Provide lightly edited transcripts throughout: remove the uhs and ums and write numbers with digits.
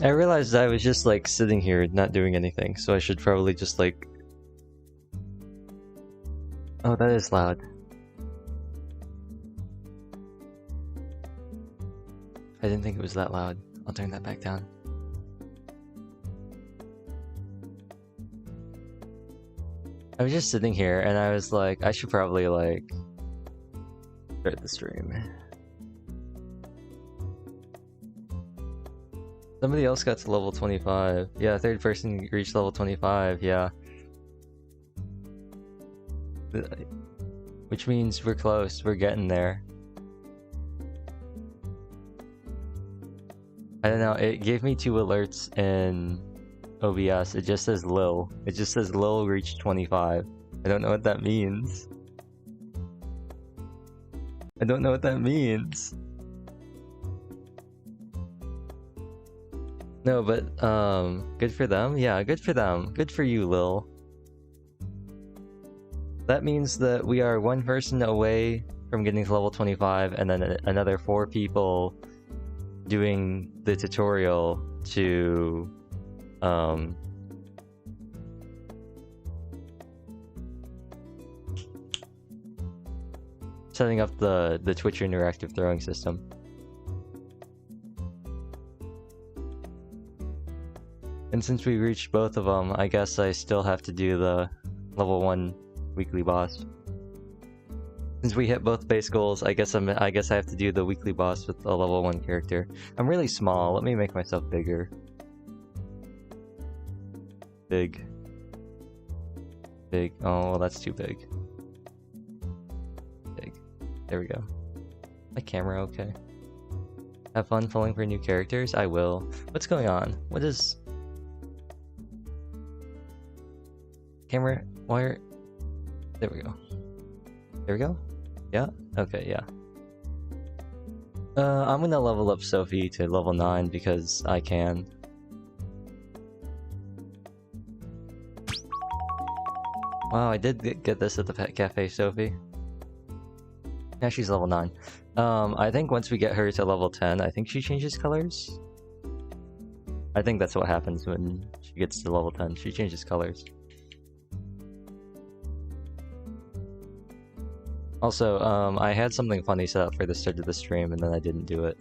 I realized I was just like sitting here not doing anything, so I should probably just like... Oh, that is loud. I didn't think it was that loud. I'll turn that back down. I was just sitting here and I was like, I should probably like start the stream. Somebody else got to level 25. Yeah, third person reached level 25, yeah. Which means we're close, we're getting there. I don't know, it gave me 2 alerts in OBS. It just says Lil. It just says Lil reached 25. I don't know what that means. I don't know what that means. No, but, good for them? Yeah, good for them. Good for you, Lil. That means that we are 1 person away from getting to level 25, and then another 4 people doing the tutorial to, setting up the Twitch interactive throwing system. And since we reached both of them, I guess I still have to do the level 1 weekly boss. Since we hit both base goals, I guess I have to do the weekly boss with a level 1 character. I'm really small. Let me make myself bigger. Big. Big. Oh, well, that's too big. Big. There we go. My camera okay? Have fun pulling for new characters? I will. What's going on? What is... Camera wire? There we go. There we go? Yeah? Okay, yeah. I'm gonna level up Sophie to level 9 because I can. Wow, I did get this at the pet cafe, Sophie. Now she's level 9. I think once we get her to level 10, I think she changes colors. I think that's what happens when she gets to level 10. She changes colors. Also, I had something funny set up for the start of the stream, and then I didn't do it.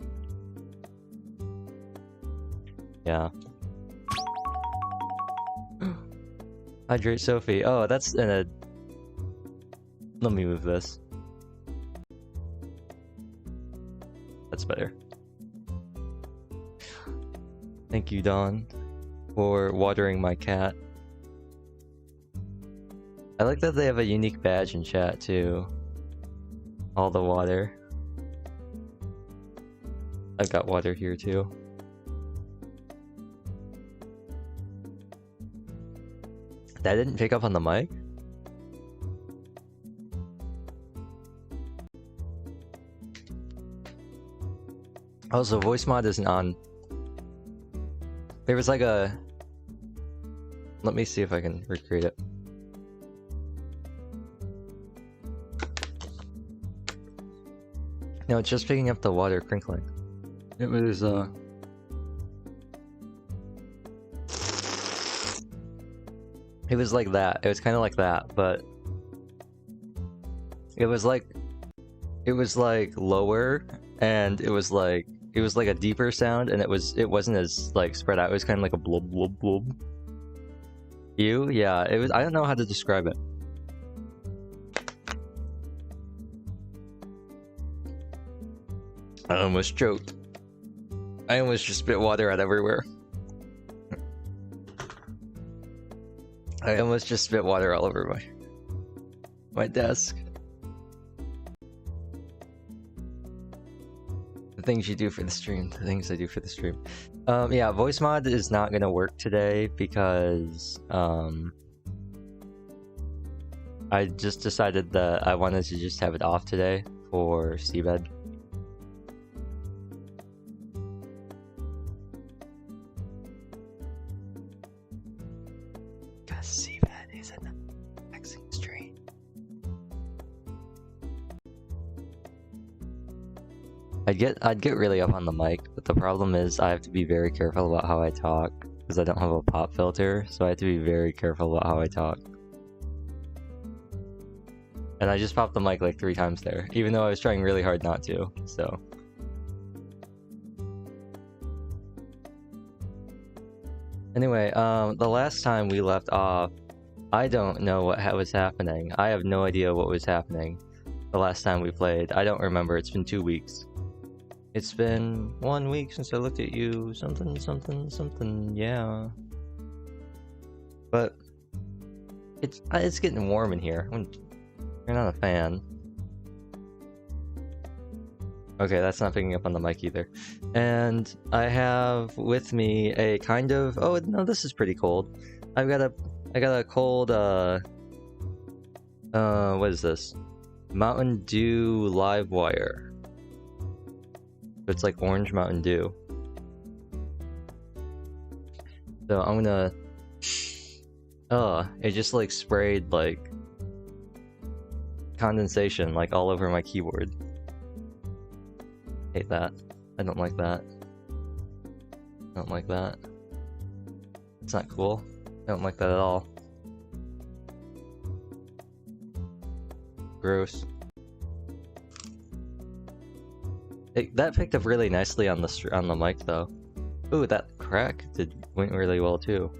Yeah. Hydrate Sophie. Oh, that's in a... Let me move this. That's better. Thank you, Dawn, for watering my cat. I like that they have a unique badge in chat, too. All the water. I've got water here too. That didn't pick up on the mic? Oh, so voice mod isn't on. There was like a... Let me see if I can recreate it. No, it's just picking up the water crinkling. It was, It was like that. It was kind of like that, but... It was like lower, and it was like a deeper sound, and it wasn't as, like, spread out. It was kind of like a blub blub blub. Yeah, it was... I don't know how to describe it. I almost choked. I almost just spit water out everywhere. I almost just spit water all over my desk. The things you do for the stream. The things I do for the stream. Yeah, voice mod is not gonna work today because I just decided that I wanted to just have it off today for SeaBed. SeaBed is an amazing stream. I'd get really up on the mic, but the problem is I have to be very careful about how I talk because I don't have a pop filter, so I have to be very careful about how I talk. And I just popped the mic like 3 times there, even though I was trying really hard not to, so. Anyway, the last time we left off, I don't know what was happening. I have no idea what was happening the last time we played. I don't remember. It's been 2 weeks. It's been 1 week since I looked at you. Something, something, something, yeah. But it's getting warm in here. You're not a fan. Okay, that's not picking up on the mic either. And I have with me a kind of... Oh, no, this is pretty cold. I got a cold, what is this? Mountain Dew Live Wire. It's like orange Mountain Dew. So I'm gonna... it just like sprayed like condensation like all over my keyboard. Hate that. I don't like that. I don't like that. It's not cool. I don't like that at all. Gross. That picked up really nicely on the mic though. Ooh, that crack went really well too.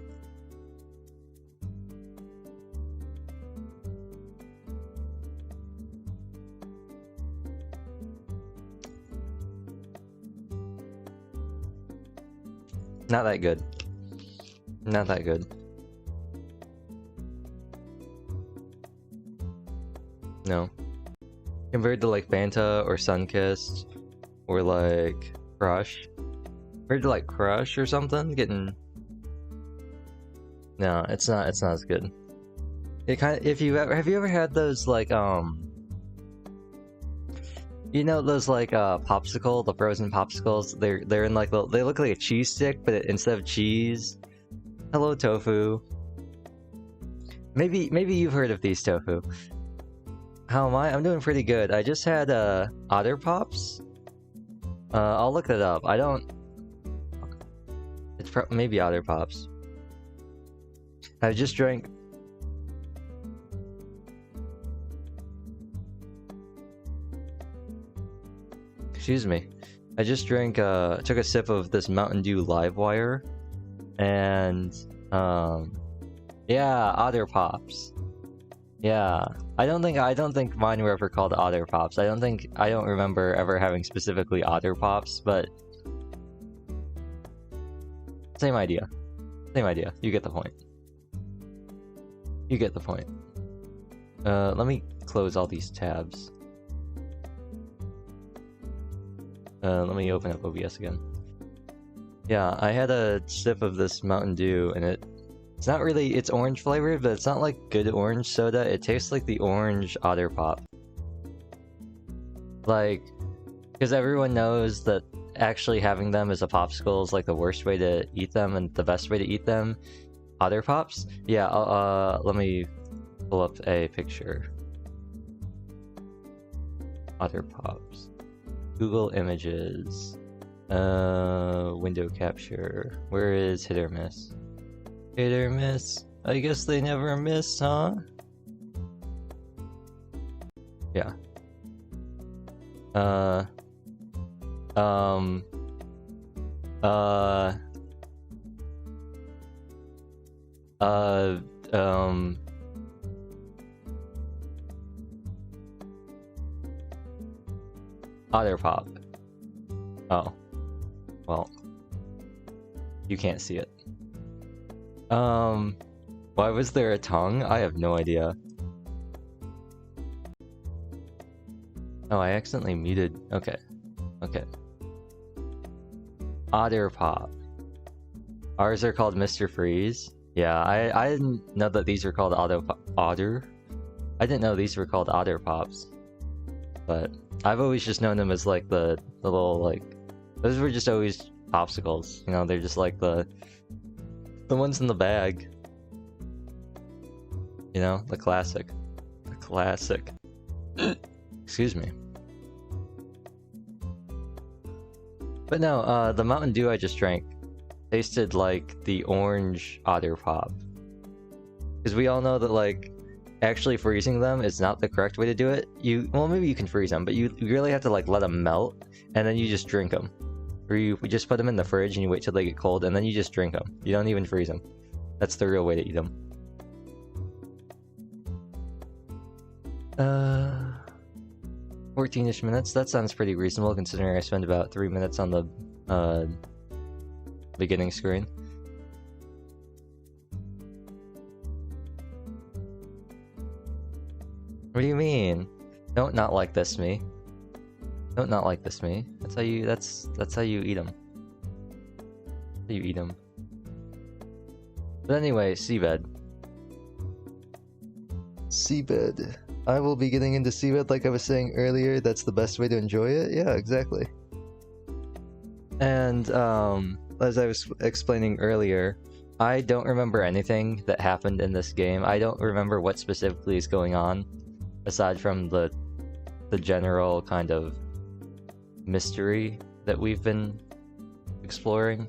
Not that good. Not that good. No. Compared to like Fanta or Sunkist or like Crush. Compared to like Crush or something, getting... No, it's not as good. It kind of, have you ever had those like you know those like popsicle, the frozen popsicles? They're in like they look like a cheese stick, but instead of cheese. Hello, Tofu. Maybe you've heard of these, Tofu. How am I? I'm doing pretty good. I just had Otter Pops. I'll look that up. I don't. It's maybe Otter Pops. I just drank. Excuse me. I just drank, took a sip of this Mountain Dew Live Wire, and, yeah, Otter Pops. Yeah, I don't think mine were ever called Otter Pops. I don't remember ever having specifically Otter Pops, but same idea. Same idea. You get the point. You get the point. Let me close all these tabs. Let me open up OBS again. Yeah, I had a sip of this Mountain Dew, and it's not really, it's orange flavored, but it's not like good orange soda. It tastes like the orange Otter Pop. Like, because everyone knows that actually having them as a popsicle is like the worst way to eat them, and the best way to eat them, Otter Pops. Yeah, let me pull up a picture. Otter Pops. Google Images. Window capture. Where is hit or miss? Hit or miss? I guess they never miss, huh? Yeah. Otter Pop. Oh. Well. You can't see it. Why was there a tongue? I have no idea. Oh, I accidentally muted. Okay. Okay. Otter Pop. Ours are called Mr. Freeze. Yeah, I didn't know that these were called Otter. I didn't know these were called Otter Pops. But I've always just known them as like the little like, those were just always popsicles. You know, they're just like the ones in the bag. You know, the classic. The classic. Excuse me. But no, the Mountain Dew I just drank tasted like the orange Otter Pop. Because we all know that, like, actually freezing them is not the correct way to do it. Well, maybe you can freeze them, but you really have to, like, let them melt, and then you just drink them. Or you just put them in the fridge and you wait till they get cold, and then you just drink them. You don't even freeze them. That's the real way to eat them. 14-ish minutes? That sounds pretty reasonable considering I spent about 3 minutes on the beginning screen. What do you mean? Don't not like this me. Don't not like this me. That's how you eat them. That's how you eat them. But anyway, SeaBed. SeaBed. I will be getting into SeaBed like I was saying earlier. That's the best way to enjoy it. Yeah, exactly. And as I was explaining earlier, I don't remember anything that happened in this game. I don't remember what specifically is going on, aside from the general kind of mystery that we've been exploring.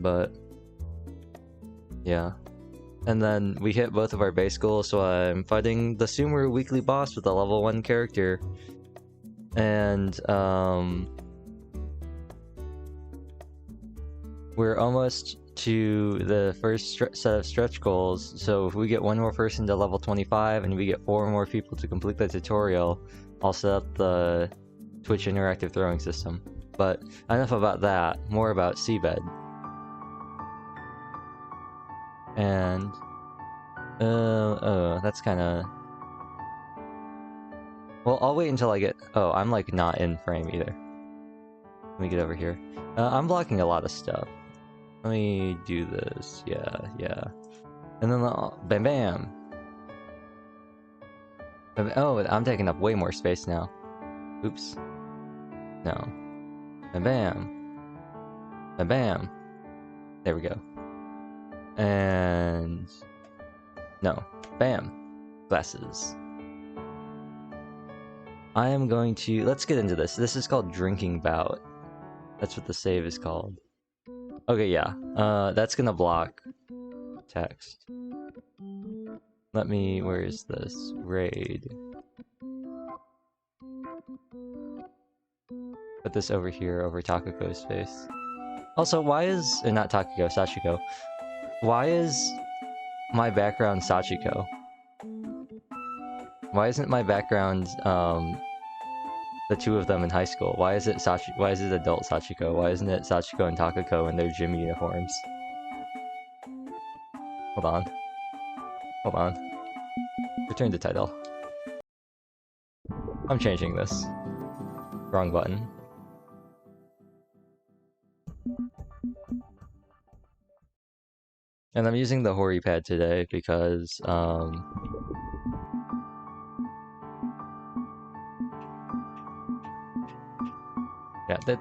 But yeah. And then we hit both of our base goals, so I'm fighting the Sumeru weekly boss with a level 1 character. And we're almost to the first set of stretch goals, so if we get one more person to level 25 and we get 4 more people to complete the tutorial, I'll set up the Twitch interactive throwing system. But enough about that, more about SeaBed. And that's kinda... Well, I'll wait until I get... Oh, I'm like not in frame either. Let me get over here. I'm blocking a lot of stuff. Let me do this. Yeah. And then bam bam. Oh, I'm taking up way more space now. Oops. No. Bam bam. Bam bam. There we go. And no. Bam. Glasses. I am going to... Let's get into this. This is called Drinking Bout. That's what the save is called. Okay, yeah. That's gonna block text. Let me... Where is this? Raid. Put this over here, over Takako's face. Also, why is... not Takako, Sachiko. Why is my background Sachiko? Why isn't my background, the two of them in high school? Why is it adult Sachiko? Why isn't it Sachiko and Takako in their gym uniforms? Hold on. Return to title. I'm changing this. Wrong button. And I'm using the Hori pad today because, yeah,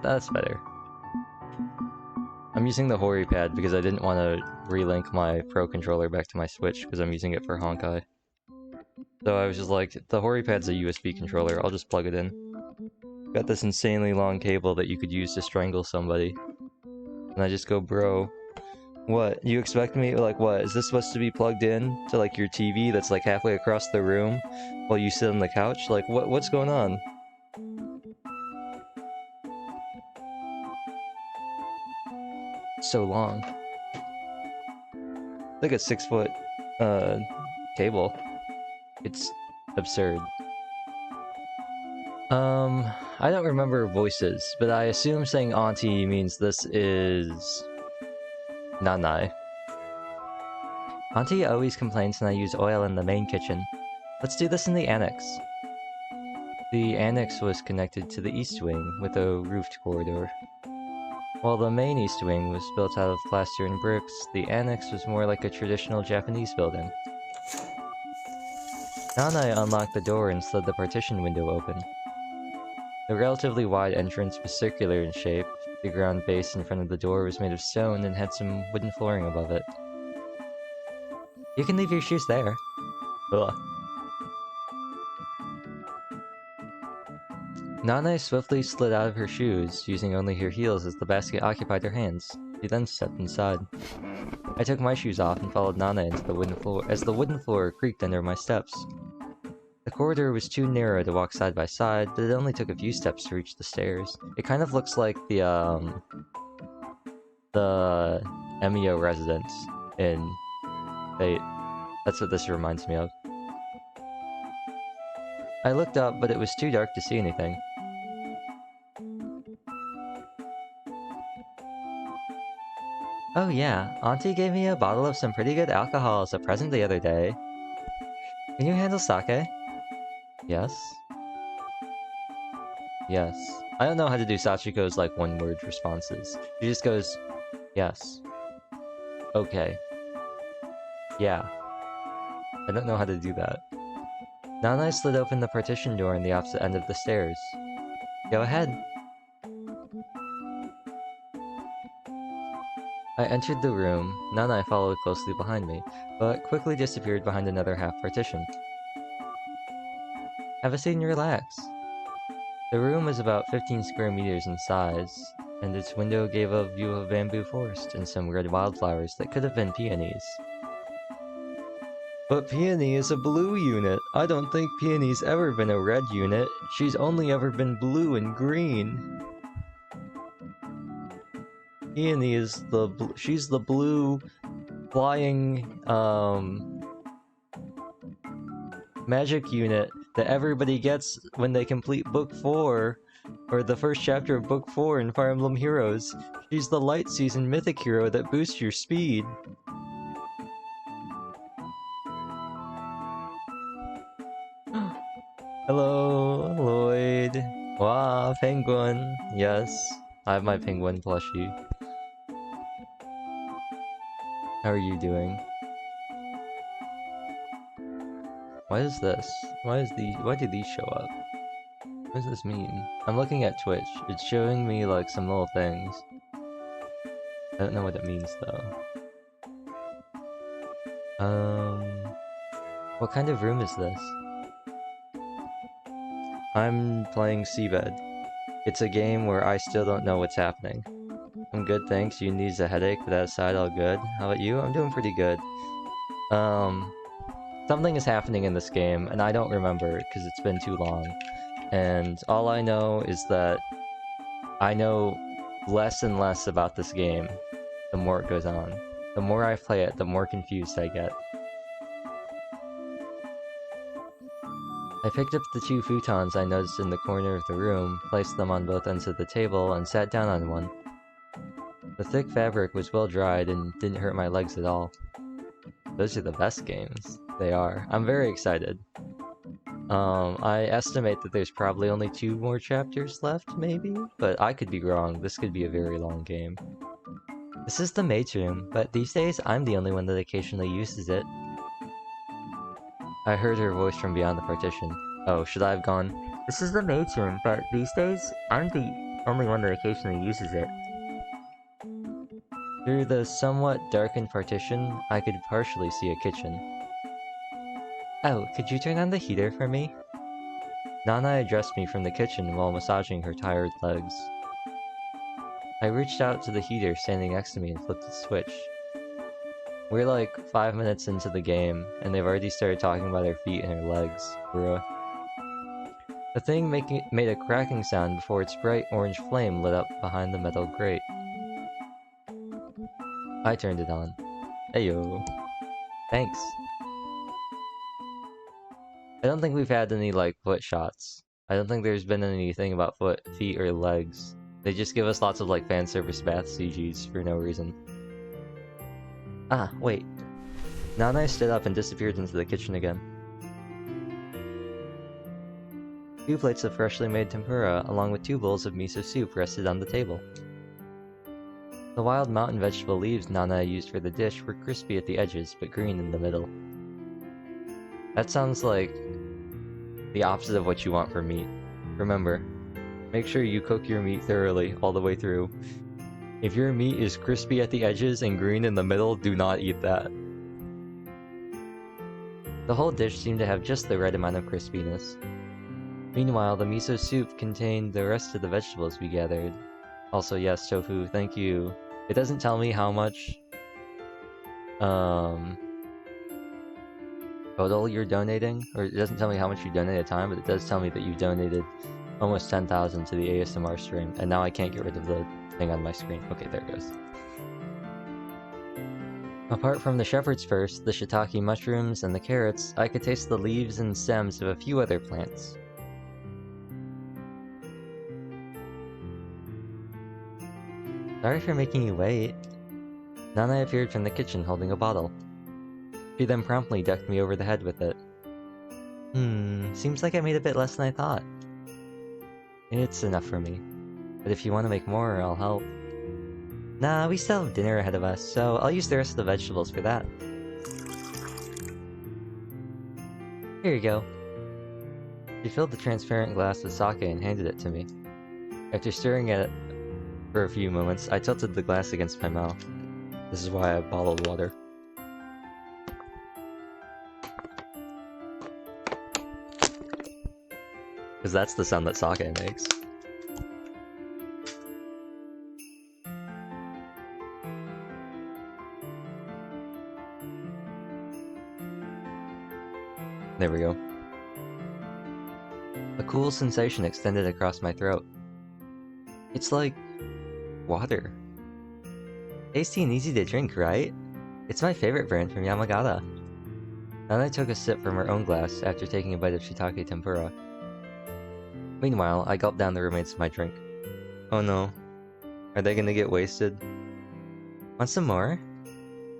that's better. I'm using the Hori pad because I didn't want to relink my Pro controller back to my Switch because I'm using it for Honkai. So I was just like, the Hori pad's a USB controller, I'll just plug it in. Got this insanely long cable that you could use to strangle somebody. And I just go, bro, what? You expect me, like, what? Is this supposed to be plugged in to, like, your TV that's, like, halfway across the room while you sit on the couch? Like, what's going on? So long. Like a 6-foot, cable. It's absurd. I don't remember voices, but I assume saying auntie means this is... Nanai. Auntie always complains when I use oil in the main kitchen. Let's do this in the annex. The annex was connected to the east wing with a roofed corridor. While the main east wing was built out of plaster and bricks, the annex was more like a traditional Japanese building. Nanai unlocked the door and slid the partition window open. The relatively wide entrance was circular in shape. The ground base in front of the door was made of stone and had some wooden flooring above it. You can leave your shoes there. Ugh. Nanae swiftly slid out of her shoes, using only her heels as the basket occupied her hands. She then stepped inside. I took my shoes off and followed Nanae into the wooden floor as the wooden floor creaked under my steps. The corridor was too narrow to walk side by side, but it only took a few steps to reach the stairs. It kind of looks like the Emio residence in Fate. That's what this reminds me of. I looked up, but it was too dark to see anything. Oh yeah, Auntie gave me a bottle of some pretty good alcohol as a present the other day. Can you handle sake? Yes. Yes. I don't know how to do Sachiko's like one-word responses. She just goes, yes. Okay. Yeah. I don't know how to do that. Nanae slid open the partition door in the opposite end of the stairs. Go ahead. I entered the room. Nanae followed closely behind me, but quickly disappeared behind another half partition. Have a seat and relax. The room was about 15 square meters in size, and its window gave a view of a bamboo forest and some red wildflowers that could have been peonies. But Peony is a blue unit. I don't think Peony's ever been a red unit. She's only ever been blue and green. Peony is she's the blue flying magic unit that everybody gets when they complete Book 4, or the first chapter of Book 4 in Fire Emblem Heroes. She's the light season mythic hero that boosts your speed. Hello, Lloyd. Wow, penguin. Yes, I have my penguin plushie. How are you doing? What is this? Why do these show up? What does this mean? I'm looking at Twitch. It's showing me like some little things. I don't know what it means though. What kind of room is this? I'm playing SeaBed. It's a game where I still don't know what's happening. I'm good, thanks. You needs a headache, but that aside, all good. How about you? I'm doing pretty good. Something is happening in this game, and I don't remember because it's been too long. And all I know is that I know less and less about this game the more it goes on. The more I play it, the more confused I get. I picked up the 2 futons I noticed in the corner of the room, placed them on both ends of the table, and sat down on one. The thick fabric was well dried and didn't hurt my legs at all. Those are the best games. They are. I'm very excited. I estimate that there's probably only 2 more chapters left, maybe? But I could be wrong. This could be a very long game. This is the maid's room, but these days I'm the only one that occasionally uses it. I heard her voice from beyond the partition. Oh, should I have gone? This is the maid's room, but these days I'm the only one that occasionally uses it. Through the somewhat darkened partition, I could partially see a kitchen. Oh, could you turn on the heater for me? Nana addressed me from the kitchen while massaging her tired legs. I reached out to the heater standing next to me and flipped the switch. We're like 5 minutes into the game, and they've already started talking about her feet and her legs. Bruh. The thing made a cracking sound before its bright orange flame lit up behind the metal grate. I turned it on. Heyo. Thanks. I don't think we've had any, like, foot shots. I don't think there's been anything about feet, or legs. They just give us lots of, like, fan service bath CGs for no reason. Ah, wait. Nana stood up and disappeared into the kitchen again. 2 plates of freshly made tempura, along with 2 bowls of miso soup, rested on the table. The wild mountain vegetable leaves Nana used for the dish were crispy at the edges, but green in the middle. That sounds like the opposite of what you want for meat. Remember, make sure you cook your meat thoroughly all the way through. If your meat is crispy at the edges and green in the middle, do not eat that. The whole dish seemed to have just the right amount of crispiness. Meanwhile, the miso soup contained the rest of the vegetables we gathered. Also, yes, tofu, thank you. It doesn't tell me how much total you're donating, or it doesn't tell me how much you donated time, but it does tell me that you donated almost 10,000 to the ASMR stream, and now I can't get rid of the thing on my screen. Okay, there it goes. Apart from the shepherd's purse, the shiitake mushrooms, and the carrots, I could taste the leaves and stems of a few other plants. Sorry for making you wait. Nana appeared from the kitchen holding a bottle. She then promptly decked me over the head with it. Seems like I made a bit less than I thought. It's enough for me. But if you want to make more, I'll help. Nah, we still have dinner ahead of us, so I'll use the rest of the vegetables for that. Here you go. She filled the transparent glass with sake and handed it to me. After stirring it for a few moments, I tilted the glass against my mouth. This is why I have bottled water. Because that's the sound that sake makes. There we go. A cool sensation extended across my throat. It's like water. Tasty and easy to drink, right? It's my favorite brand from Yamagata. Then I took a sip from her own glass after taking a bite of shiitake tempura. Meanwhile, I gulped down the remains of my drink. Oh no. Are they gonna get wasted? Want some more?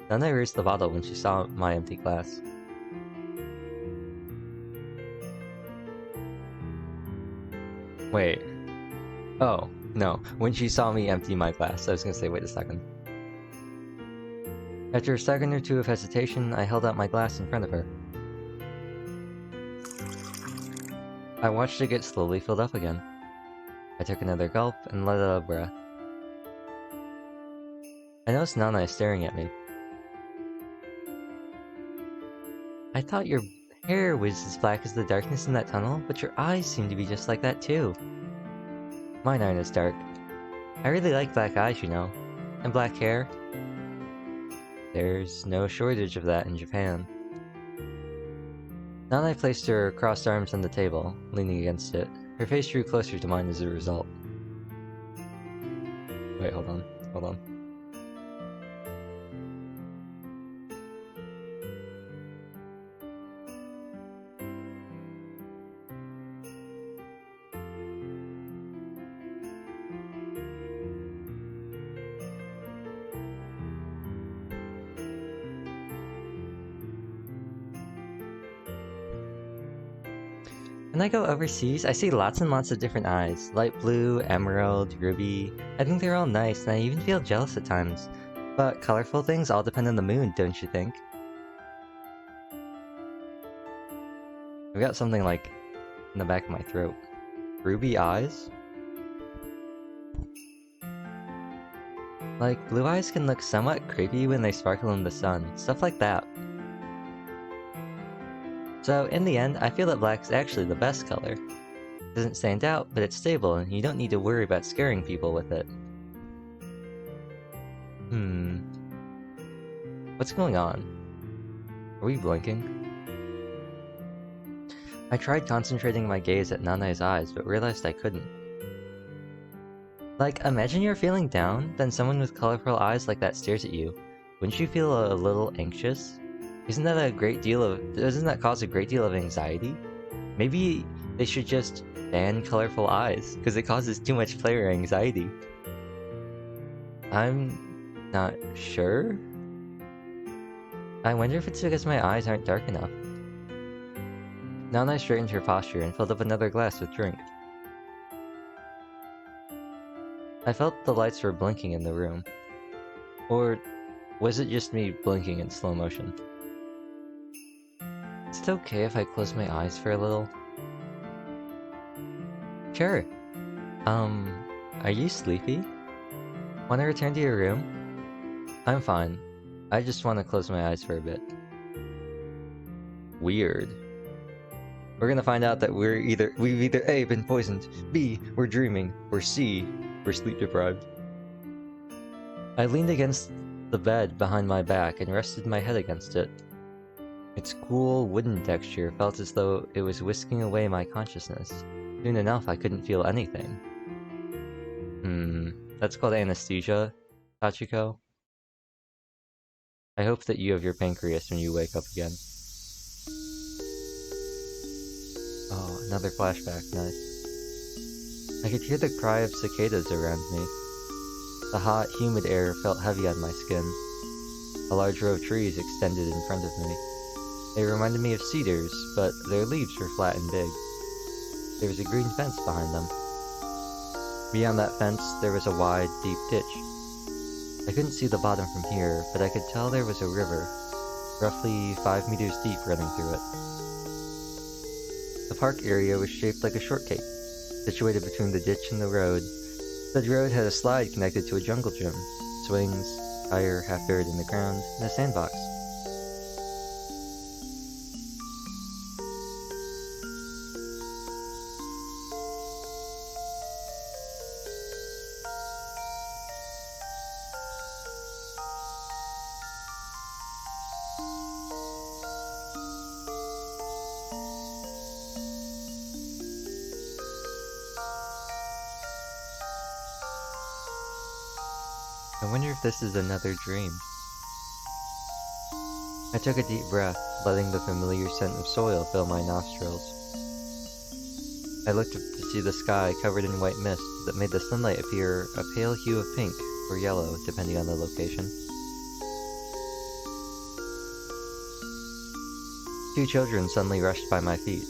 Then I raised the bottle when she saw my empty glass. Wait. Oh, no. When she saw me empty my glass. I was gonna say, wait a second. After a second or two of hesitation, I held out my glass in front of her. I watched it get slowly filled up again. I took another gulp and let out a breath. I noticed Nana staring at me. I thought your hair was as black as the darkness in that tunnel, but your eyes seem to be just like that too. Mine aren't as dark. I really like black eyes, you know. And black hair. There's no shortage of that in Japan. Nana placed her crossed arms on the table, leaning against it. Her face drew closer to mine as a result. Wait, hold on. When I go overseas, I see lots and lots of different eyes. Light blue, emerald, ruby. I think they're all nice, and I even feel jealous at times. But colorful things all depend on the mood, don't you think? I've got something like in the back of my throat. Ruby eyes? Like, blue eyes can look somewhat creepy when they sparkle in the sun. Stuff like that. So, in the end, I feel that black is actually the best color. It doesn't stand out, but it's stable, and you don't need to worry about scaring people with it. What's going on? Are we blinking? I tried concentrating my gaze at Nana's eyes, but realized I couldn't. Like, imagine you're feeling down, then someone with colorful eyes like that stares at you. Wouldn't you feel a little anxious? Doesn't that cause a great deal of anxiety? Maybe they should just ban colorful eyes, because it causes too much player anxiety. I'm not sure? I wonder if it's because my eyes aren't dark enough. Nana straightened her posture and filled up another glass with drink. I felt the lights were blinking in the room. Or was it just me blinking in slow motion? Is it okay if I close my eyes for a little? Sure. Are you sleepy? Want to return to your room? I'm fine. I just want to close my eyes for a bit. Weird. We're gonna find out that we've either A, been poisoned, B, we're dreaming, or C, we're sleep deprived. I leaned against the bed behind my back and rested my head against it. Its cool, wooden texture felt as though it was whisking away my consciousness. Soon enough, I couldn't feel anything. That's called anesthesia, Tachiko. I hope that you have your pancreas when you wake up again. Oh, another flashback, nice. I could hear the cry of cicadas around me. The hot, humid air felt heavy on my skin. A large row of trees extended in front of me. They reminded me of cedars, but their leaves were flat and big. There was a green fence behind them. Beyond that fence, there was a wide, deep ditch. I couldn't see the bottom from here, but I could tell there was a river, roughly 5 meters deep, running through it. The park area was shaped like a shortcake, situated between the ditch and the road. The road had a slide connected to a jungle gym, swings, tire half buried in the ground, and a sandbox. I wonder if this is another dream. I took a deep breath, letting the familiar scent of soil fill my nostrils. I looked up to see the sky covered in white mist that made the sunlight appear a pale hue of pink or yellow, depending on the location. 2 children suddenly rushed by my feet.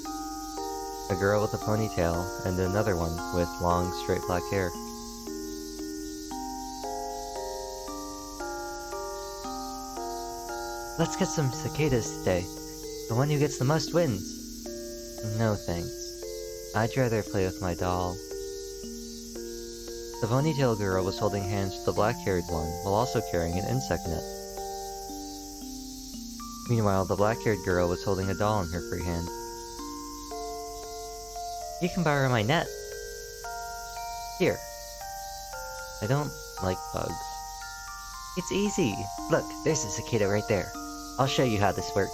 A girl with a ponytail and another one with long, straight black hair. Let's get some cicadas today. The one who gets the most wins. No thanks. I'd rather play with my doll. The ponytail girl was holding hands with the black-haired one while also carrying an insect net. Meanwhile, the black-haired girl was holding a doll in her free hand. You can borrow my net. Here. I don't like bugs. It's easy. Look, there's a cicada right there. I'll show you how this works.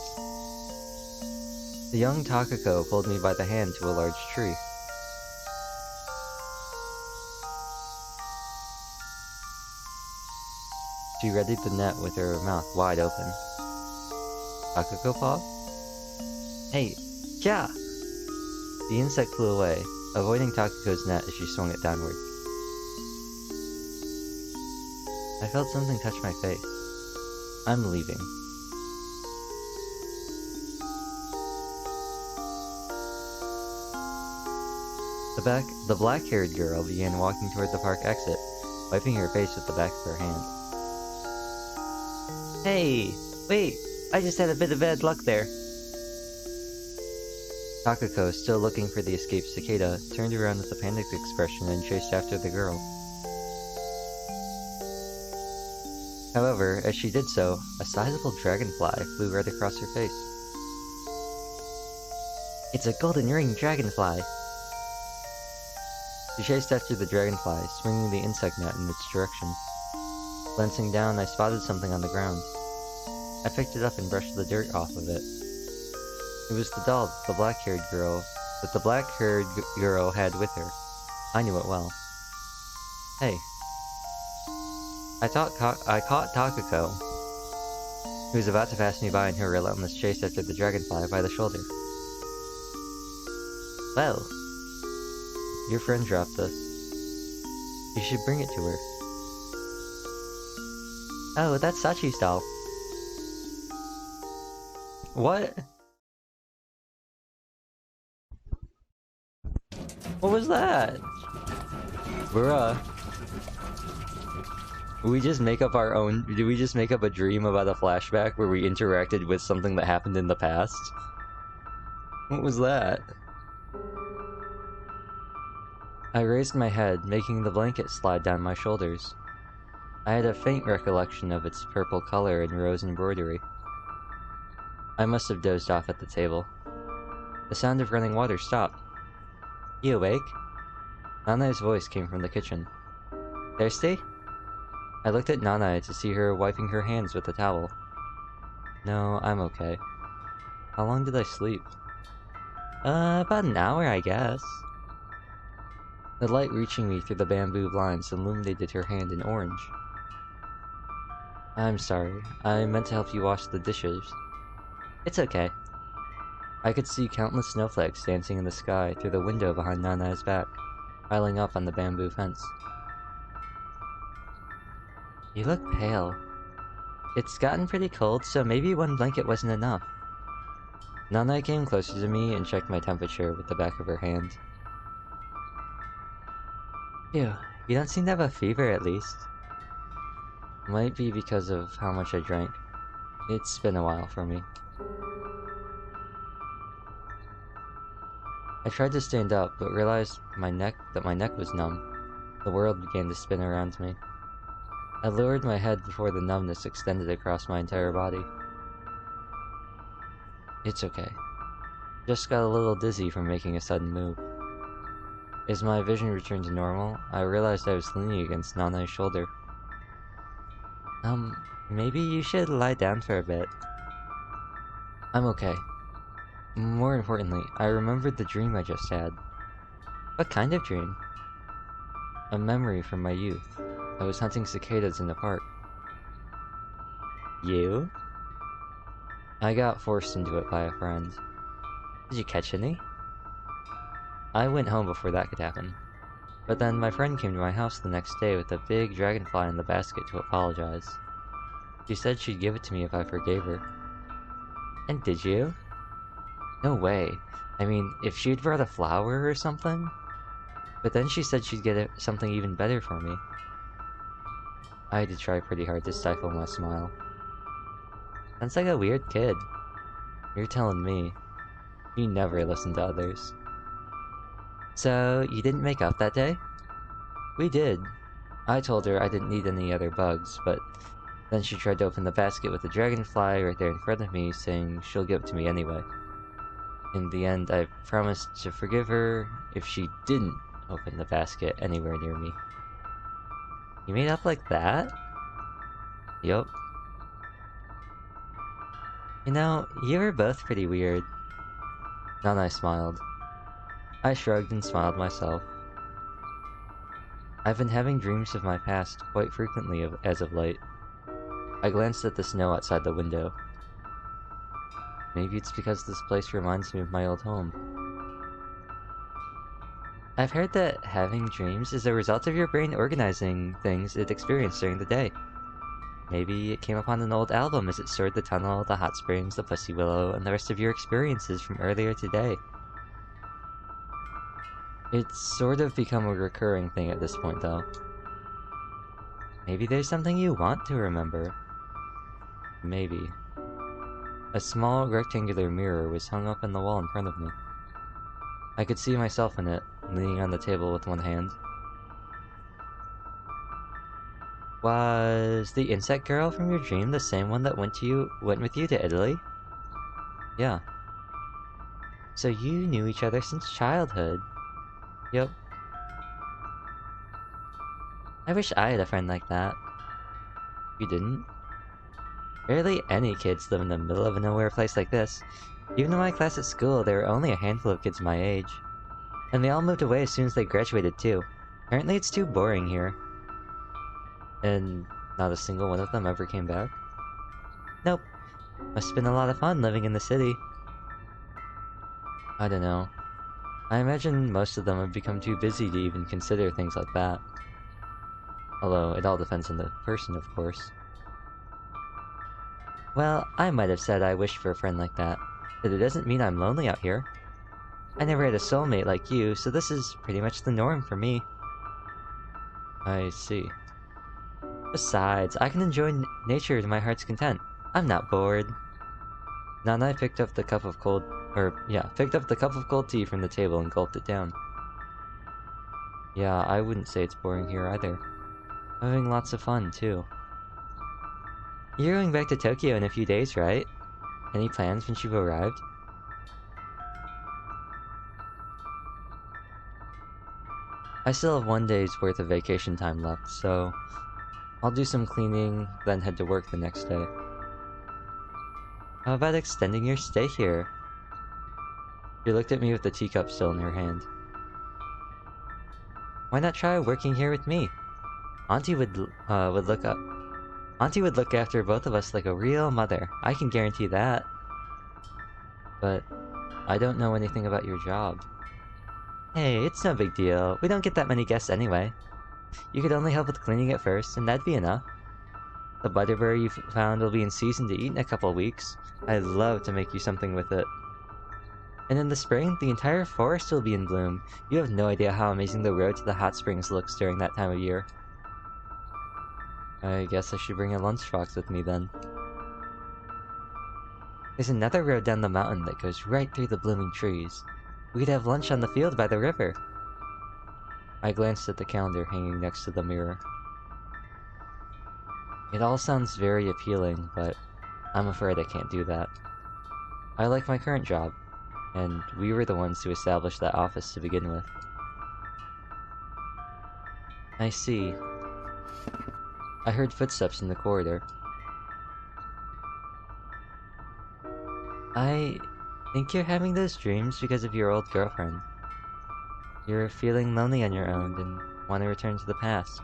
The young Takako pulled me by the hand to a large tree. She readied the net with her mouth wide open. Takako paw? Hey, yeah! The insect flew away, avoiding Takako's net as she swung it downward. I felt something touch my face. I'm leaving. The black-haired girl began walking toward the park exit, wiping her face with the back of her hand. Hey! Wait! I just had a bit of bad luck there. Takako, still looking for the escaped cicada, turned around with a panicked expression and chased after the girl. However, as she did so, a sizable dragonfly flew right across her face. It's a golden ring dragonfly! She chased after the dragonfly, swinging the insect net in its direction. Glancing down, I spotted something on the ground. I picked it up and brushed the dirt off of it. It was the doll the black-haired girl had with her. I knew it well. Hey. I caught Takako, who was about to pass me by in her relentless chase after the dragonfly, by the shoulder. Well, your friend dropped this. You should bring it to her. Oh, that's Sachi's doll. What? What was that? Bruh. Did we just make up our own? Did we just make up a dream about a flashback where we interacted with something that happened in the past? What was that? I raised my head, making the blanket slide down my shoulders. I had a faint recollection of its purple color and rose embroidery. I must have dozed off at the table. The sound of running water stopped. You awake? Nanae's voice came from the kitchen. Thirsty? I looked at Nanae to see her wiping her hands with a towel. No, I'm okay. How long did I sleep? About an hour, I guess. The light reaching me through the bamboo blinds illuminated her hand in orange. I'm sorry. I meant to help you wash the dishes. It's okay. I could see countless snowflakes dancing in the sky through the window behind Nanae's back, piling up on the bamboo fence. You look pale. It's gotten pretty cold, so maybe one blanket wasn't enough. Nanae came closer to me and checked my temperature with the back of her hand. Ew, you don't seem to have a fever at least. Might be because of how much I drank. It's been a while for me. I tried to stand up, but realized that my neck was numb. The world began to spin around me. I lowered my head before the numbness extended across my entire body. It's okay. Just got a little dizzy from making a sudden move. As my vision returned to normal, I realized I was leaning against Nanae's shoulder. Maybe you should lie down for a bit. I'm okay. More importantly, I remembered the dream I just had. What kind of dream? A memory from my youth. I was hunting cicadas in the park. You? I got forced into it by a friend. Did you catch any? I went home before that could happen. But then my friend came to my house the next day with a big dragonfly in the basket to apologize. She said she'd give it to me if I forgave her. And did you? No way. I mean, if she'd brought a flower or something? But then she said she'd get something even better for me. I had to try pretty hard to stifle my smile. Sounds like a weird kid. You're telling me. You never listen to others. So, you didn't make up that day? We did. I told her I didn't need any other bugs, but then she tried to open the basket with the dragonfly right there in front of me, saying she'll give it to me anyway. In the end, I promised to forgive her if she didn't open the basket anywhere near me. You made up like that? Yup. You know, you were both pretty weird. Nanae smiled. I shrugged and smiled myself. I've been having dreams of my past quite frequently as of late. I glanced at the snow outside the window. Maybe it's because this place reminds me of my old home. I've heard that having dreams is a result of your brain organizing things it experienced during the day. Maybe it came upon an old album as it stored the tunnel, the hot springs, the pussy willow, and the rest of your experiences from earlier today. It's sort of become a recurring thing at this point, though. Maybe there's something you want to remember. Maybe. A small rectangular mirror was hung up in the wall in front of me. I could see myself in it, leaning on the table with one hand. Was the insect girl from your dream the same one that went with you to Italy? Yeah. So you knew each other since childhood. Yep. I wish I had a friend like that. You didn't? Barely any kids live in the middle of a nowhere place like this. Even in my class at school, there were only a handful of kids my age. And they all moved away as soon as they graduated too. Apparently it's too boring here. And not a single one of them ever came back? Nope. Must have been a lot of fun living in the city. I don't know. I imagine most of them have become too busy to even consider things like that. Although, it all depends on the person, of course. Well, I might have said I wished for a friend like that, but it doesn't mean I'm lonely out here. I never had a soulmate like you, so this is pretty much the norm for me. I see. Besides, I can enjoy nature to my heart's content. I'm not bored. Nanae picked up the cup of cold tea from the table and gulped it down. Yeah, I wouldn't say it's boring here either. I'm having lots of fun, too. You're going back to Tokyo in a few days, right? Any plans once you've arrived? I still have 1 day's worth of vacation time left, so I'll do some cleaning, then head to work the next day. How about extending your stay here? She looked at me with the teacup still in her hand. Why not try working here with me? Auntie would look up. Auntie would look after both of us like a real mother. I can guarantee that. But I don't know anything about your job. Hey, it's no big deal. We don't get that many guests anyway. You could only help with cleaning at first, and that'd be enough. The butterberry you found will be in season to eat in a couple of weeks. I'd love to make you something with it. And in the spring, the entire forest will be in bloom. You have no idea how amazing the road to the hot springs looks during that time of year. I guess I should bring a lunchbox with me then. There's another road down the mountain that goes right through the blooming trees. We could have lunch on the field by the river. I glanced at the calendar hanging next to the mirror. It all sounds very appealing, but I'm afraid I can't do that. I like my current job, and we were the ones who established that office to begin with. I see. I heard footsteps in the corridor. I think you're having those dreams because of your old girlfriend. You're feeling lonely on your own and want to return to the past.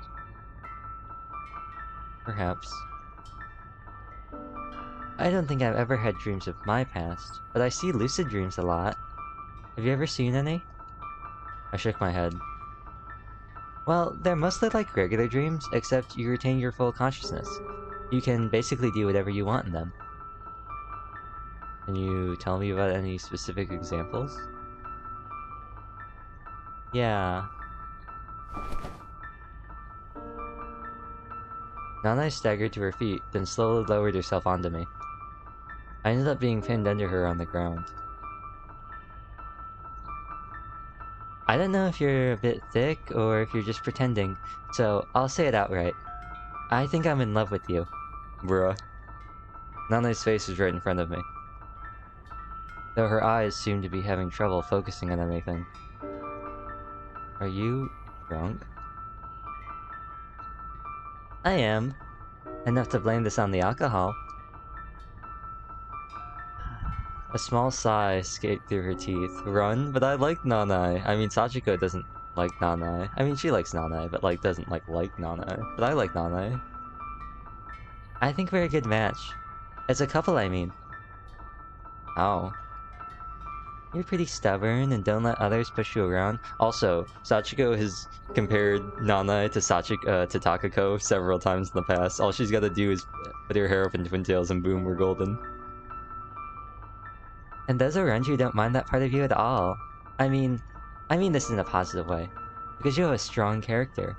Perhaps. I don't think I've ever had dreams of my past, but I see lucid dreams a lot. Have you ever seen any? I shook my head. Well, they're mostly like regular dreams, except you retain your full consciousness. You can basically do whatever you want in them. Can you tell me about any specific examples? Yeah. Nanai staggered to her feet, then slowly lowered herself onto me. I ended up being pinned under her on the ground. I don't know if you're a bit thick, or if you're just pretending, so I'll say it outright. I think I'm in love with you. Bruh. Nanai's face was right in front of me, though her eyes seemed to be having trouble focusing on anything. Are you drunk? I am. Enough to blame this on the alcohol. A small sigh escaped through her teeth. Run? But I like Nanai. I mean, Sachiko doesn't like Nanai. I mean, she likes Nanai, but doesn't like Nanai. But I like Nanai. I think we're a good match. As a couple, I mean. How? You're pretty stubborn and don't let others push you around. Also, Sachiko has compared Nanai to Takako several times in the past. All she's gotta do is put her hair up in twin tails and boom, we're golden. And those around you don't mind that part of you at all. I mean this in a positive way, because you have a strong character.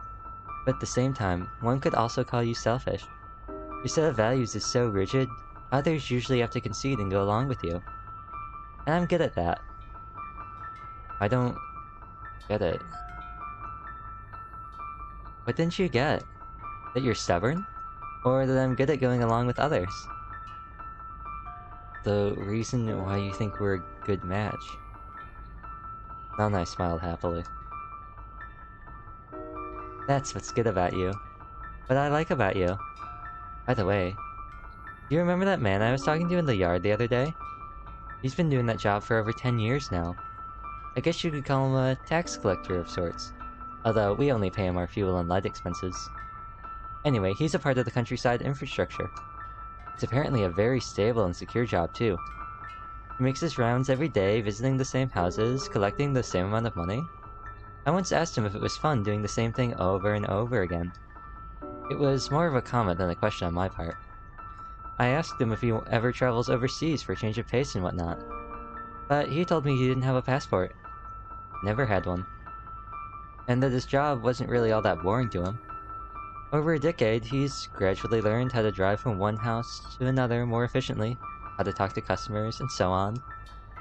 But at the same time, one could also call you selfish. Your set of values is so rigid, others usually have to concede and go along with you. And I'm good at that. I don't get it. What didn't you get? That you're stubborn? Or that I'm good at going along with others? The reason why you think we're a good match. Nanai smiled happily. That's what's good about you. What I like about you. By the way, do you remember that man I was talking to in the yard the other day? He's been doing that job for over 10 years now. I guess you could call him a tax collector of sorts. Although, we only pay him our fuel and light expenses. Anyway, he's a part of the countryside infrastructure. It's apparently a very stable and secure job, too. He makes his rounds every day, visiting the same houses, collecting the same amount of money. I once asked him if it was fun doing the same thing over and over again. It was more of a comment than a question on my part. I asked him if he ever travels overseas for a change of pace and whatnot. But he told me he didn't have a passport. Never had one. And that his job wasn't really all that boring to him. Over a decade, he's gradually learned how to drive from one house to another more efficiently, how to talk to customers, and so on.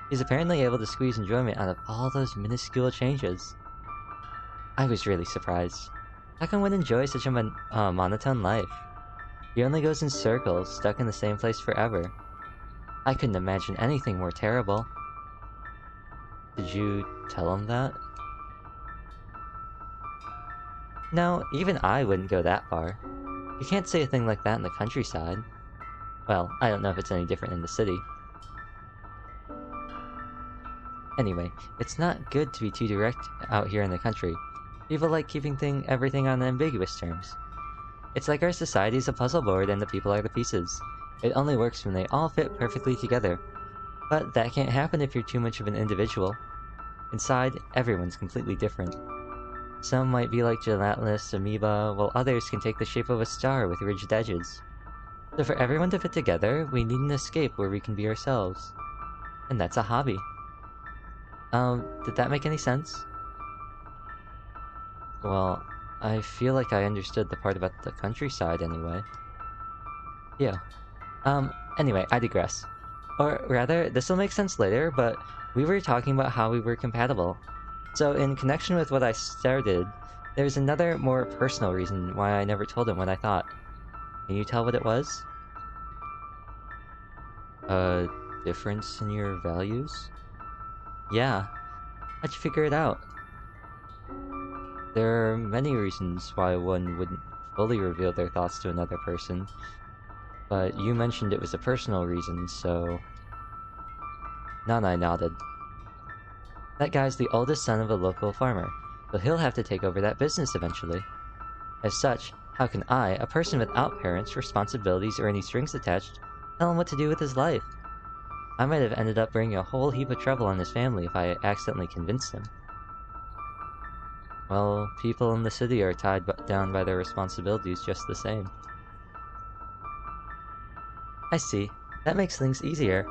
He's apparently able to squeeze enjoyment out of all those minuscule changes. I was really surprised. How can one enjoy such a monotone life? He only goes in circles, stuck in the same place forever. I couldn't imagine anything more terrible. Did you tell him that? No, even I wouldn't go that far. You can't say a thing like that in the countryside. Well, I don't know if it's any different in the city. Anyway, it's not good to be too direct out here in the country. People like keeping everything on ambiguous terms. It's like our society's a puzzle board and the people are the pieces. It only works when they all fit perfectly together. But that can't happen if you're too much of an individual. Inside, everyone's completely different. Some might be like gelatinous amoeba, while others can take the shape of a star with rigid edges. So for everyone to fit together, we need an escape where we can be ourselves. And that's a hobby. Did that make any sense? Well, I feel like I understood the part about the countryside anyway. Yeah. Anyway, I digress. Or rather, this'll make sense later, but we were talking about how we were compatible. So in connection with what I started, there's another, more personal reason why I never told him what I thought. Can you tell what it was? A difference in your values? Yeah. How'd you figure it out? There are many reasons why one wouldn't fully reveal their thoughts to another person, but you mentioned it was a personal reason, so... Nanai nodded. That guy's the oldest son of a local farmer, so he'll have to take over that business eventually. As such, how can I, a person without parents, responsibilities, or any strings attached, tell him what to do with his life? I might have ended up bringing a whole heap of trouble on his family if I accidentally convinced him. Well, people in the city are tied down by their responsibilities just the same. I see. That makes things easier.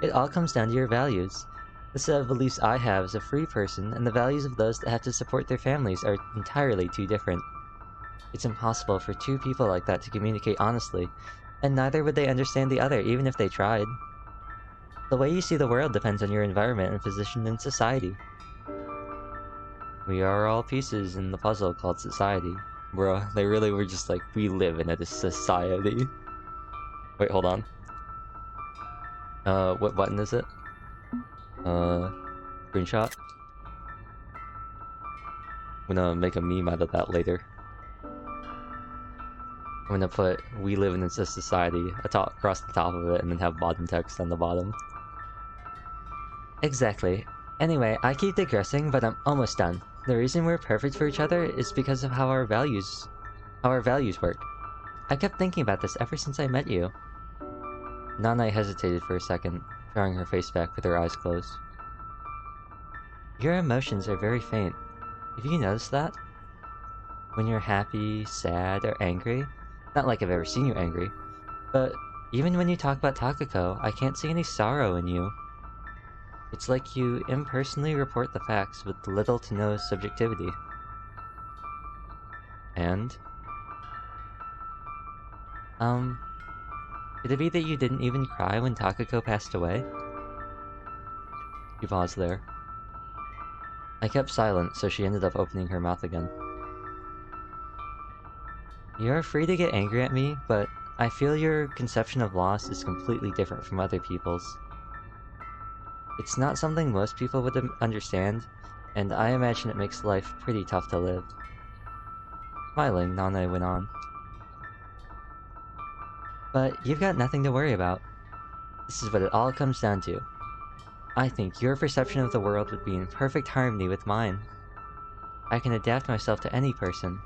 It all comes down to your values. The set of beliefs I have as a free person and the values of those that have to support their families are entirely too different. It's impossible for two people like that to communicate honestly, and neither would they understand the other even if they tried. The way you see the world depends on your environment and position in society. We are all pieces in the puzzle called society. Bro, they really were just like, we live in a society. Wait, hold on. What button is it? Screenshot? I'm gonna make a meme out of that later. I'm gonna put, we live in a society across the top of it and then have bottom text on the bottom. Exactly. Anyway, I keep digressing, but I'm almost done. The reason we're perfect for each other is because of how our values work. I kept thinking about this ever since I met you. Nanai hesitated for a second, drawing her face back with her eyes closed. Your emotions are very faint. Have you noticed that? When you're happy, sad, or angry? Not like I've ever seen you angry. But even when you talk about Takako, I can't see any sorrow in you. It's like you impersonally report the facts with little to no subjectivity. And? Could it be that you didn't even cry when Takako passed away? She paused there. I kept silent, so she ended up opening her mouth again. You're free to get angry at me, but I feel your conception of loss is completely different from other people's. It's not something most people would understand, and I imagine it makes life pretty tough to live. Smiling, Nanai went on. But you've got nothing to worry about. This is what it all comes down to. I think your perception of the world would be in perfect harmony with mine. I can adapt myself to any person.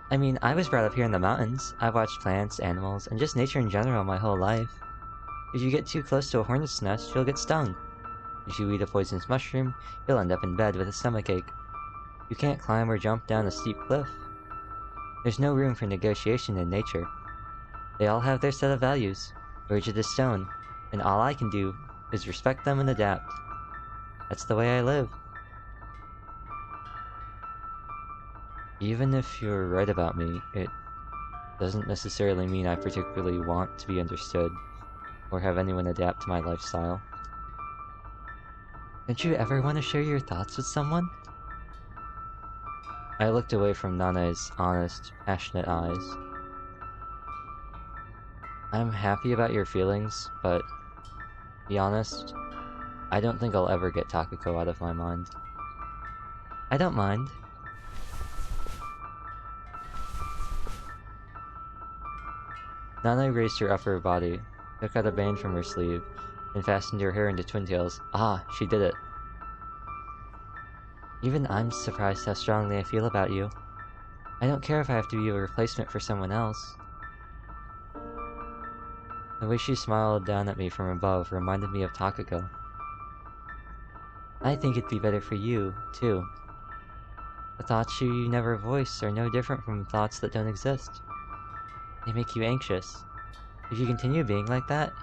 I mean, I was brought up here in the mountains. I've watched plants, animals, and just nature in general my whole life. If you get too close to a hornet's nest, you'll get stung. If you eat a poisonous mushroom, you'll end up in bed with a stomachache. You can't climb or jump down a steep cliff. There's no room for negotiation in nature. They all have their set of values, rigid as stone, and all I can do is respect them and adapt. That's the way I live. Even if you're right about me, it doesn't necessarily mean I particularly want to be understood, or have anyone adapt to my lifestyle. Don't you ever want to share your thoughts with someone? I looked away from Nanai's honest, passionate eyes. I'm happy about your feelings, but, to be honest, I don't think I'll ever get Takako out of my mind. I don't mind. Nana raised her upper body, took out a band from her sleeve, and fastened her hair into twintails. Ah, she did it. Even I'm surprised how strongly I feel about you. I don't care if I have to be a replacement for someone else. The way she smiled down at me from above reminded me of Takako. I think it'd be better for you, too. The thoughts you never voice are no different from thoughts that don't exist. They make you anxious. If you continue being like that,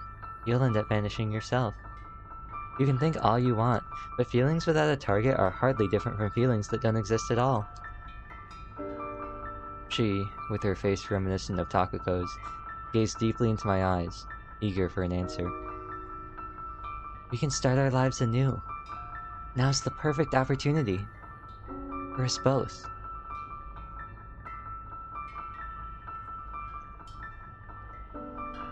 you'll end up vanishing yourself. You can think all you want, but feelings without a target are hardly different from feelings that don't exist at all. She, with her face reminiscent of Takako's, gazed deeply into my eyes, eager for an answer. We can start our lives anew. Now's the perfect opportunity. For us both.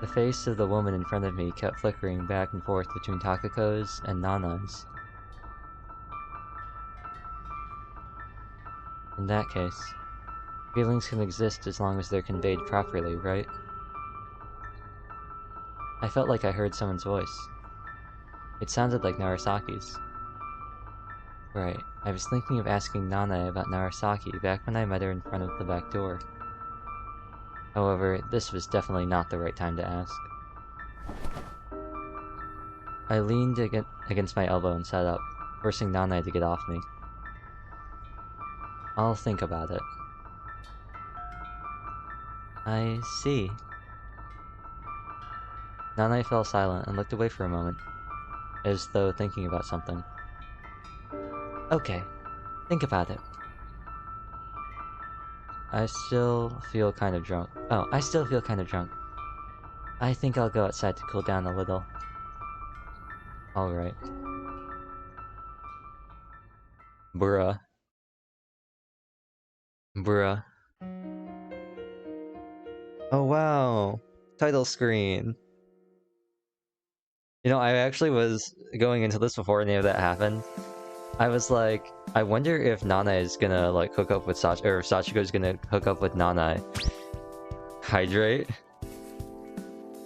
The face of the woman in front of me kept flickering back and forth between Takako's and Nana's. In that case, feelings can exist as long as they're conveyed properly, right? I felt like I heard someone's voice. It sounded like Narasaki's. Right, I was thinking of asking Nana about Narasaki back when I met her in front of the back door. However, this was definitely not the right time to ask. I leaned against my elbow and sat up, forcing Nana to get off me. I'll think about it. I see. Nana fell silent and looked away for a moment, as though thinking about something. Okay, think about it. I still feel kind of drunk. I think I'll go outside to cool down a little. Alright. Bruh. Oh wow! Title screen! You know, I actually was going into this before any of that happened. I was like, I wonder if Nana is gonna like hook up with Sachiko, or if Sachiko's gonna hook up with Nana. Hydrate?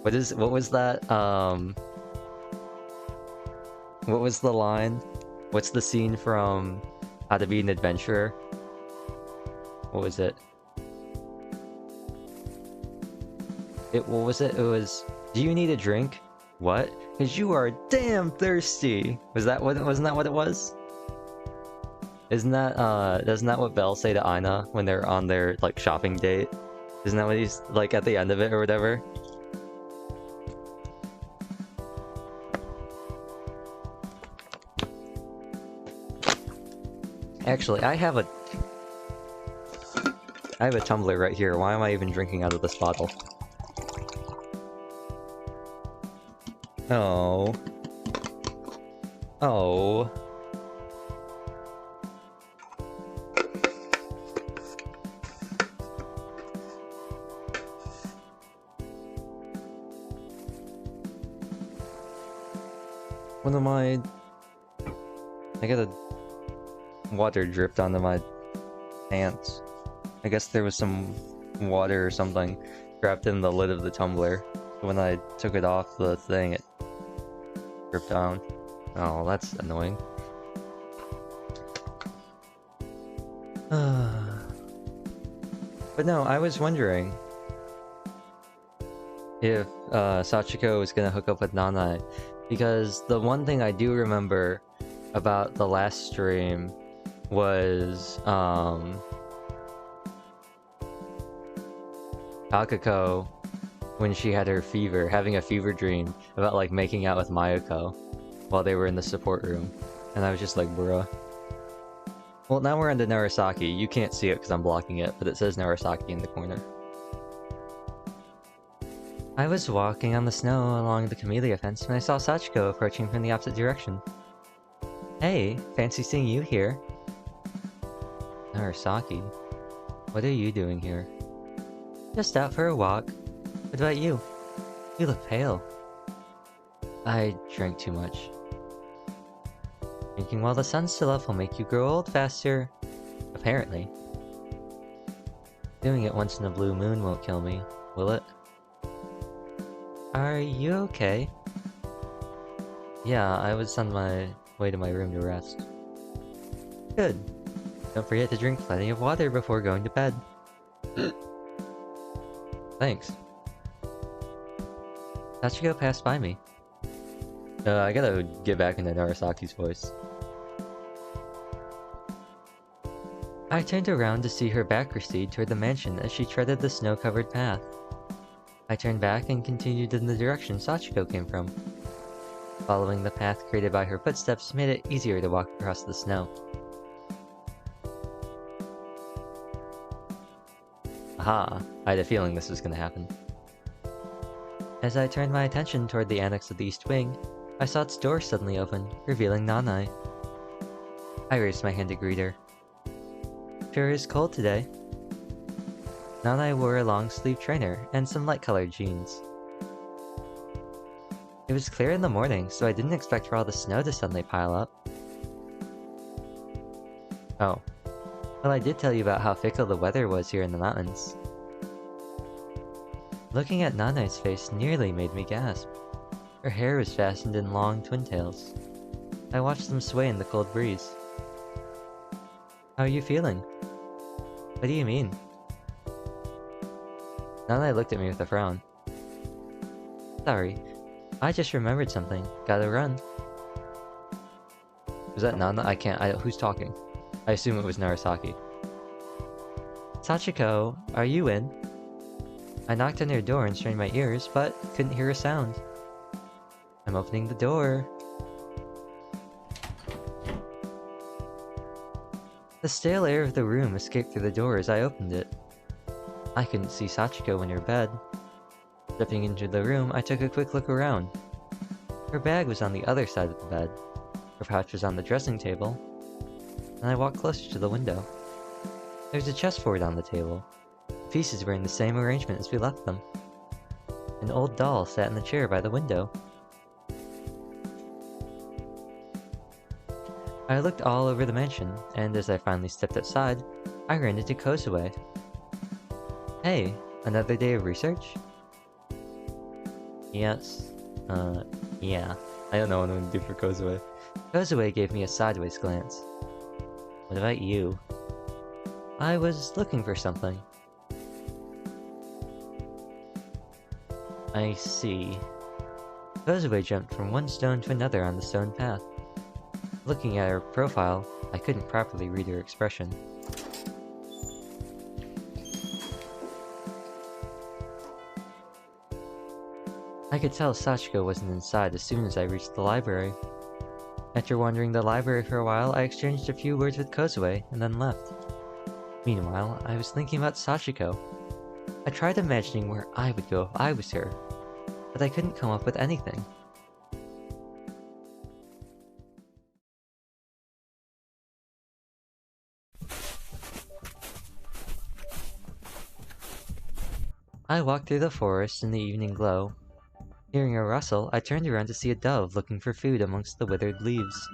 What was that? What was the line? What's the scene from How to Be an Adventurer? What was it? What was it? It was, do you need a drink? What? Cause you are damn thirsty! Wasn't that what it was? Isn't that, doesn't that what Belle say to Aina when they're on their, like, shopping date? Isn't that what he's, like, at the end of it or whatever? Actually, I have a tumbler right here. Why am I even drinking out of this bottle? Oh. Oh. One of my... I got a... water dripped onto my pants. I guess there was some water or something trapped in the lid of the tumbler. When I took it off the thing, it dripped down. Oh, that's annoying. But no, I was wondering if Sachiko was gonna hook up with Nana, because the one thing I do remember about the last stream was Takako, when she had her fever, having a fever dream about like making out with Mayuko while they were in the support room, and I was just like, bruh. Well, now we're on to Narasaki. You can't see it because I'm blocking it, but it says Narasaki in the corner. I was walking on the snow along the camellia fence when I saw Sachiko approaching from the opposite direction. Hey, fancy seeing you here. Narasaki, what are you doing here? Just out for a walk. What about you? You look pale. I drank too much. Drinking while the sun's still up will make you grow old faster. Apparently. Doing it once in a blue moon won't kill me, will it? Are you okay? Yeah, I was on my way to my room to rest. Good. Don't forget to drink plenty of water before going to bed. Thanks. Sachiko passed by me. I gotta get back into Narasaki's voice. I turned around to see her back recede toward the mansion as she treaded the snow-covered path. I turned back and continued in the direction Sachiko came from. Following the path created by her footsteps made it easier to walk across the snow. Aha! I had a feeling this was gonna happen. As I turned my attention toward the annex of the East Wing, I saw its door suddenly open, revealing Nanai. I raised my hand to greet her. Sure is cold today. Nanai wore a long-sleeved trainer and some light-colored jeans. It was clear in the morning, so I didn't expect for all the snow to suddenly pile up. Oh. Well, I did tell you about how fickle the weather was here in the mountains. Looking at Nanai's face nearly made me gasp. Her hair was fastened in long twin tails. I watched them sway in the cold breeze. How are you feeling? What do you mean? Nanai looked at me with a frown. Sorry, I just remembered something. Gotta run. Was that Nana? Who's talking? I assume it was Narasaki. Sachiko, are you in? I knocked on her door and strained my ears, but couldn't hear a sound. I'm opening the door. The stale air of the room escaped through the door as I opened it. I couldn't see Sachiko in her bed. Stepping into the room, I took a quick look around. Her bag was on the other side of the bed. Her pouch was on the dressing table. And I walked closer to the window. There was a chessboard on the table. The pieces were in the same arrangement as we left them. An old doll sat in the chair by the window. I looked all over the mansion, and as I finally stepped outside, I ran into Kozue. Hey, another day of research? Yes. Yeah. I don't know what I'm gonna do for Kozue. Kozue gave me a sideways glance. What about you? I was looking for something. I see. Kozue jumped from one stone to another on the stone path. Looking at her profile, I couldn't properly read her expression. I could tell Sachiko wasn't inside as soon as I reached the library. After wandering the library for a while, I exchanged a few words with Kozue and then left. Meanwhile, I was thinking about Sachiko. I tried imagining where I would go if I was her, but I couldn't come up with anything. I walked through the forest in the evening glow. Hearing a rustle, I turned around to see a dove looking for food amongst the withered leaves.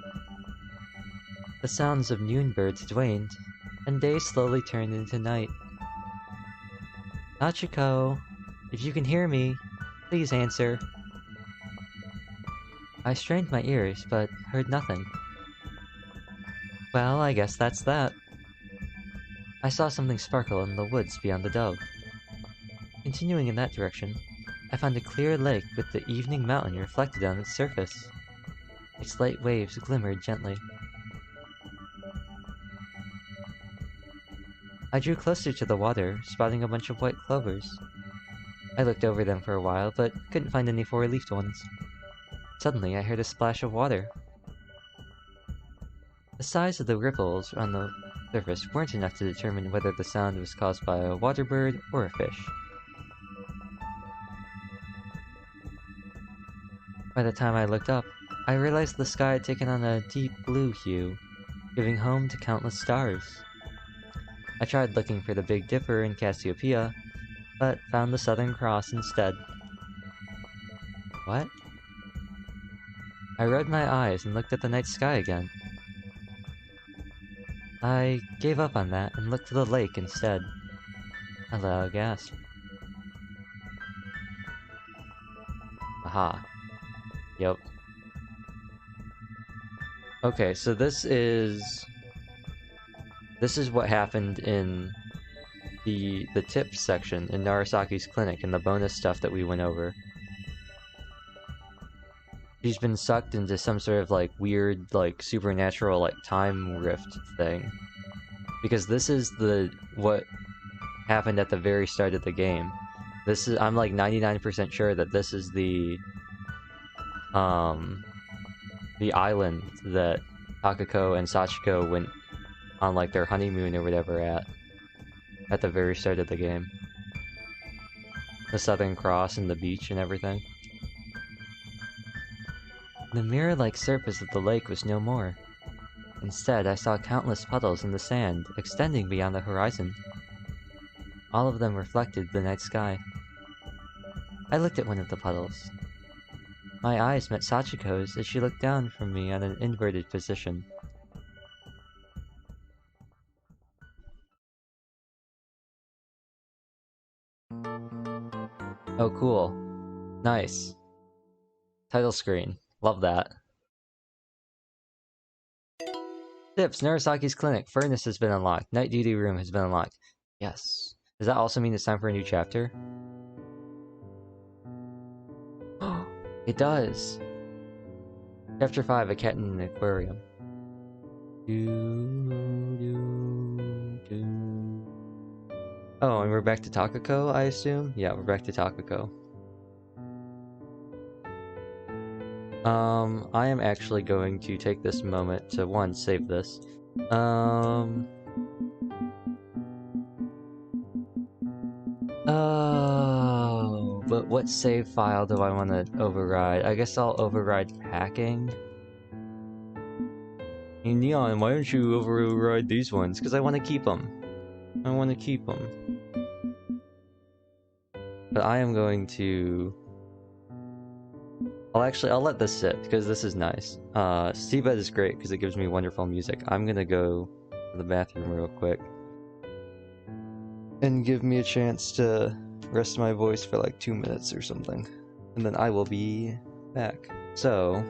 The sounds of noon birds had waned, and day slowly turned into night. Sachiko, if you can hear me, please answer. I strained my ears, but heard nothing. Well, I guess that's that. I saw something sparkle in the woods beyond the dove. Continuing in that direction, I found a clear lake with the evening mountain reflected on its surface. Its light waves glimmered gently. I drew closer to the water, spotting a bunch of white clovers. I looked over them for a while, but couldn't find any four-leafed ones. Suddenly, I heard a splash of water. The size of the ripples on the surface weren't enough to determine whether the sound was caused by a water bird or a fish. By the time I looked up, I realized the sky had taken on a deep blue hue, giving home to countless stars. I tried looking for the Big Dipper in Cassiopeia, but found the Southern Cross instead. What? I rubbed my eyes and looked at the night sky again. I gave up on that and looked to the lake instead. A loud gasp. Aha. Yep. Okay, so this is what happened in the tips section in Narasaki's clinic and the bonus stuff that we went over. She's been sucked into some sort of like weird, like supernatural, like time rift thing. Because this is what happened at the very start of the game. I'm like 99% sure that this is the island that Takako and Sachiko went on like their honeymoon or whatever at the very start of the game. The Southern Cross and the beach and everything. The mirror-like surface of the lake was no more. Instead, I saw countless puddles in the sand, extending beyond the horizon. All of them reflected the night sky. I looked at one of the puddles. My eyes met Sachiko's as she looked down from me on an inverted position. Oh, cool. Nice. Title screen. Love that. Tips, Narasaki's clinic. Furnace has been unlocked. Night duty room has been unlocked. Yes. Does that also mean it's time for a new chapter? It does! Chapter 5, A Cat in an Aquarium. Oh, and we're back to Takako, I assume? Yeah, we're back to Takako. I am actually going to take this moment to, one, save this. Oh, but what save file do I want to override? I guess I'll override packing. Hey, Neon, why don't you override these ones? Because I want to keep them. I want to keep them. But I am going to... I'll let this sit, because this is nice. SeaBed is great, because it gives me wonderful music. I'm gonna go to the bathroom real quick. And give me a chance to rest my voice for like 2 minutes or something. And then I will be back. So...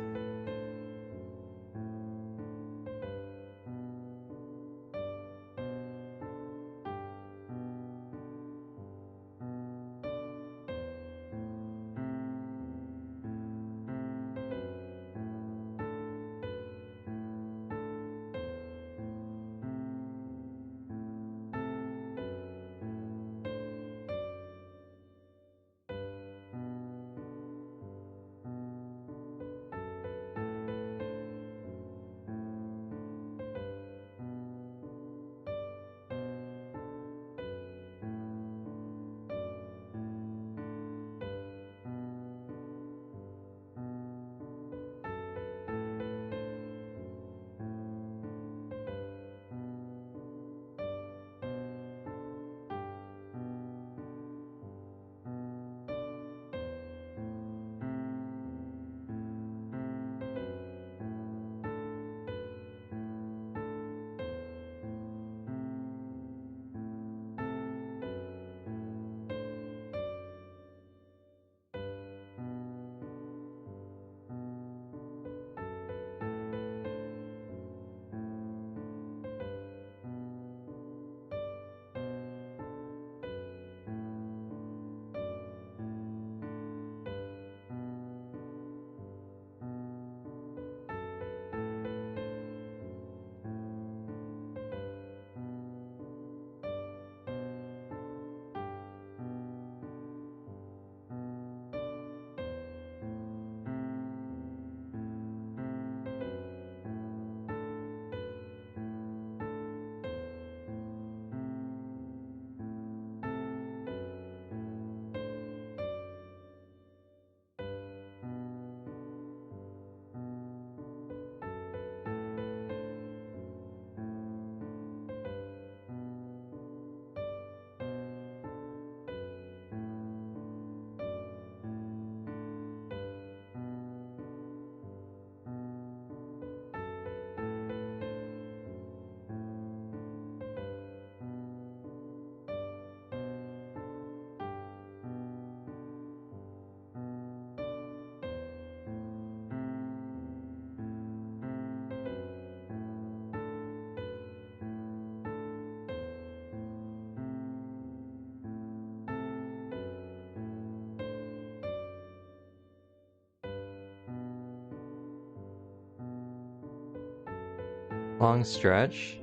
Long stretch?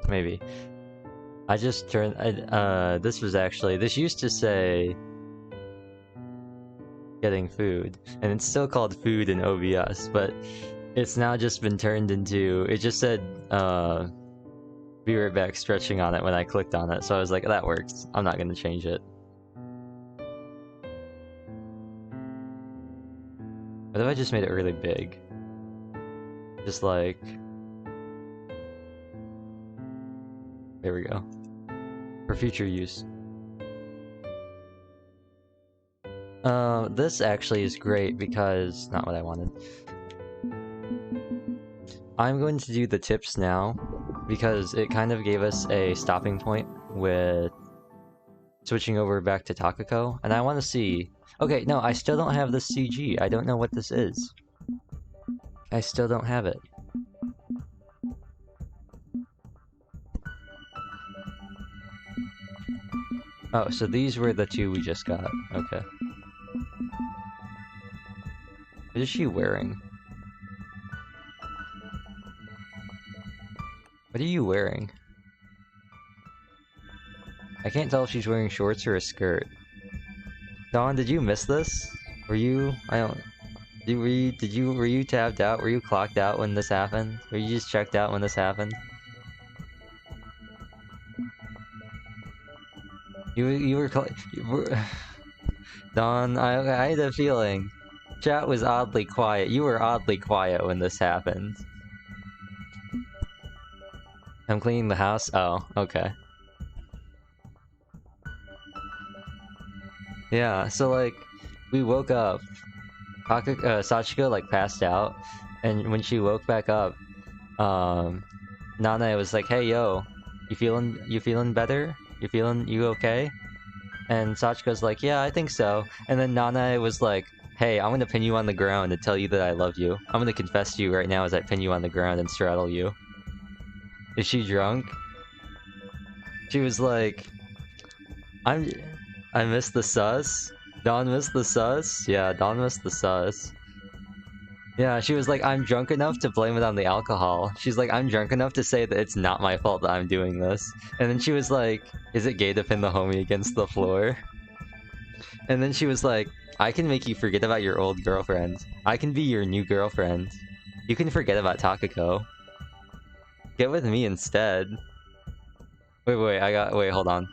Maybe. I just turned, this used to say getting food, and it's still called food in OBS, but it's now just been turned into, it just said, be right back stretching on it when I clicked on it, so I was like, that works. I'm not gonna change it. What if I just made it really big? Just like... There we go. For future use. This actually is great because... Not what I wanted. I'm going to do the tips now because it kind of gave us a stopping point with switching over back to Takako, and I want to see... Okay, no, I still don't have this CG. I don't know what this is. I still don't have it. Oh, so these were the two we just got. Okay. What is she wearing? What are you wearing? I can't tell if she's wearing shorts or a skirt. Dawn, did you miss this? Were you... I don't... were you tabbed out? Were you clocked out when this happened? Were you just checked out when this happened? You were Dawn, I had a feeling. Chat was oddly quiet. You were oddly quiet when this happened. I'm cleaning the house? Oh, okay. Yeah, so like, we woke up. Sachiko like passed out, and when she woke back up, Nana was like, "Hey yo, you feeling better? You okay?" And Sachiko's like, "Yeah, I think so." And then Nana was like, "Hey, I'm gonna pin you on the ground and tell you that I love you. I'm gonna confess to you right now as I pin you on the ground and straddle you." Is she drunk? She was like, I missed the sus. Dawn missed the sus? Yeah, Dawn missed the sus. Yeah, she was like, I'm drunk enough to blame it on the alcohol. She's like, I'm drunk enough to say that it's not my fault that I'm doing this. And then she was like, is it gay to pin the homie against the floor? And then she was like, I can make you forget about your old girlfriend. I can be your new girlfriend. You can forget about Takako. Get with me instead. Wait, wait, hold on.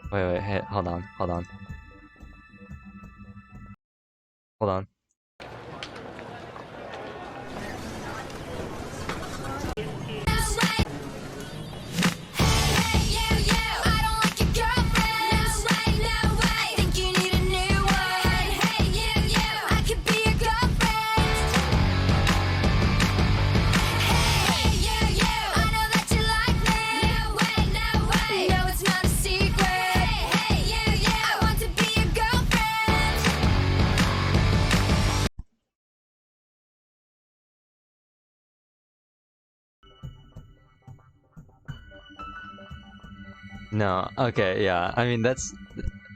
Wait, hey, hold on. Hold on. No, okay, yeah. I mean, that's...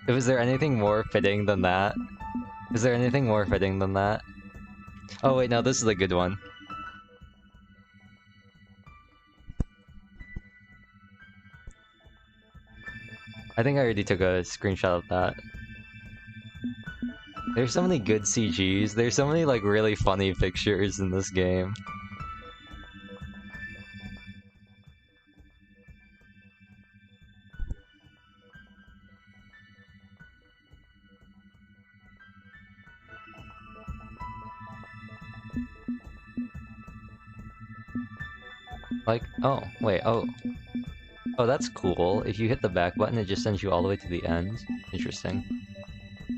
Was there anything more fitting than that? Is there anything more fitting than that? Oh wait, no, this is a good one. I think I already took a screenshot of that. There's so many good CGs. There's so many, like, really funny pictures in this game. Like, oh, wait, oh. Oh, that's cool. If you hit the back button, it just sends you all the way to the end. Interesting.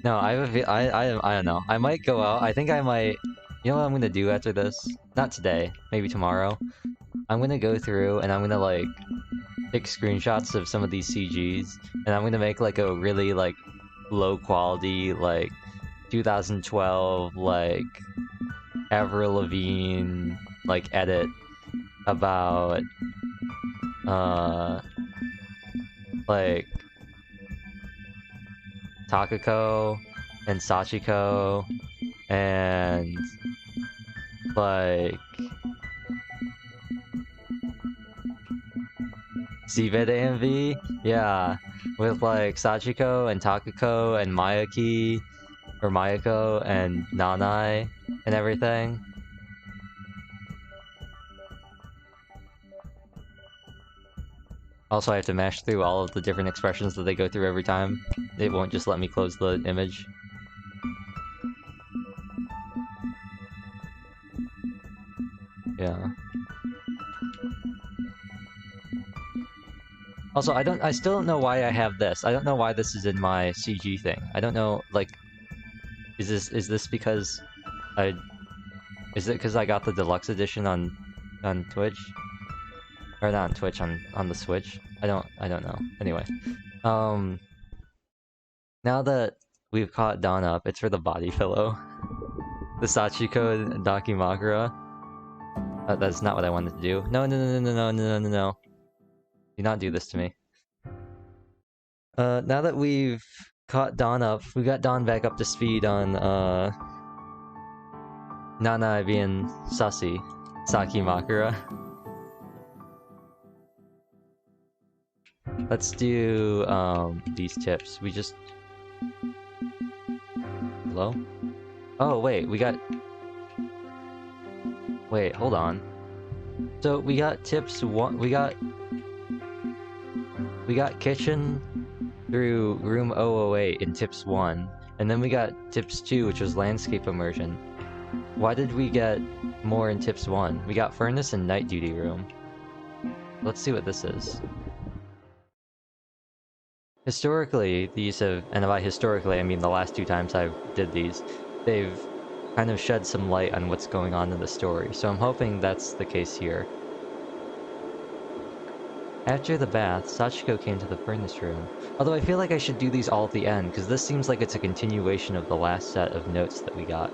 No, I don't know. I might go out. I think I might... You know what I'm gonna do after this? Not today. Maybe tomorrow. I'm gonna go through and I'm gonna, like, take screenshots of some of these CGs. And I'm gonna make, like, a really, like, low quality, like, 2012, like, Avril Lavigne, like, edit about, like, Takako and Sachiko and like SeaBed AMV? Yeah, with like Sachiko and Takako and Mayaki or Mayako and Nanai and everything. Also, I have to mash through all of the different expressions that they go through every time. It won't just let me close the image. Yeah. Also, I still don't know why I have this. I don't know why this is in my CG thing. I don't know, like, is this because is it because I got the deluxe edition on Twitch? Or not on Twitch, on the Switch? I don't know. Anyway. Now that we've caught Dawn up, it's for the body pillow. The Sachiko Dakimakura. That's not what I wanted to do. No. Do not do this to me. Now that we've caught Dawn up, we got Dawn back up to speed on, Nana being sussy. Sakimakura. Let's do, these tips. We just... Hello? Oh, wait, we got... Wait, hold on. So, we got tips 1... We got kitchen through room 008 in tips 1. And then we got tips 2, which was landscape immersion. Why did we get more in tips 1? We got furnace and night duty room. Let's see what this is. Historically, these have, and by historically I mean the last 2 times I did these, they've kind of shed some light on what's going on in the story, so I'm hoping that's the case here. After the bath, Sachiko came to the furnace room. Although I feel like I should do these all at the end, because this seems like it's a continuation of the last set of notes that we got.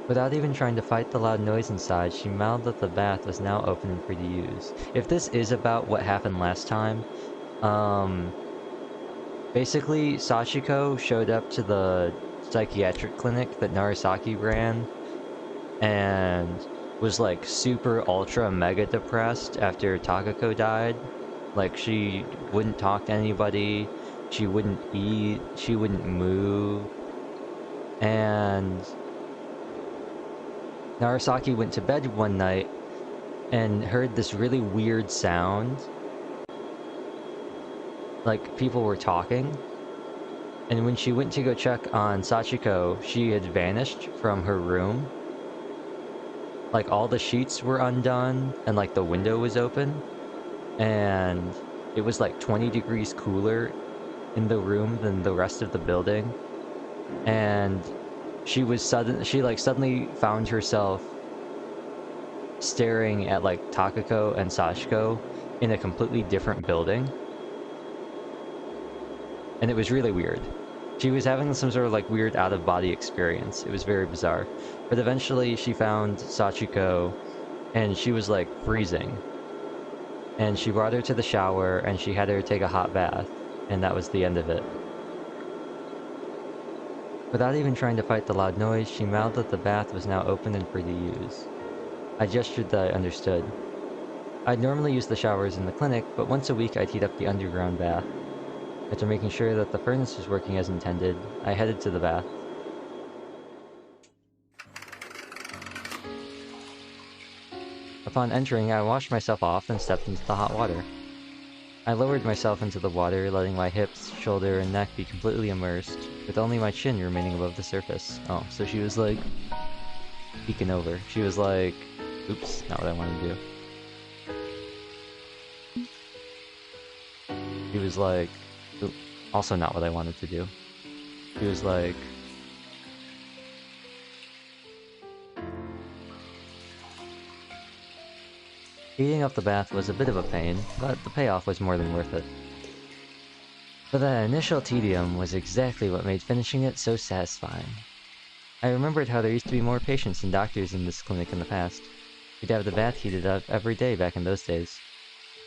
Without even trying to fight the loud noise inside, she mouthed that the bath was now open and free to use. If this is about what happened last time, basically Sachiko showed up to the psychiatric clinic that Narasaki ran, and was like super ultra mega depressed after Takako died. Like, she wouldn't talk to anybody, she wouldn't eat, she wouldn't move, and Narasaki went to bed one night and heard this really weird sound. Like, people were talking. And when she went to go check on Sachiko, she had vanished from her room. Like, all the sheets were undone, and like the window was open. And it was like 20 degrees cooler in the room than the rest of the building. And she suddenly found herself staring at like Takako and Sachiko in a completely different building. And it was really weird. She was having some sort of like weird out-of-body experience. It was very bizarre. But eventually she found Sachiko and she was like freezing. And she brought her to the shower and she had her take a hot bath. And that was the end of it. Without even trying to fight the loud noise, she mouthed that the bath was now open and free to use. I gestured that I understood. I'd normally use the showers in the clinic, but once a week I'd heat up the underground bath. After making sure that the furnace was working as intended, I headed to the bath. Upon entering, I washed myself off and stepped into the hot water. I lowered myself into the water, letting my hips, shoulder, and neck be completely immersed, with only my chin remaining above the surface. Oh, so she was like peeking over. She was like, oops, not what I wanted to do. She was like, also not what I wanted to do. She was like, heating up the bath was a bit of a pain, but the payoff was more than worth it. But that initial tedium was exactly what made finishing it so satisfying. I remembered how there used to be more patients and doctors in this clinic in the past. We'd have the bath heated up every day back in those days.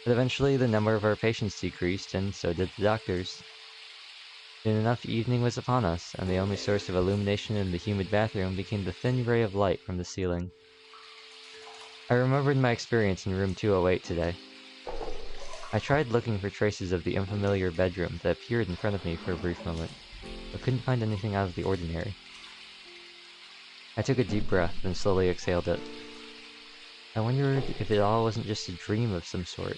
But eventually the number of our patients decreased, and so did the doctors. Soon enough evening was upon us, and the only source of illumination in the humid bathroom became the thin ray of light from the ceiling. I remembered my experience in room 208 today. I tried looking for traces of the unfamiliar bedroom that appeared in front of me for a brief moment, but couldn't find anything out of the ordinary. I took a deep breath and slowly exhaled it. I wondered if it all wasn't just a dream of some sort.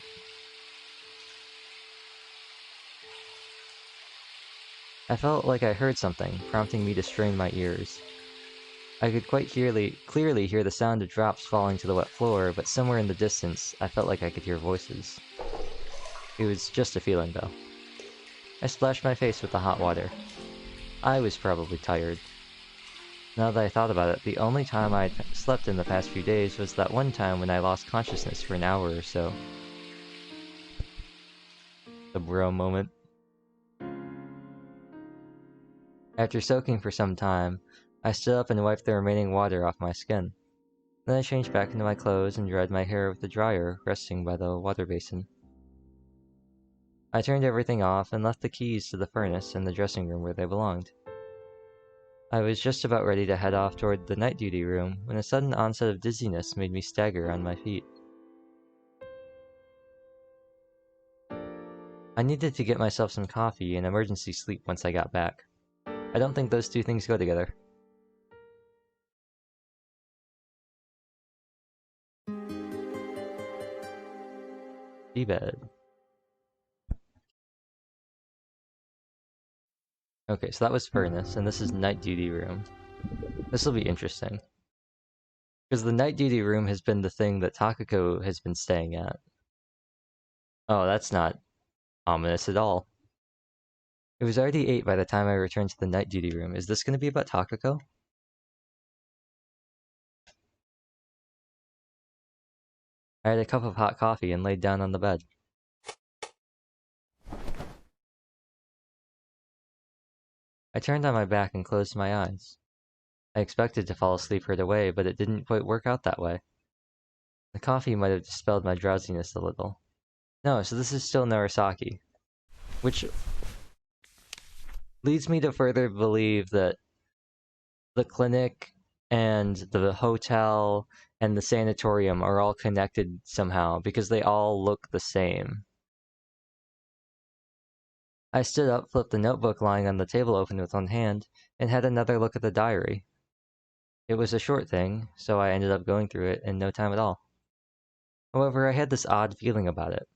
I felt like I heard something, prompting me to strain my ears. I could quite clearly hear the sound of drops falling to the wet floor, but somewhere in the distance, I felt like I could hear voices. It was just a feeling, though. I splashed my face with the hot water. I was probably tired. Now that I thought about it, the only time I'd slept in the past few days was that one time when I lost consciousness for an hour or so. The bro moment. After soaking for some time, I stood up and wiped the remaining water off my skin. Then I changed back into my clothes and dried my hair with the dryer resting by the water basin. I turned everything off and left the keys to the furnace and the dressing room where they belonged. I was just about ready to head off toward the night duty room when a sudden onset of dizziness made me stagger on my feet. I needed to get myself some coffee and emergency sleep once I got back. I don't think those two things go together. SeaBed. Okay, so that was furnace, and this is night duty room. This will be interesting. Because the night duty room has been the thing that Takako has been staying at. Oh, that's not ominous at all. It was already 8 by the time I returned to the night duty room. Is this going to be about Takako? I had a cup of hot coffee and laid down on the bed. I turned on my back and closed my eyes. I expected to fall asleep right away, but it didn't quite work out that way. The coffee might have dispelled my drowsiness a little. No, so this is still Narasaki. Which leads me to further believe that the clinic and the hotel and the sanatorium are all connected somehow, because they all look the same. I stood up, flipped the notebook lying on the table open with one hand, and had another look at the diary. It was a short thing, so I ended up going through it in no time at all. However, I had this odd feeling about it.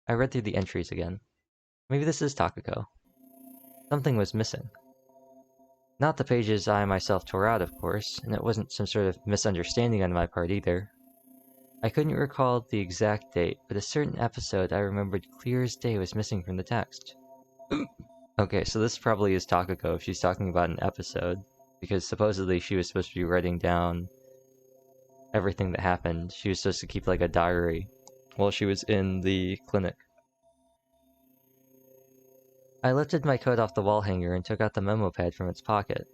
I read through the entries again. Maybe this is Takako. Something was missing. Not the pages I myself tore out, of course, and it wasn't some sort of misunderstanding on my part either. I couldn't recall the exact date, but a certain episode I remembered clear as day was missing from the text. Okay, so this probably is Takako if she's talking about an episode, because supposedly she was supposed to be writing down everything that happened. She was supposed to keep like a diary while she was in the clinic. I lifted my coat off the wall hanger and took out the memo pad from its pocket.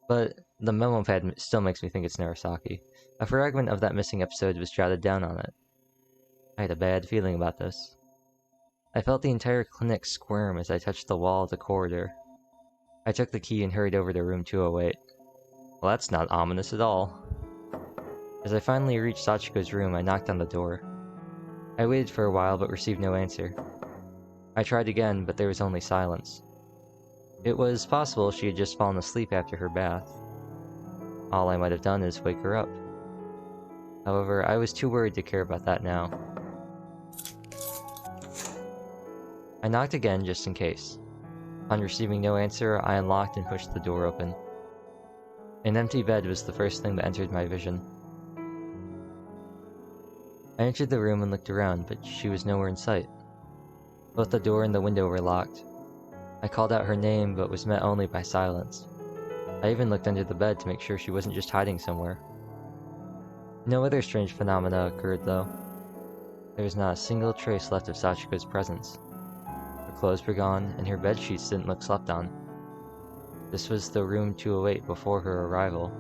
But the memo pad still makes me think it's Narasaki. A fragment of that missing episode was jotted down on it. I had a bad feeling about this. I felt the entire clinic squirm as I touched the wall of the corridor. I took the key and hurried over to room 208. Well, that's not ominous at all. As I finally reached Sachiko's room, I knocked on the door. I waited for a while but received no answer. I tried again, but there was only silence. It was possible she had just fallen asleep after her bath. All I might have done is wake her up. However, I was too worried to care about that now. I knocked again just in case. On receiving no answer, I unlocked and pushed the door open. An empty bed was the first thing that entered my vision. I entered the room and looked around, but she was nowhere in sight. Both the door and the window were locked. I called out her name, but was met only by silence. I even looked under the bed to make sure she wasn't just hiding somewhere. No other strange phenomena occurred, though. There was not a single trace left of Sachiko's presence. Her clothes were gone, and her bedsheets didn't look slept on. This was the room 208 before her arrival.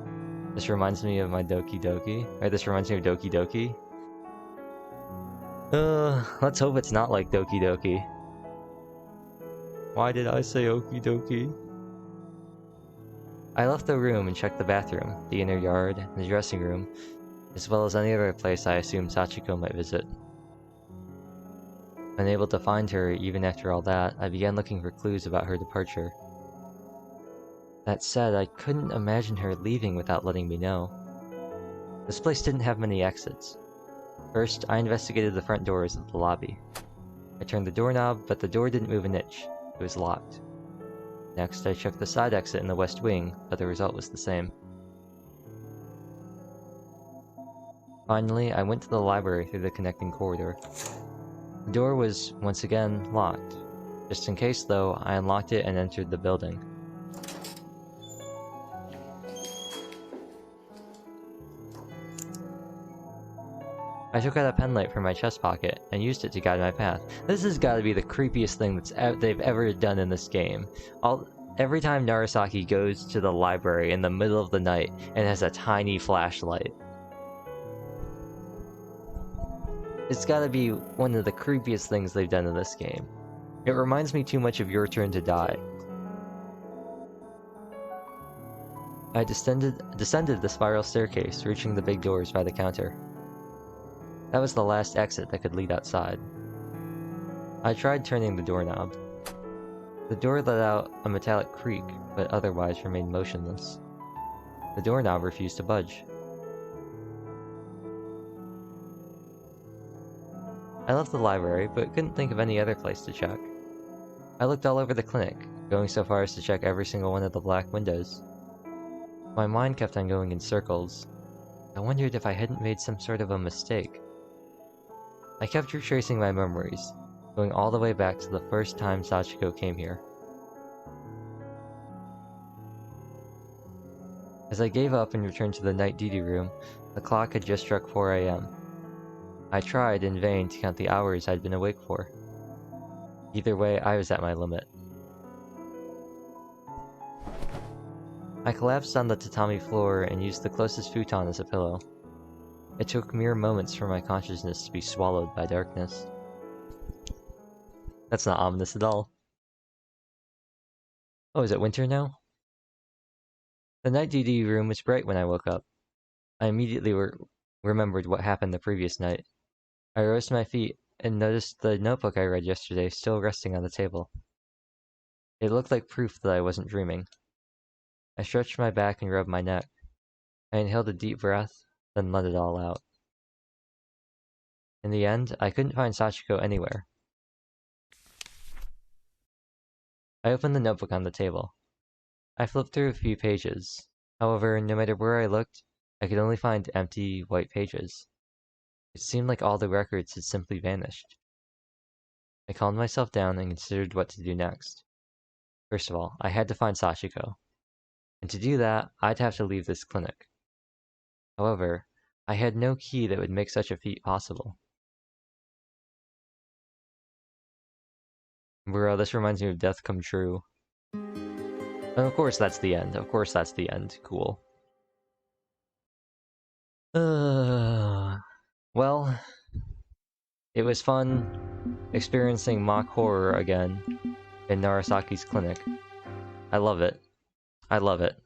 This reminds me of my Doki Doki. Or this reminds me of Doki Doki. Let's hope it's not like Doki Doki. Why did I say Okie Dokie? I left the room and checked the bathroom, the inner yard, and the dressing room, as well as any other place I assumed Sachiko might visit. Unable to find her even after all that, I began looking for clues about her departure. That said, I couldn't imagine her leaving without letting me know. This place didn't have many exits. First, I investigated the front doors of the lobby. I turned the doorknob, but the door didn't move an inch. It was locked. Next, I checked the side exit in the west wing, but the result was the same. Finally, I went to the library through the connecting corridor. The door was, once again, locked. Just in case, though, I unlocked it and entered the building. I took out a penlight from my chest pocket and used it to guide my path. This has got to be the creepiest thing they've ever done in this game. Every time Narasaki goes to the library in the middle of the night and has a tiny flashlight. It's gotta be one of the creepiest things they've done in this game. It reminds me too much of Your Turn to Die. I descended the spiral staircase, reaching the big doors by the counter. That was the last exit that could lead outside. I tried turning the doorknob. The door let out a metallic creak, but otherwise remained motionless. The doorknob refused to budge. I left the library, but couldn't think of any other place to check. I looked all over the clinic, going so far as to check every single one of the black windows. My mind kept on going in circles. I wondered if I hadn't made some sort of a mistake. I kept retracing my memories, going all the way back to the first time Sachiko came here. As I gave up and returned to the night duty room, the clock had just struck 4 a.m. I tried in vain to count the hours I'd been awake for. Either way, I was at my limit. I collapsed on the tatami floor and used the closest futon as a pillow. It took mere moments for my consciousness to be swallowed by darkness. That's not ominous at all. Oh, is it winter now? The night duty room was bright when I woke up. I immediately remembered what happened the previous night. I rose to my feet and noticed the notebook I read yesterday still resting on the table. It looked like proof that I wasn't dreaming. I stretched my back and rubbed my neck. I inhaled a deep breath, then let it all out. In the end, I couldn't find Sachiko anywhere. I opened the notebook on the table. I flipped through a few pages. However, no matter where I looked, I could only find empty, white pages. It seemed like all the records had simply vanished. I calmed myself down and considered what to do next. First of all, I had to find Sachiko. And to do that, I'd have to leave this clinic. However, I had no key that would make such a feat possible. Bro, this reminds me of Death Come True. And of course that's the end. Of course that's the end. Cool. Well, it was fun experiencing mock horror again in Narasaki's clinic. I love it. I love it.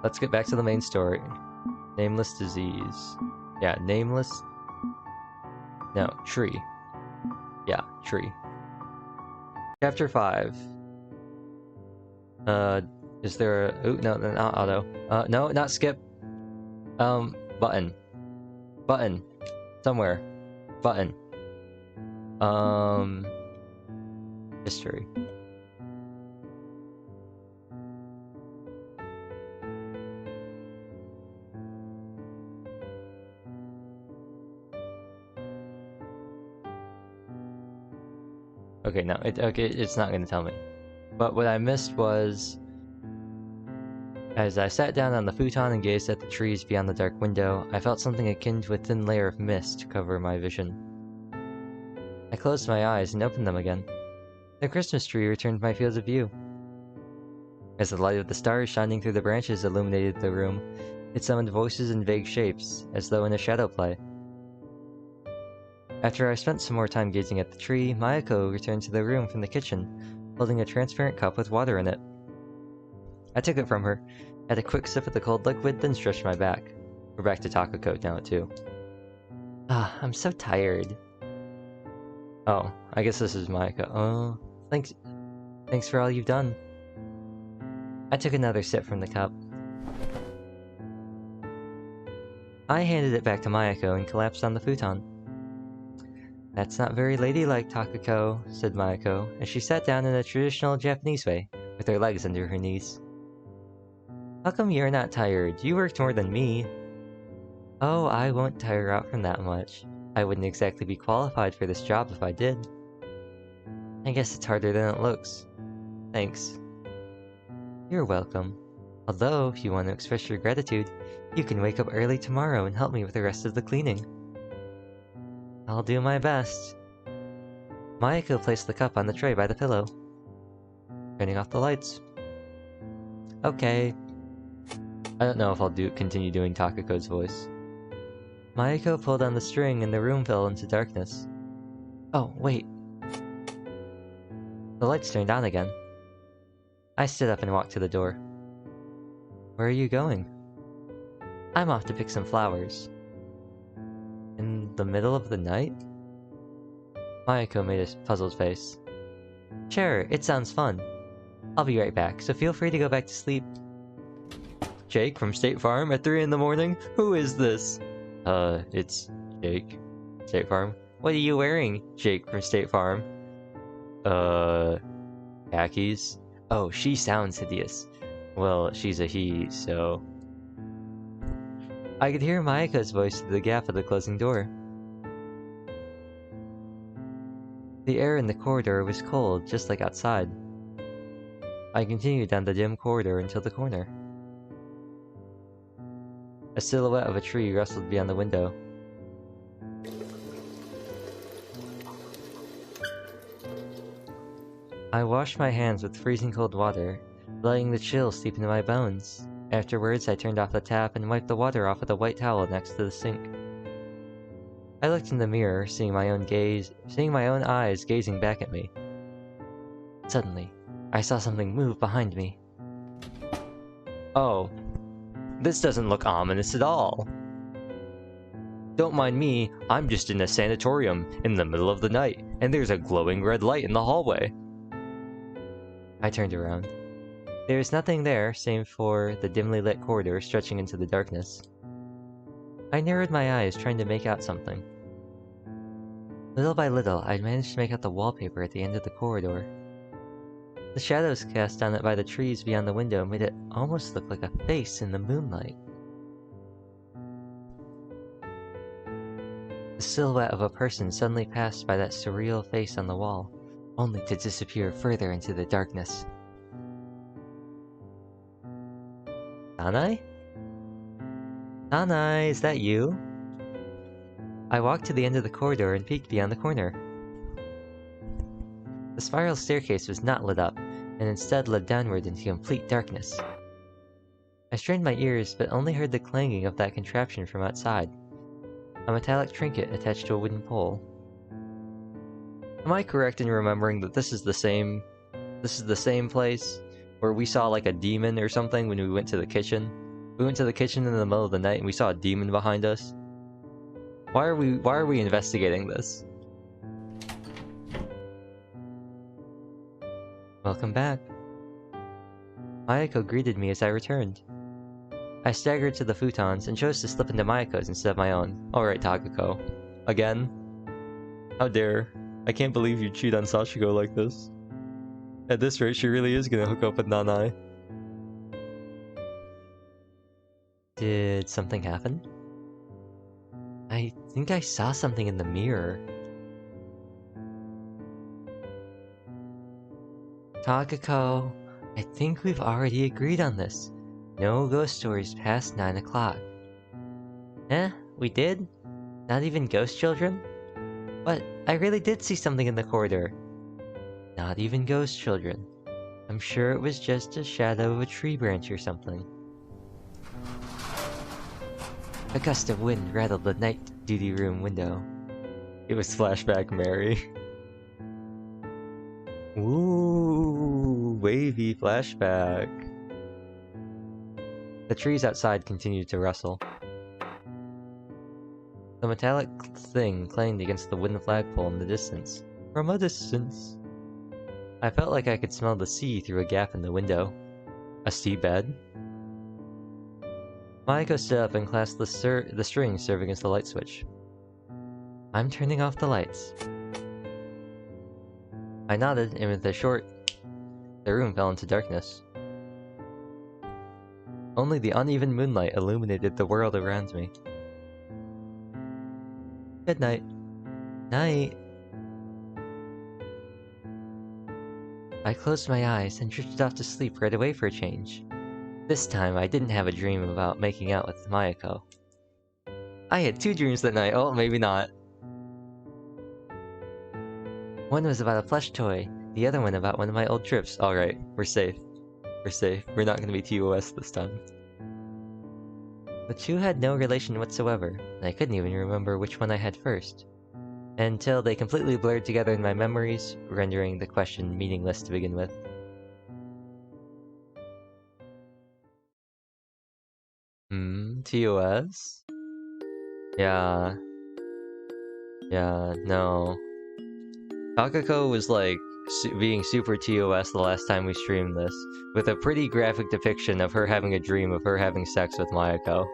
Let's get back to the main story. Nameless disease. Yeah, nameless... No, tree. Yeah, tree. Chapter 5. Is there a... Ooh, no, not auto. No, not skip. Button. Button. Somewhere. Button. History. Okay, no, it's not gonna tell me. But what I missed was... As I sat down on the futon and gazed at the trees beyond the dark window, I felt something akin to a thin layer of mist cover my vision. I closed my eyes and opened them again. The Christmas tree returned my field of view. As the light of the stars shining through the branches illuminated the room, It summoned voices in vague shapes, as though in a shadow play. After I spent some more time gazing at the tree, Mayako returned to the room from the kitchen, holding a transparent cup with water in it. I took it from her, had a quick sip of the cold liquid, then stretched my back. We're back to Takako now, too. Ah, I'm so tired. Oh, I guess this is Mayako. Oh, thanks for all you've done. I took another sip from the cup. I handed it back to Mayako and collapsed on the futon. That's not very ladylike, Takako, said Mayako, as she sat down in a traditional Japanese way, with her legs under her knees. How come you're not tired? You worked more than me. Oh, I won't tire out from that much. I wouldn't exactly be qualified for this job if I did. I guess it's harder than it looks. Thanks. You're welcome. Although, if you want to express your gratitude, you can wake up early tomorrow and help me with the rest of the cleaning. I'll do my best. Mayako placed the cup on the tray by the pillow. Turning off the lights. Okay. I don't know if I'll continue doing Takako's voice. Mayako pulled on the string and the room fell into darkness. Oh, wait. The lights turned on again. I stood up and walked to the door. Where are you going? I'm off to pick some flowers. In the middle of the night? Mayako made a puzzled face. Sure, it sounds fun. I'll be right back, so feel free to go back to sleep. Jake from State Farm at 3 in the morning? Who is this? It's Jake. State Farm. What are you wearing? Jake from State Farm. Khakis? Oh, she sounds hideous. Well, she's a he, so... I could hear Mayako's voice through the gap of the closing door. The air in the corridor was cold, just like outside. I continued down the dim corridor until the corner. A silhouette of a tree rustled beyond the window. I washed my hands with freezing cold water, letting the chill seep into my bones. Afterwards, I turned off the tap and wiped the water off with a white towel next to the sink. I looked in the mirror, seeing my own eyes gazing back at me. Suddenly, I saw something move behind me. Oh, this doesn't look ominous at all. Don't mind me, I'm just in a sanatorium in the middle of the night, and there's a glowing red light in the hallway. I turned around. There was nothing there, save for the dimly lit corridor stretching into the darkness. I narrowed my eyes, trying to make out something. Little by little, I managed to make out the wallpaper at the end of the corridor. The shadows cast on it by the trees beyond the window made it almost look like a face in the moonlight. The silhouette of a person suddenly passed by that surreal face on the wall, only to disappear further into the darkness. Nanai? Nanai, is that you? I walked to the end of the corridor and peeked beyond the corner. The spiral staircase was not lit up, and instead led downward into complete darkness. I strained my ears, but only heard the clanging of that contraption from outside. A metallic trinket attached to a wooden pole. Am I correct in remembering that this is the same place where we saw like a demon or something when we went to the kitchen? We went to the kitchen in the middle of the night and we saw a demon behind us. Why are we investigating this? Welcome back. Mayako greeted me as I returned. I staggered to the futons and chose to slip into Mayako's instead of my own. Alright, Takako. Again? How dare. I can't believe you cheat on Sachiko like this. At this rate, she really is gonna hook up with Nanai. Did something happen? I think I saw something in the mirror. Takako, I think we've already agreed on this. No ghost stories past 9 o'clock. Eh? We did? Not even ghost children? But I really did see something in the corridor. Not even ghost children. I'm sure it was just a shadow of a tree branch or something. A gust of wind rattled the night duty room window. It was flashback Mary. Ooh, wavy flashback. The trees outside continued to rustle. The metallic thing clanged against the wooden flagpole in the distance. From a distance. I felt like I could smell the sea through a gap in the window. A seabed? Mayako stood up and clasped the string served against the light switch. I'm turning off the lights. I nodded, and with a short, the room fell into darkness. Only the uneven moonlight illuminated the world around me. Good night. Night. I closed my eyes and drifted off to sleep right away for a change. This time, I didn't have a dream about making out with Mayako. I had 2 dreams that night. Oh, maybe not. One was about a plush toy, the other one about one of my old trips. Alright, we're safe. We're safe. We're not gonna be TOS this time. The two had no relation whatsoever, and I couldn't even remember which one I had first. Until they completely blurred together in my memories, rendering the question meaningless to begin with. TOS? Yeah. Yeah, no. Takako was like being super TOS the last time we streamed this, with a pretty graphic depiction of her having a dream of her having sex with Mayako.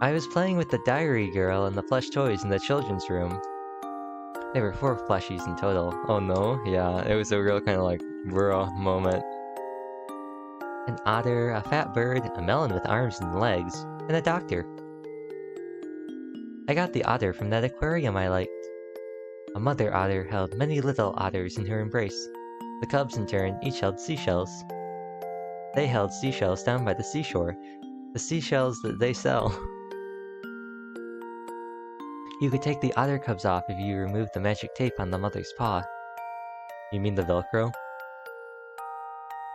I was playing with the diary girl and the plush toys in the children's room. There were 4 plushies in total. Oh no, yeah, it was a real kind of like, bruh moment. An otter, a fat bird, a melon with arms and legs, and a doctor. I got the otter from that aquarium I liked. A mother otter held many little otters in her embrace. The cubs, in turn, each held seashells. They held seashells down by the seashore, the seashells that they sell. You could take the otter cubs off if you removed the magic tape on the mother's paw. You mean the Velcro?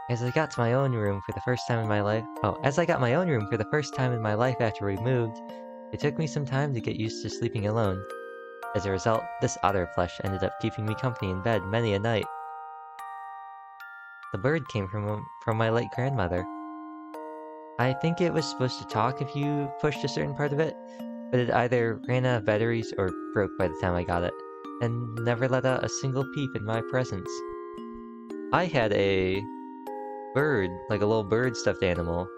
As I got my own room for the first time in my life after we moved, it took me some time to get used to sleeping alone. As a result, this otter plush ended up keeping me company in bed many a night. The bird came from my late grandmother. I think it was supposed to talk if you pushed a certain part of it, but it either ran out of batteries or broke by the time I got it, and never let out a single peep in my presence. I had a bird, like a little bird stuffed animal.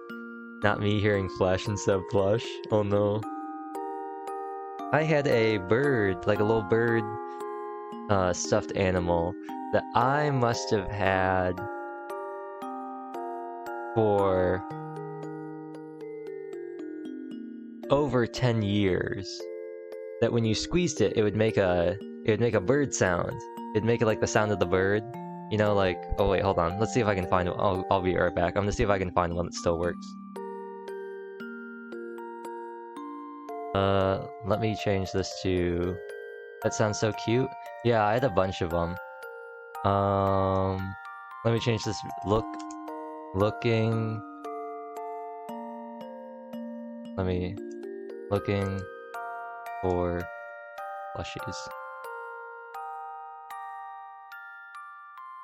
Not me hearing flash and sub plush. Oh no. I had a bird, like a little bird stuffed animal that I must have had for over 10 years. That when you squeezed it, it would make a bird sound. It'd make it like the sound of the bird. You know, like, oh wait, hold on. Let's see if I can find one. I'll be right back. I'm gonna see if I can find one that still works. Let me change this to... That sounds so cute. Yeah, I had a bunch of them. Let me change this. Looking for plushies.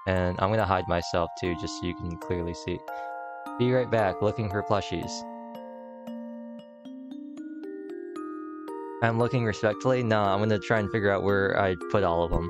And I'm gonna hide myself too, just so you can clearly see. Be right back, looking for plushies. I'm looking respectfully? No, I'm gonna try and figure out where I put all of them.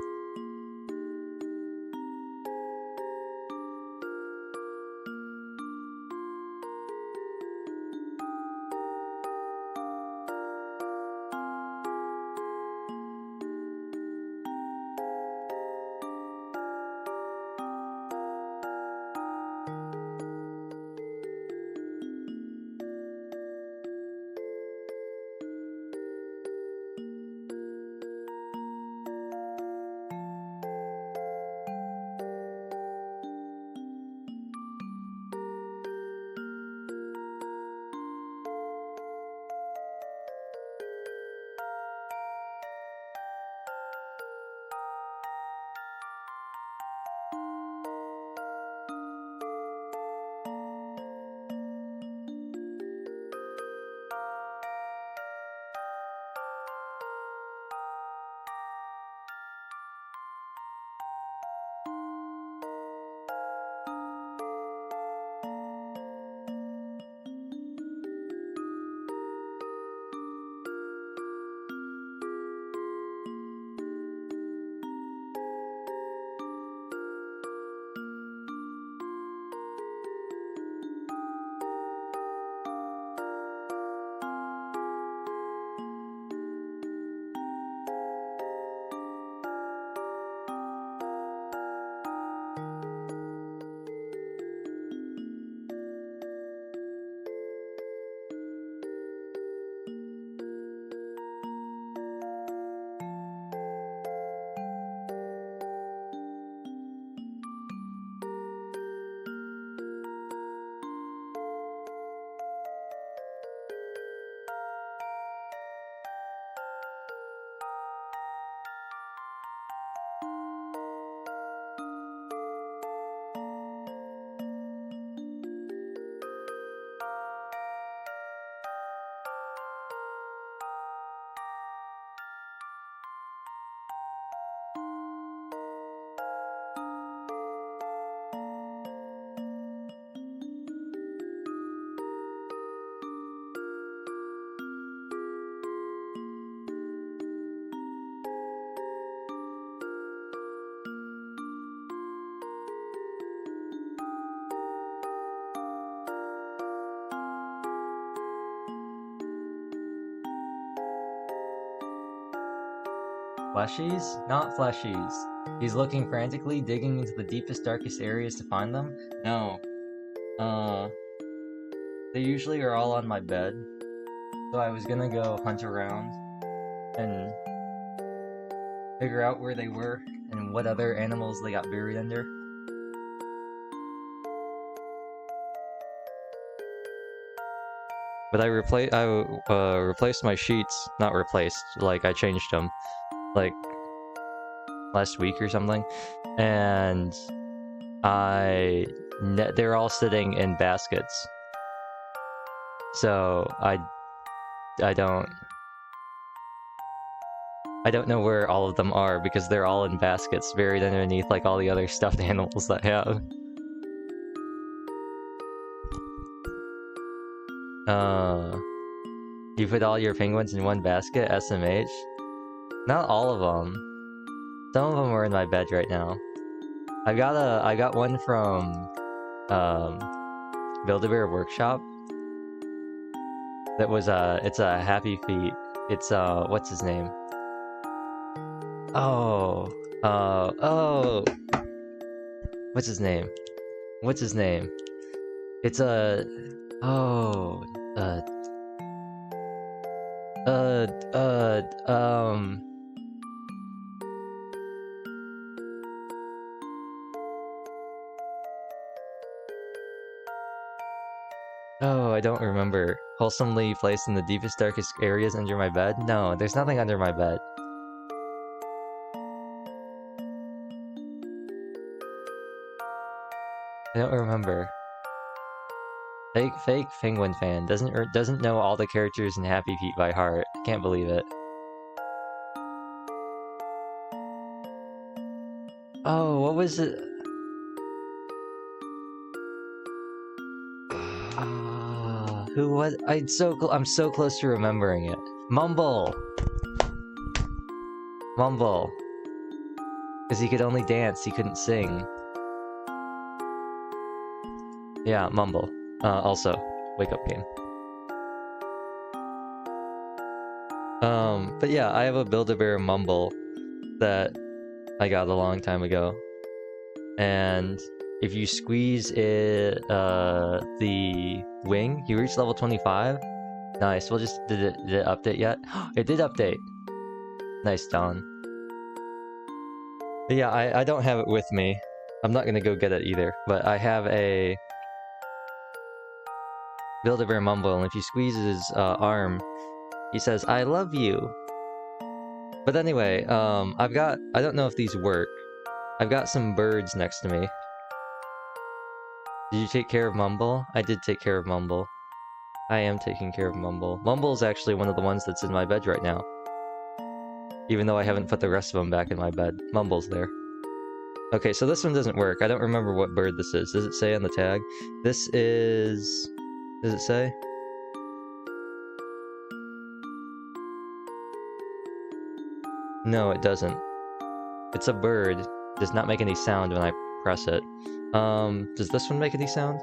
Fleshies? Not fleshies. He's looking frantically, digging into the deepest, darkest areas to find them? No. They usually are all on my bed. So I was gonna go hunt around and figure out where they were and what other animals they got buried under. But I replaced my sheets. Not replaced, like I changed them, like last week or something, and they're all sitting in baskets. So I don't know where all of them are because they're all in baskets buried underneath like all the other stuffed animals that I have. You put all your penguins in one basket, SMH? Not all of them. Some of them are in my bed right now. I got one from Build-A-Bear Workshop. That was it's a Happy Feet. It's what's his name? Oh, what's his name? What's his name? It's a Oh, I don't remember. Wholesomely placed in the deepest, darkest areas under my bed? No, there's nothing under my bed. I don't remember. Fake penguin fan doesn't know all the characters in Happy Feet by heart. I can't believe it. Oh, what was it? Who was? I'm so close to remembering it. Mumble. Because he could only dance, he couldn't sing. Yeah, Mumble. Also, Wake Up Game. But yeah, I have a Build-A-Bear Mumble that I got a long time ago. And if you squeeze it, the wing, you reach level 25. Nice. We'll just did it update yet? It did update. Nice, Don. But yeah, I don't have it with me. I'm not gonna go get it either. But I have a Build-A-Bear Mumble, and if you squeeze his arm, he says, "I love you." But anyway, I don't know if these work. I've got some birds next to me. Did you take care of Mumble? I did take care of Mumble. I am taking care of Mumble. Mumble's actually one of the ones that's in my bed right now. Even though I haven't put the rest of them back in my bed. Mumble's there. Okay, so this one doesn't work. I don't remember what bird this is. Does it say on the tag? This is... Does it say? No, it doesn't. It's a bird. It does not make any sound when I press it. Does this one make any sound?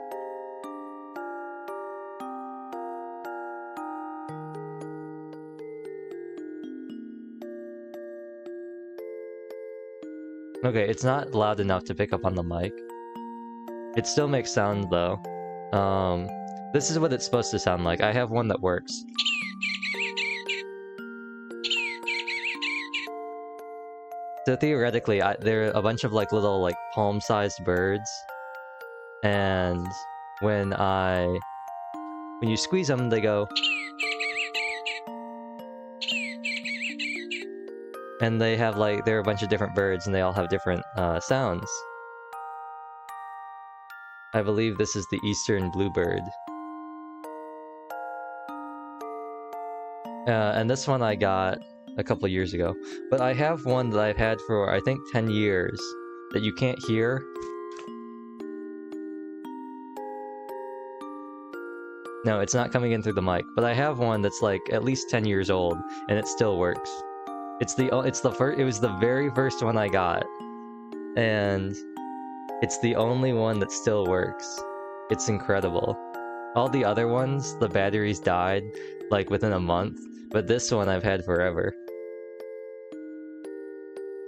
Okay, it's not loud enough to pick up on the mic. It still makes sound though. This is what it's supposed to sound like. I have one that works. So theoretically, there are a bunch of like little like palm-sized birds, and when you squeeze them, they go, and they have like they're a bunch of different birds, and they all have different sounds. I believe this is the eastern bluebird. And this one I got a couple years ago. But I have one that I've had for, I think, 10 years that you can't hear. No, it's not coming in through the mic. But I have one that's like at least 10 years old, and it still works. It was the very first one I got. And it's the only one that still works. It's incredible. All the other ones, the batteries died like within a month, but this one I've had forever.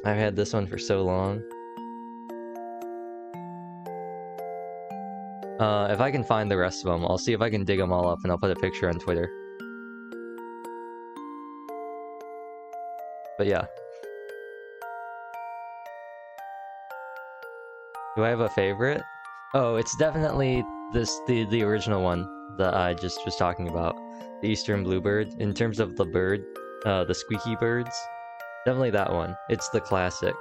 I've had this one for so long. If I can find the rest of them, I'll see if I can dig them all up and I'll put a picture on Twitter. But yeah. Do I have a favorite? Oh, it's definitely the original one that I just was talking about. The Eastern Bluebird. In terms of the bird, the squeaky birds. Definitely that one. It's the classic.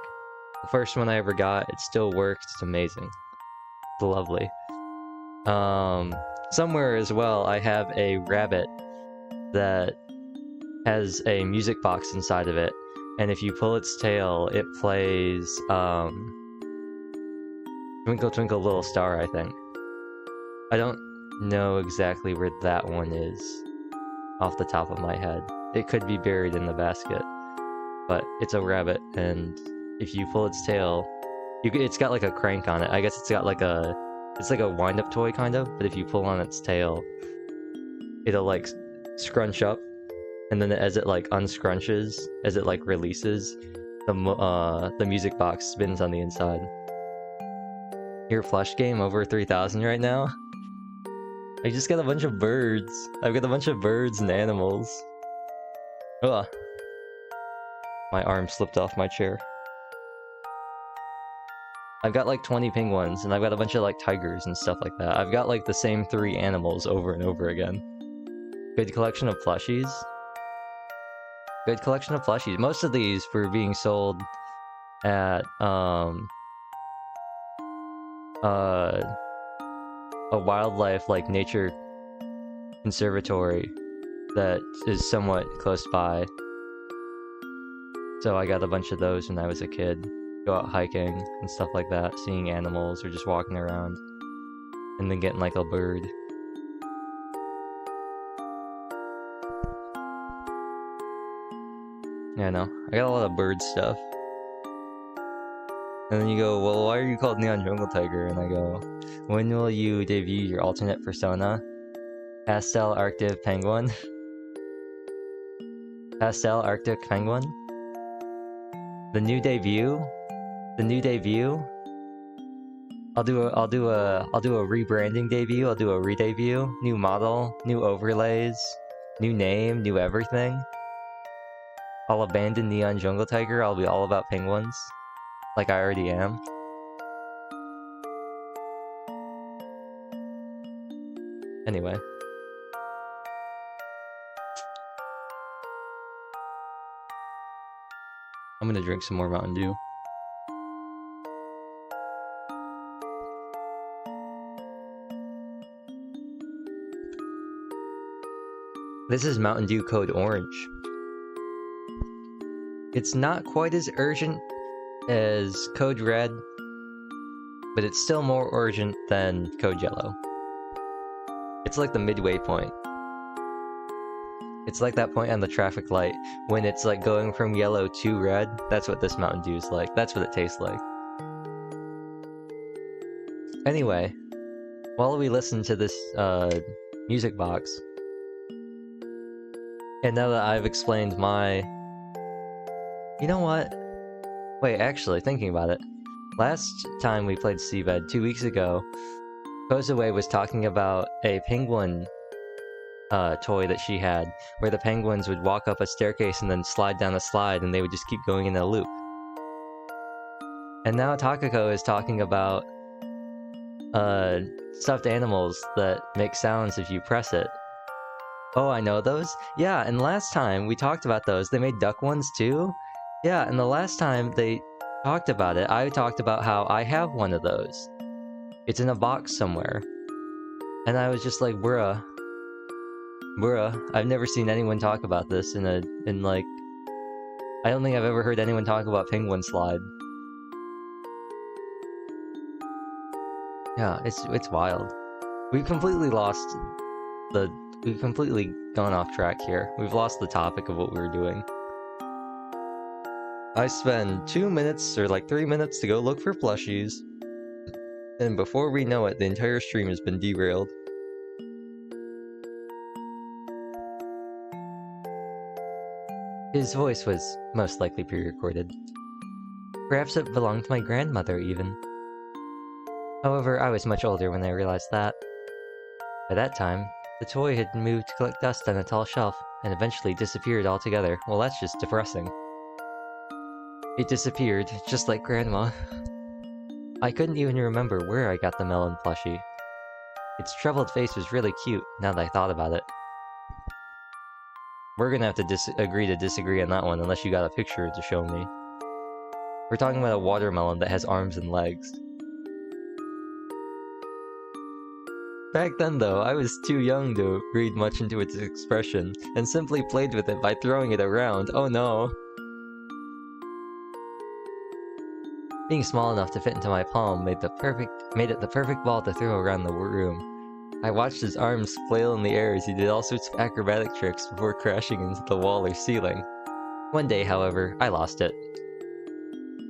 The first one I ever got, it still works, it's amazing. It's lovely. Somewhere as well, I have a rabbit that has a music box inside of it, and if you pull its tail, it plays, Twinkle Twinkle Little Star, I think. I don't know exactly where that one is off the top of my head. It could be buried in the basket, but it's a rabbit, and if you pull its tail, it's got like a crank on it. I guess it's got like it's like a wind-up toy, kind of, but if you pull on its tail, it'll like scrunch up, and then as it like unscrunches, as it like releases, the music box spins on the inside. Your flush game over 3,000 right now? I just got a bunch of birds. I've got a bunch of birds and animals. Ugh. My arm slipped off my chair. I've got like 20 penguins, and I've got a bunch of like tigers and stuff like that. I've got like the same 3 animals over and over again. Good collection of plushies. Good collection of plushies. Most of these were being sold at a wildlife like nature conservatory that is somewhat close by. So I got a bunch of those when I was a kid. Go out hiking and stuff like that, seeing animals or just walking around, and then getting like a bird. Yeah, no, I got a lot of bird stuff. And then you go, well, why are you called Neon Jungle Tiger? And I go, when will you debut your alternate persona? Pastel Arctic Penguin? Pastel Arctic Penguin? The new debut? The new debut? I'll do a rebranding debut, I'll do a re-debut, new model, new overlays, new name, new everything. I'll abandon Neon Jungle Tiger, I'll be all about penguins. Like I already am. Anyway. I'm gonna drink some more Mountain Dew. This is Mountain Dew Code Orange. It's not quite as urgent as Code Red, but it's still more urgent than Code Yellow. It's like the midway point. It's like that point on the traffic light when it's like going from yellow to red. That's what this Mountain Dew is like. That's what it tastes like. Anyway, while we listen to this music box, and now that I've explained my... You know what? Wait, actually, thinking about it. Last time we played SeaBed, 2 weeks ago, Kozue was talking about a penguin toy that she had, where the penguins would walk up a staircase and then slide down a slide, and they would just keep going in a loop. And now Takako is talking about stuffed animals that make sounds if you press it. Oh, I know those? Yeah, and last time we talked about those. They made duck ones too? Yeah, and the last time they talked about it, I talked about how I have one of those. It's in a box somewhere. And I was just like, bruh, I've never seen anyone talk about this in like... I don't think I've ever heard anyone talk about Penguin Slide. Yeah, it's wild. We've completely lost we've completely gone off track here. We've lost the topic of what we were doing. I spend 2 minutes or like 3 minutes to go look for plushies, and before we know it, the entire stream has been derailed. His voice was most likely pre-recorded. Perhaps it belonged to my grandmother, even. However, I was much older when I realized that. By that time, the toy had moved to collect dust on a tall shelf, and eventually disappeared altogether. Well, that's just depressing. It disappeared, just like Grandma. I couldn't even remember where I got the melon plushie. Its troubled face was really cute, now that I thought about it. We're gonna have to agree to disagree on that one, unless you got a picture to show me. We're talking about a watermelon that has arms and legs. Back then, though, I was too young to read much into its expression, and simply played with it by throwing it around. Oh no! Being small enough to fit into my palm made it the perfect ball to throw around the room. I watched his arms flail in the air as he did all sorts of acrobatic tricks before crashing into the wall or ceiling. One day, however, I lost it.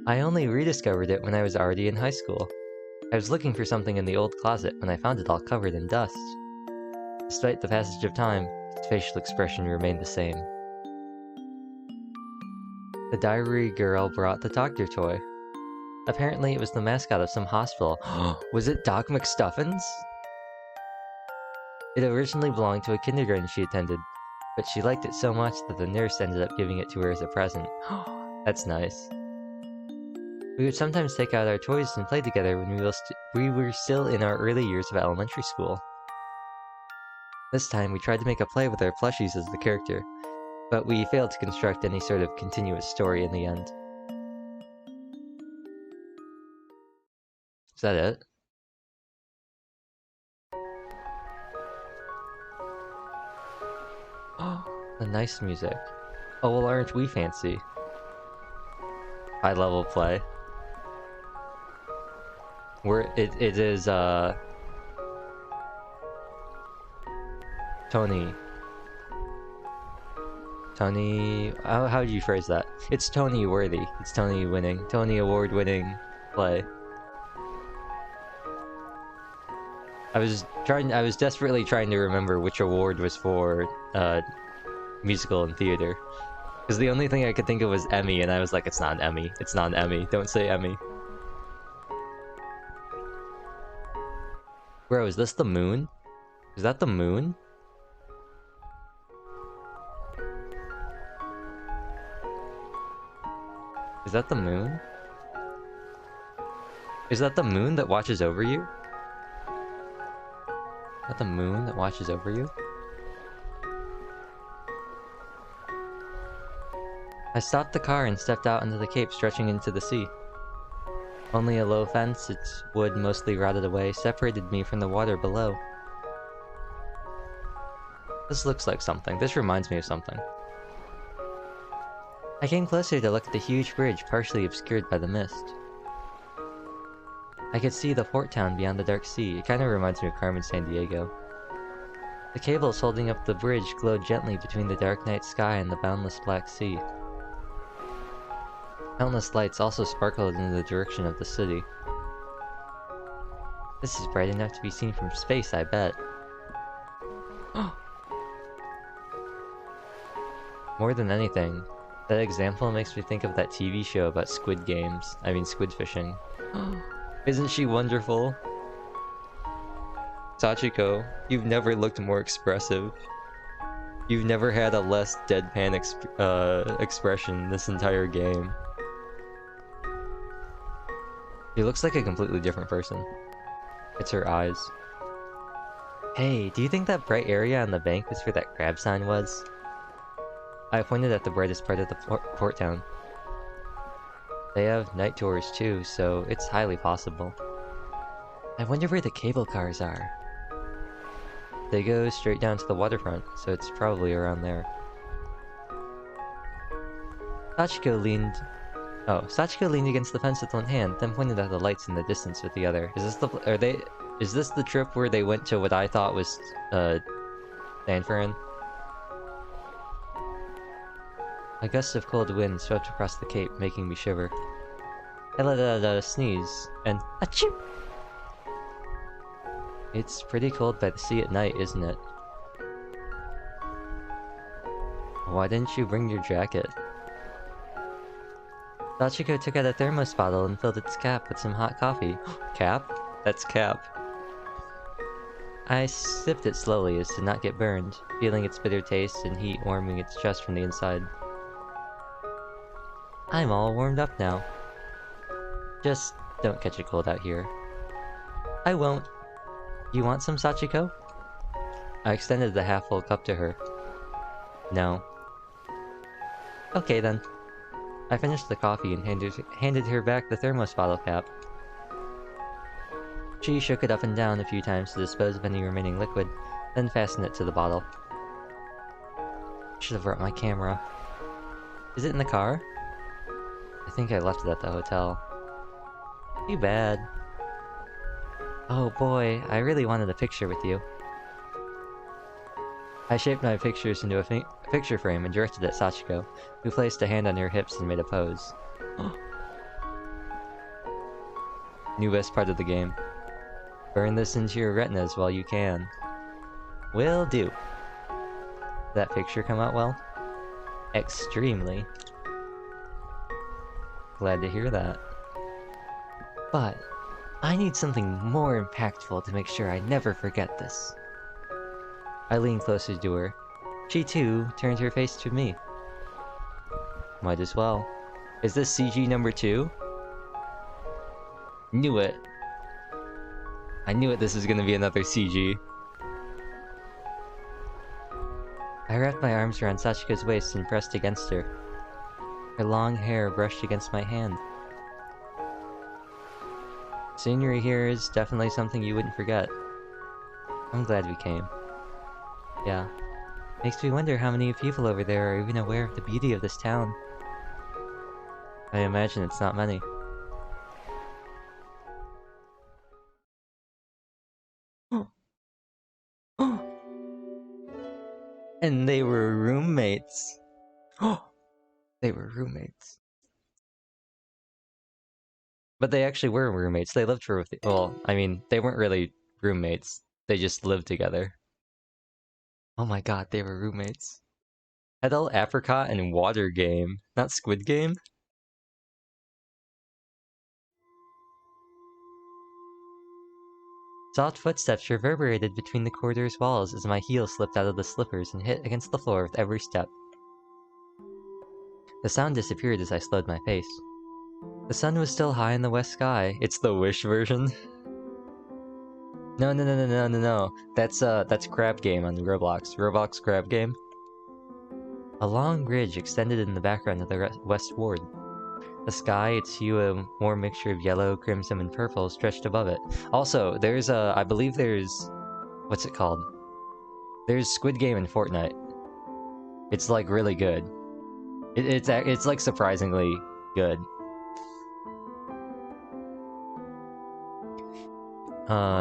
I only rediscovered it when I was already in high school. I was looking for something in the old closet when I found it all covered in dust. Despite the passage of time, its facial expression remained the same. The diary girl brought the doctor toy. Apparently it was the mascot of some hospital. Was it Doc McStuffins? It originally belonged to a kindergarten she attended, but she liked it so much that the nurse ended up giving it to her as a present. That's nice. We would sometimes take out our toys and play together when we were still in our early years of elementary school. This time we tried to make a play with our plushies as the character, but we failed to construct any sort of continuous story in the end. Is that it? Oh, the nice music. Oh, well, aren't we fancy? High-level play. It is, Tony, how do you phrase that? It's Tony worthy. It's Tony winning. Tony award winning play. I was desperately trying to remember which award was for, musical and theater. Because the only thing I could think of was Emmy, and I was like, it's not an Emmy. It's not an Emmy. Don't say Emmy. Bro, is this the moon? Is that the moon? Is that the moon? Is that the moon that watches over you? Is that the moon that watches over you? I stopped the car and stepped out into the cape stretching into the sea. Only a low fence, its wood mostly rotted away, separated me from the water below. This looks like something. This reminds me of something. I came closer to look at the huge bridge partially obscured by the mist. I could see the port town beyond the dark sea. It kind of reminds me of Carmen Sandiego. The cables holding up the bridge glowed gently between the dark night sky and the boundless black sea. Countless lights also sparkled in the direction of the city. This is bright enough to be seen from space, I bet. More than anything, that example makes me think of that TV show about squid games. I mean squid fishing. Isn't she wonderful? Sachiko, you've never looked more expressive. You've never had a less deadpan expression this entire game. She looks like a completely different person. It's her eyes. Hey, do you think that bright area on the bank was where that crab sign was? I pointed at the brightest part of the port town. They have night tours too, so it's highly possible. I wonder where the cable cars are. They go straight down to the waterfront, so it's probably around there. Sachiko leaned against the fence with one hand, then pointed at the lights in the distance with the other. Is this the trip where they went to what I thought was, San Fran? A gust of cold wind swept across the cape, making me shiver. I let out a sneeze, and achoo! It's pretty cold by the sea at night, isn't it? Why didn't you bring your jacket? Sachiko took out a thermos bottle and filled its cap with some hot coffee. Cap? That's cap. I sipped it slowly as to not get burned, feeling its bitter taste and heat warming its chest from the inside. I'm all warmed up now. Just don't catch a cold out here. I won't. You want some, Sachiko? I extended the half-full cup to her. No. Okay then. I finished the coffee and handed her back the thermos bottle cap. She shook it up and down a few times to dispose of any remaining liquid, then fastened it to the bottle. Should have brought my camera. Is it in the car? I think I left it at the hotel. Too bad. Oh boy, I really wanted a picture with you. I shaped my pictures into a picture frame and directed at Sachiko, who placed a hand on her hips and made a pose. New best part of the game. Burn this into your retinas while you can. Will do. Did that picture come out well? Extremely. Glad to hear that. But I need something more impactful to make sure I never forget this. I leaned closer to her. She too turned her face to me. Might as well. Is this CG number 2? Knew it. I knew it, this was gonna be another CG. I wrapped my arms around Sachiko's waist and pressed against her. Her long hair brushed against my hand. Scenery here is definitely something you wouldn't forget. I'm glad we came. Yeah. Makes me wonder how many people over there are even aware of the beauty of this town. I imagine it's not many. And they were roommates. They were roommates. But they actually were roommates. They lived for... Well, I mean, they weren't really roommates. They just lived together. Oh my god, they were roommates. Adult Apricot and Water Game. Not Squid Game? Soft footsteps reverberated between the corridor's walls as my heel slipped out of the slippers and hit against the floor with every step. The sound disappeared as I slowed my pace. The sun was still high in the west sky. It's the Wish version. No. That's Crab Game on Roblox. Roblox Crab Game. A long ridge extended in the background of the west ward. The sky, its hue a warm mixture of yellow, crimson, and purple, stretched above it. Also, there's I believe there's... What's it called? There's Squid Game in Fortnite. It's like really good. It's like surprisingly good.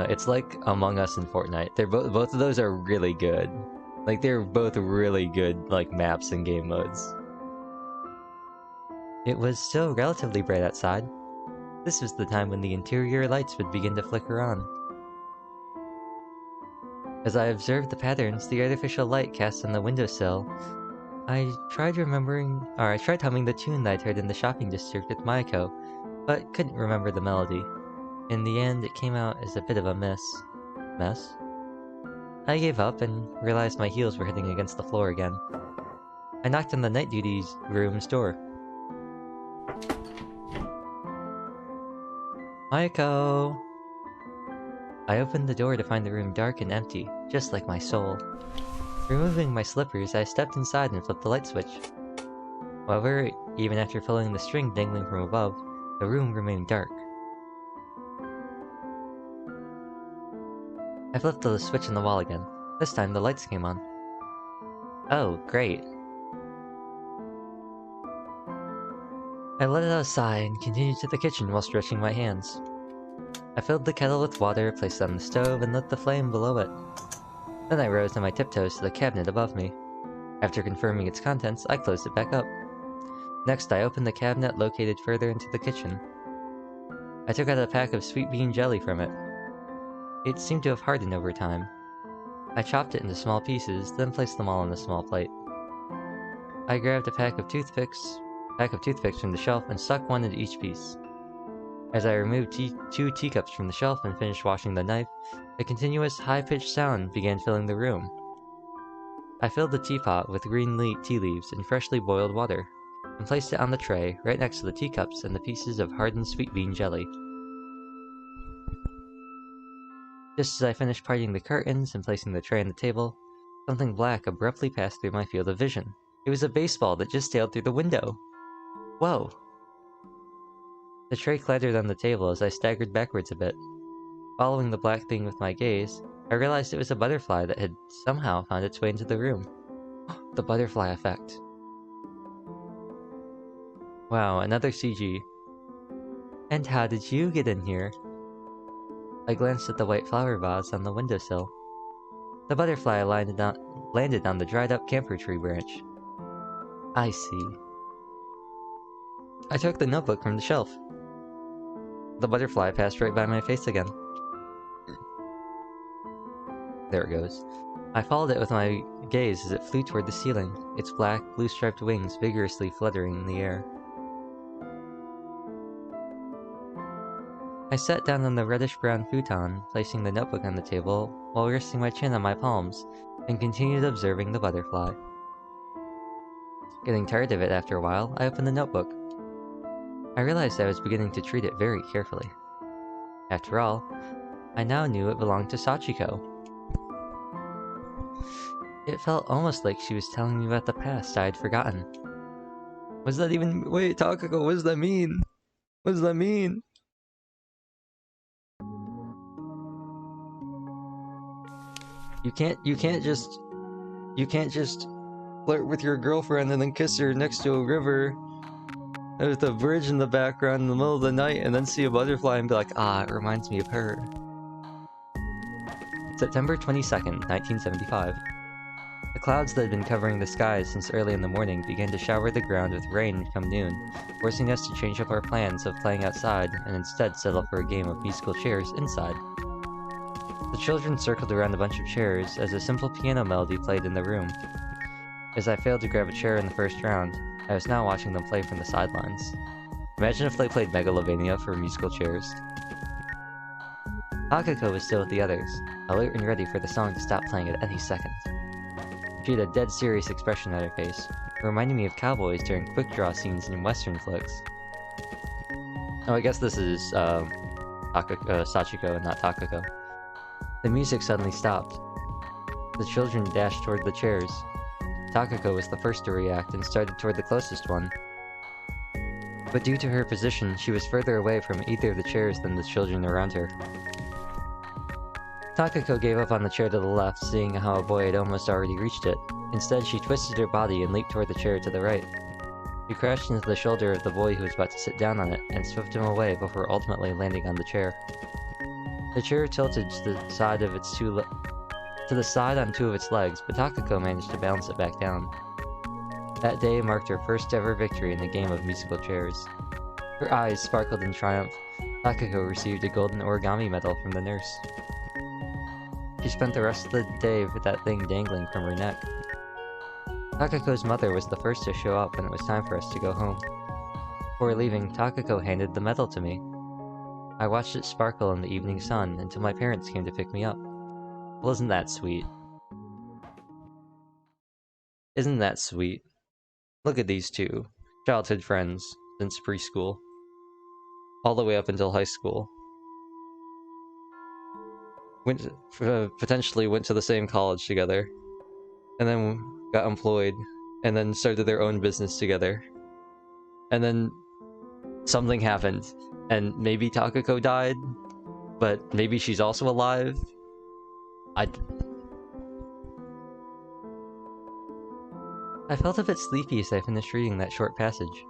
It's like Among Us and Fortnite. They're both of those are really good. Like, they're both really good, like, maps and game modes. It was still relatively bright outside. This was the time when the interior lights would begin to flicker on. As I observed the patterns the artificial light cast on the windowsill, I tried humming the tune that I'd heard in the shopping district with Mayako, but couldn't remember the melody. In the end, it came out as a bit of a mess. I gave up and realized my heels were hitting against the floor again. I knocked on the night duty's room's door. Mayako! I opened the door to find the room dark and empty, just like my soul. Removing my slippers, I stepped inside and flipped the light switch. However, even after pulling the string dangling from above, the room remained dark. I flipped the switch on the wall again. This time the lights came on. Oh, great. I let out a sigh and continued to the kitchen while stretching my hands. I filled the kettle with water, placed it on the stove, and lit the flame below it. Then I rose on my tiptoes to the cabinet above me. After confirming its contents, I closed it back up. Next, I opened the cabinet located further into the kitchen. I took out a pack of sweet bean jelly from it. It seemed to have hardened over time. I chopped it into small pieces, then placed them all on a small plate. I grabbed a pack of toothpicks, pack of toothpicks from the shelf and stuck one into each piece. As I removed 2 teacups from the shelf and finished washing the knife, a continuous high-pitched sound began filling the room. I filled the teapot with green tea leaves and freshly boiled water, and placed it on the tray right next to the teacups and the pieces of hardened sweet bean jelly. Just as I finished parting the curtains and placing the tray on the table, something black abruptly passed through my field of vision. It was a baseball that just sailed through the window. Whoa! The tray clattered on the table as I staggered backwards a bit. Following the black thing with my gaze, I realized it was a butterfly that had somehow found its way into the room. The butterfly effect. Wow, another CG. And how did you get in here? I glanced at the white flower vase on the windowsill. The butterfly landed on the dried-up camphor tree branch. I see. I took the notebook from the shelf. The butterfly passed right by my face again. There it goes. I followed it with my gaze as it flew toward the ceiling, its black, blue-striped wings vigorously fluttering in the air. I sat down on the reddish-brown futon, placing the notebook on the table while resting my chin on my palms, and continued observing the butterfly. Getting tired of it after a while, I opened the notebook. I realized I was beginning to treat it very carefully. After all, I now knew it belonged to Sachiko. It felt almost like she was telling me about the past I had forgotten. What does that even— Wait, Takako, what does that mean? What does that mean? You can't just flirt with your girlfriend and then kiss her next to a river with a bridge in the background in the middle of the night and then see a butterfly and be like, ah, it reminds me of her. September 22nd, 1975. The clouds that had been covering the skies since early in the morning began to shower the ground with rain come noon, forcing us to change up our plans of playing outside and instead settle for a game of musical chairs inside. The children circled around a bunch of chairs as a simple piano melody played in the room. As I failed to grab a chair in the first round, I was now watching them play from the sidelines. Imagine if they played Megalovania for musical chairs. Takako was still with the others, alert and ready for the song to stop playing at any second. She had a dead serious expression on her face, reminding me of cowboys during quick draw scenes in western flicks. Oh, I guess this is Sachiko and not Takako. The music suddenly stopped. The children dashed toward the chairs. Takako was the first to react and started toward the closest one. But due to her position, she was further away from either of the chairs than the children around her. Takako gave up on the chair to the left, seeing how a boy had almost already reached it. Instead, she twisted her body and leaped toward the chair to the right. She crashed into the shoulder of the boy who was about to sit down on it, and swept him away before ultimately landing on the chair. The chair tilted to the side on two of its legs, but Takako managed to balance it back down. That day marked her first ever victory in the game of musical chairs. Her eyes sparkled in triumph. Takako received a golden origami medal from the nurse. She spent the rest of the day with that thing dangling from her neck. Takako's mother was the first to show up when it was time for us to go home. Before leaving, Takako handed the medal to me. I watched it sparkle in the evening sun until my parents came to pick me up. Well, isn't that sweet? Isn't that sweet? Look at these two. Childhood friends since preschool. All the way up until high school. Potentially went to the same college together. And then got employed. And then started their own business together. And then something happened. And maybe Takako died. But maybe she's also alive. I felt a bit sleepy as I finished reading that short passage.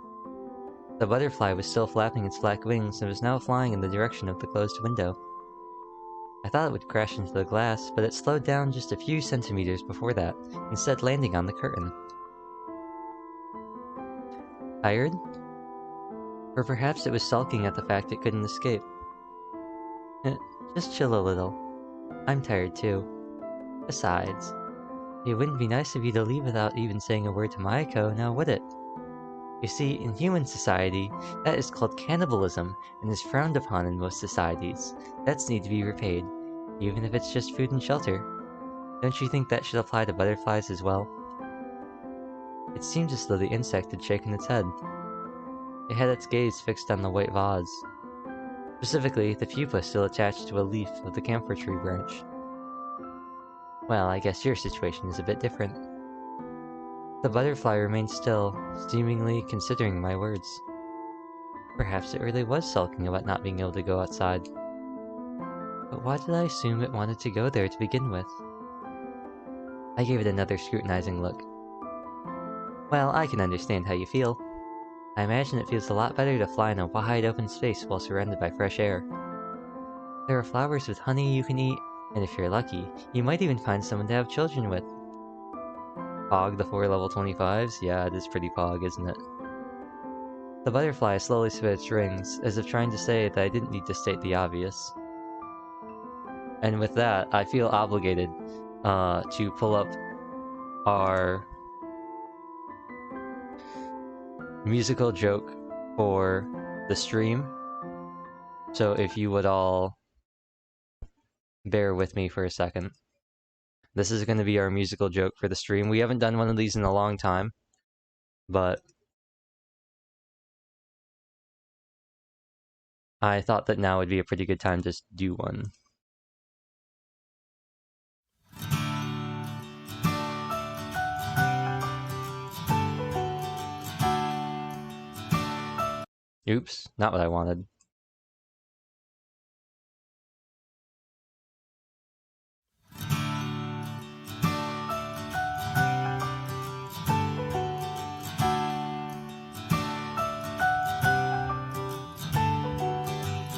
The butterfly was still flapping its black wings and was now flying in the direction of the closed window. I thought it would crash into the glass, but it slowed down just a few centimeters before that, instead landing on the curtain. Tired? Or perhaps it was sulking at the fact it couldn't escape. Just chill a little. I'm tired too. Besides, it wouldn't be nice of you to leave without even saying a word to Mayako, now would it? You see, in human society, that is called cannibalism and is frowned upon in most societies. Debts need to be repaid, even if it's just food and shelter. Don't you think that should apply to butterflies as well? It seemed as though the insect had shaken its head. It had its gaze fixed on the white vase. Specifically, the pupa still attached to a leaf of the camphor tree branch. Well, I guess your situation is a bit different. The butterfly remained still, seemingly considering my words. Perhaps it really was sulking about not being able to go outside. But why did I assume it wanted to go there to begin with? I gave it another scrutinizing look. Well, I can understand how you feel. I imagine it feels a lot better to fly in a wide open space while surrounded by fresh air. There are flowers with honey you can eat, and if you're lucky, you might even find someone to have children with. Pog the 4 level 25s? Yeah, it is pretty pog, isn't it? The butterfly slowly spit its rings, as if trying to say that I didn't need to state the obvious. And with that, I feel obligated to pull up our musical joke for the stream. So if you would all bear with me for a second. This is going to be our musical joke for the stream. We haven't done one of these in a long time, but I thought that now would be a pretty good time to do one. Oops, not what I wanted.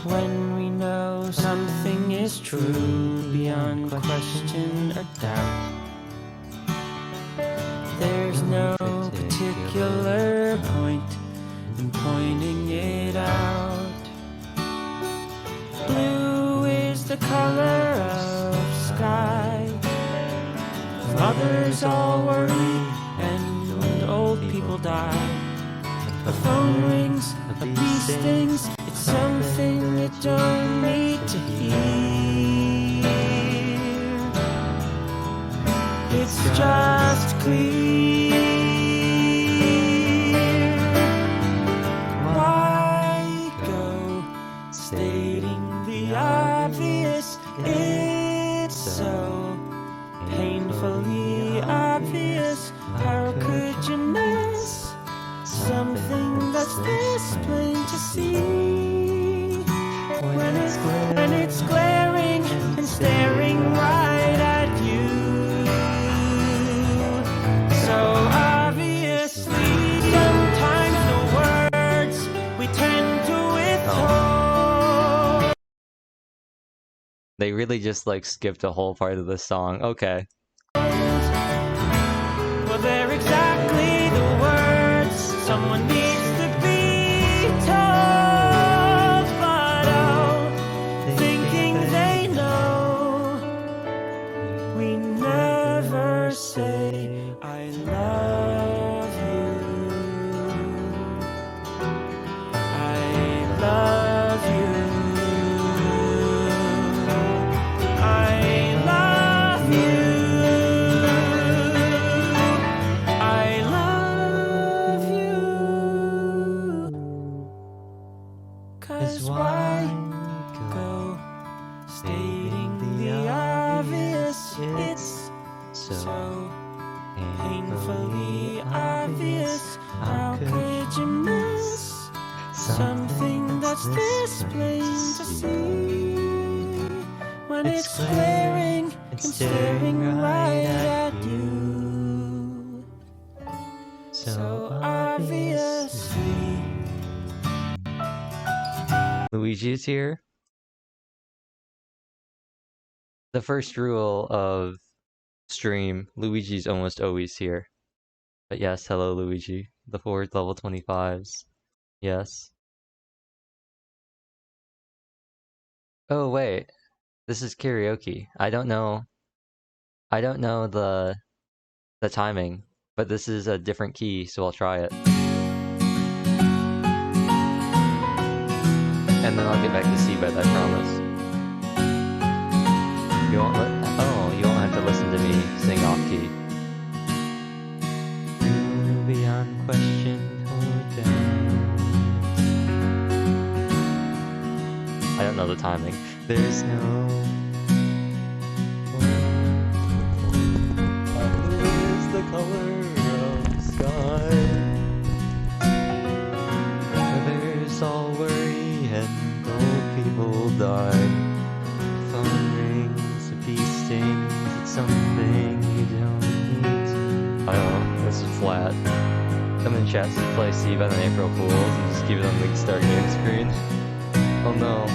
When we know something is true beyond question or doubt, there's no particular point in pointing it out. Blue is the color of sky. Mothers all worry and old people die. A phone rings, a bee stings. It's something you don't need to hear. It's just clear. Why go stating the obvious? It's so painfully obvious. How could you miss something that's this plain to see? When it's glaring and staring right at you, so obviously sometimes the words we tend to withhold. They really just like skipped a whole part of the song. Okay. Well, they're exactly the words someone needs to be told, but oh, thinking they know, we never say I love you. I love you. I love you. I love you. 'Cause why go stating the obvious? It's so painfully obvious. How could you miss something that's this plain to see? When it's glaring and staring right at you, so obviously. Luigi's here. The first rule of stream, Luigi's almost always here. But yes, hello Luigi. The 4 level 25s. Yes. Oh wait. This is karaoke. I don't know the timing, but this is a different key, so I'll try it. and then I'll get back to SeaBed, I promise. You won't have to listen to me sing off key. Beyond question or doubt. I don't know the timing. There's no blue is the color of the sky. There's all worry and old people die. Phone rings, a bee stings, it's something you don't need. I don't know, this is flat. Come in chats to play SeaBed on April Fools and just give them the start game screen. Oh no.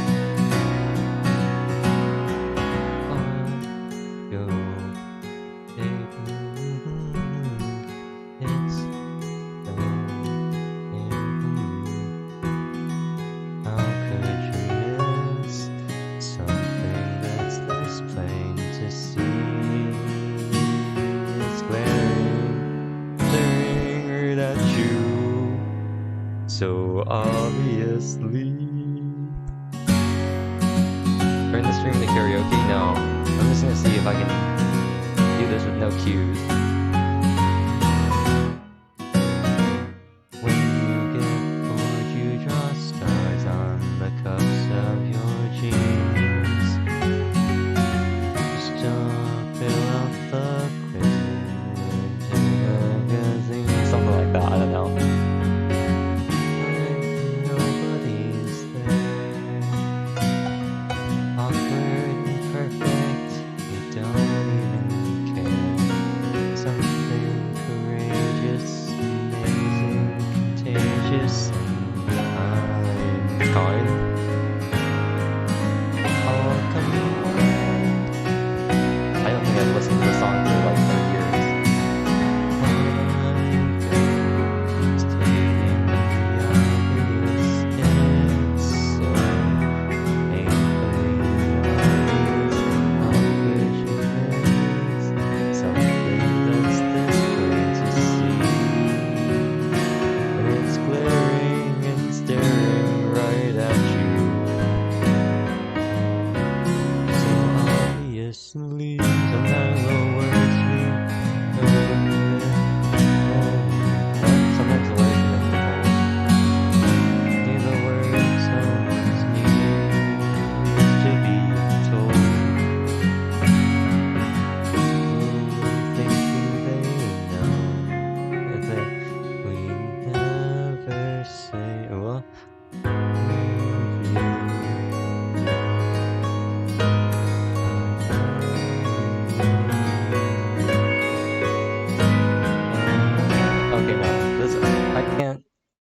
So obviously. Turn the stream to karaoke? No. I'm just gonna see if I can do this with no cues. When you get bored, you draw stars on the cuffs of your jeans. Just fill out the quiz magazine. Something like that, I don't know.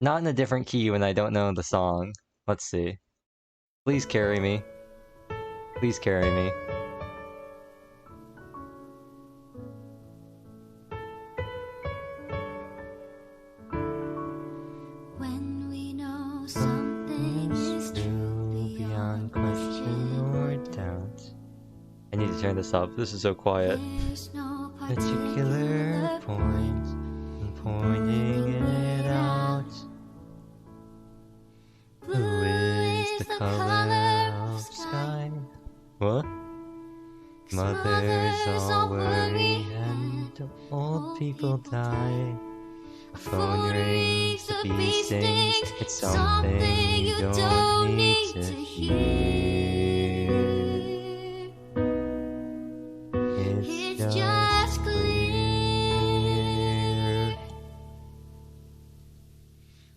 Not in a different key when I don't know the song. Let's see. Please carry me. Please carry me. When we know something is true beyond question or doubt. I need to turn this up. This is so quiet. There's no particular point in pointing it out. Blue is the color of sky. What? Mothers all worry and old people die. A phone rings, the bee stings. It's something you don't need to hear. It's just clear.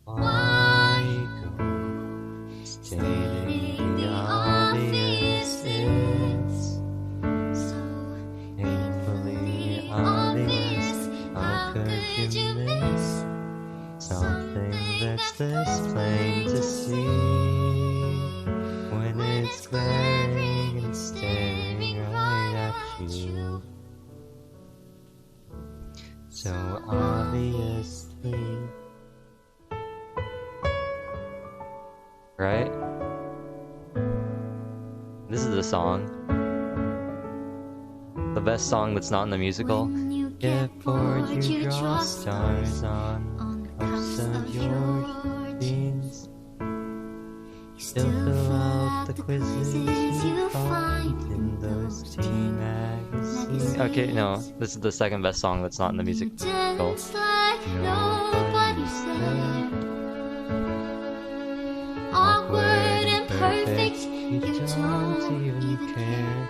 Why go stating the obvious? It's so painfully obvious. How could you miss something that's this plain to see when it's glaring and staring right at you? So obviously. Right? This is the song. The best song that's not in the musical. Get bored, you draw stars on the cuffs of your jeans. Still feel quizzes you find in those teen magazines. Okay, no, this is the second best song that's not in the musical. Like nobody's there. Awkward and perfect, you don't even care.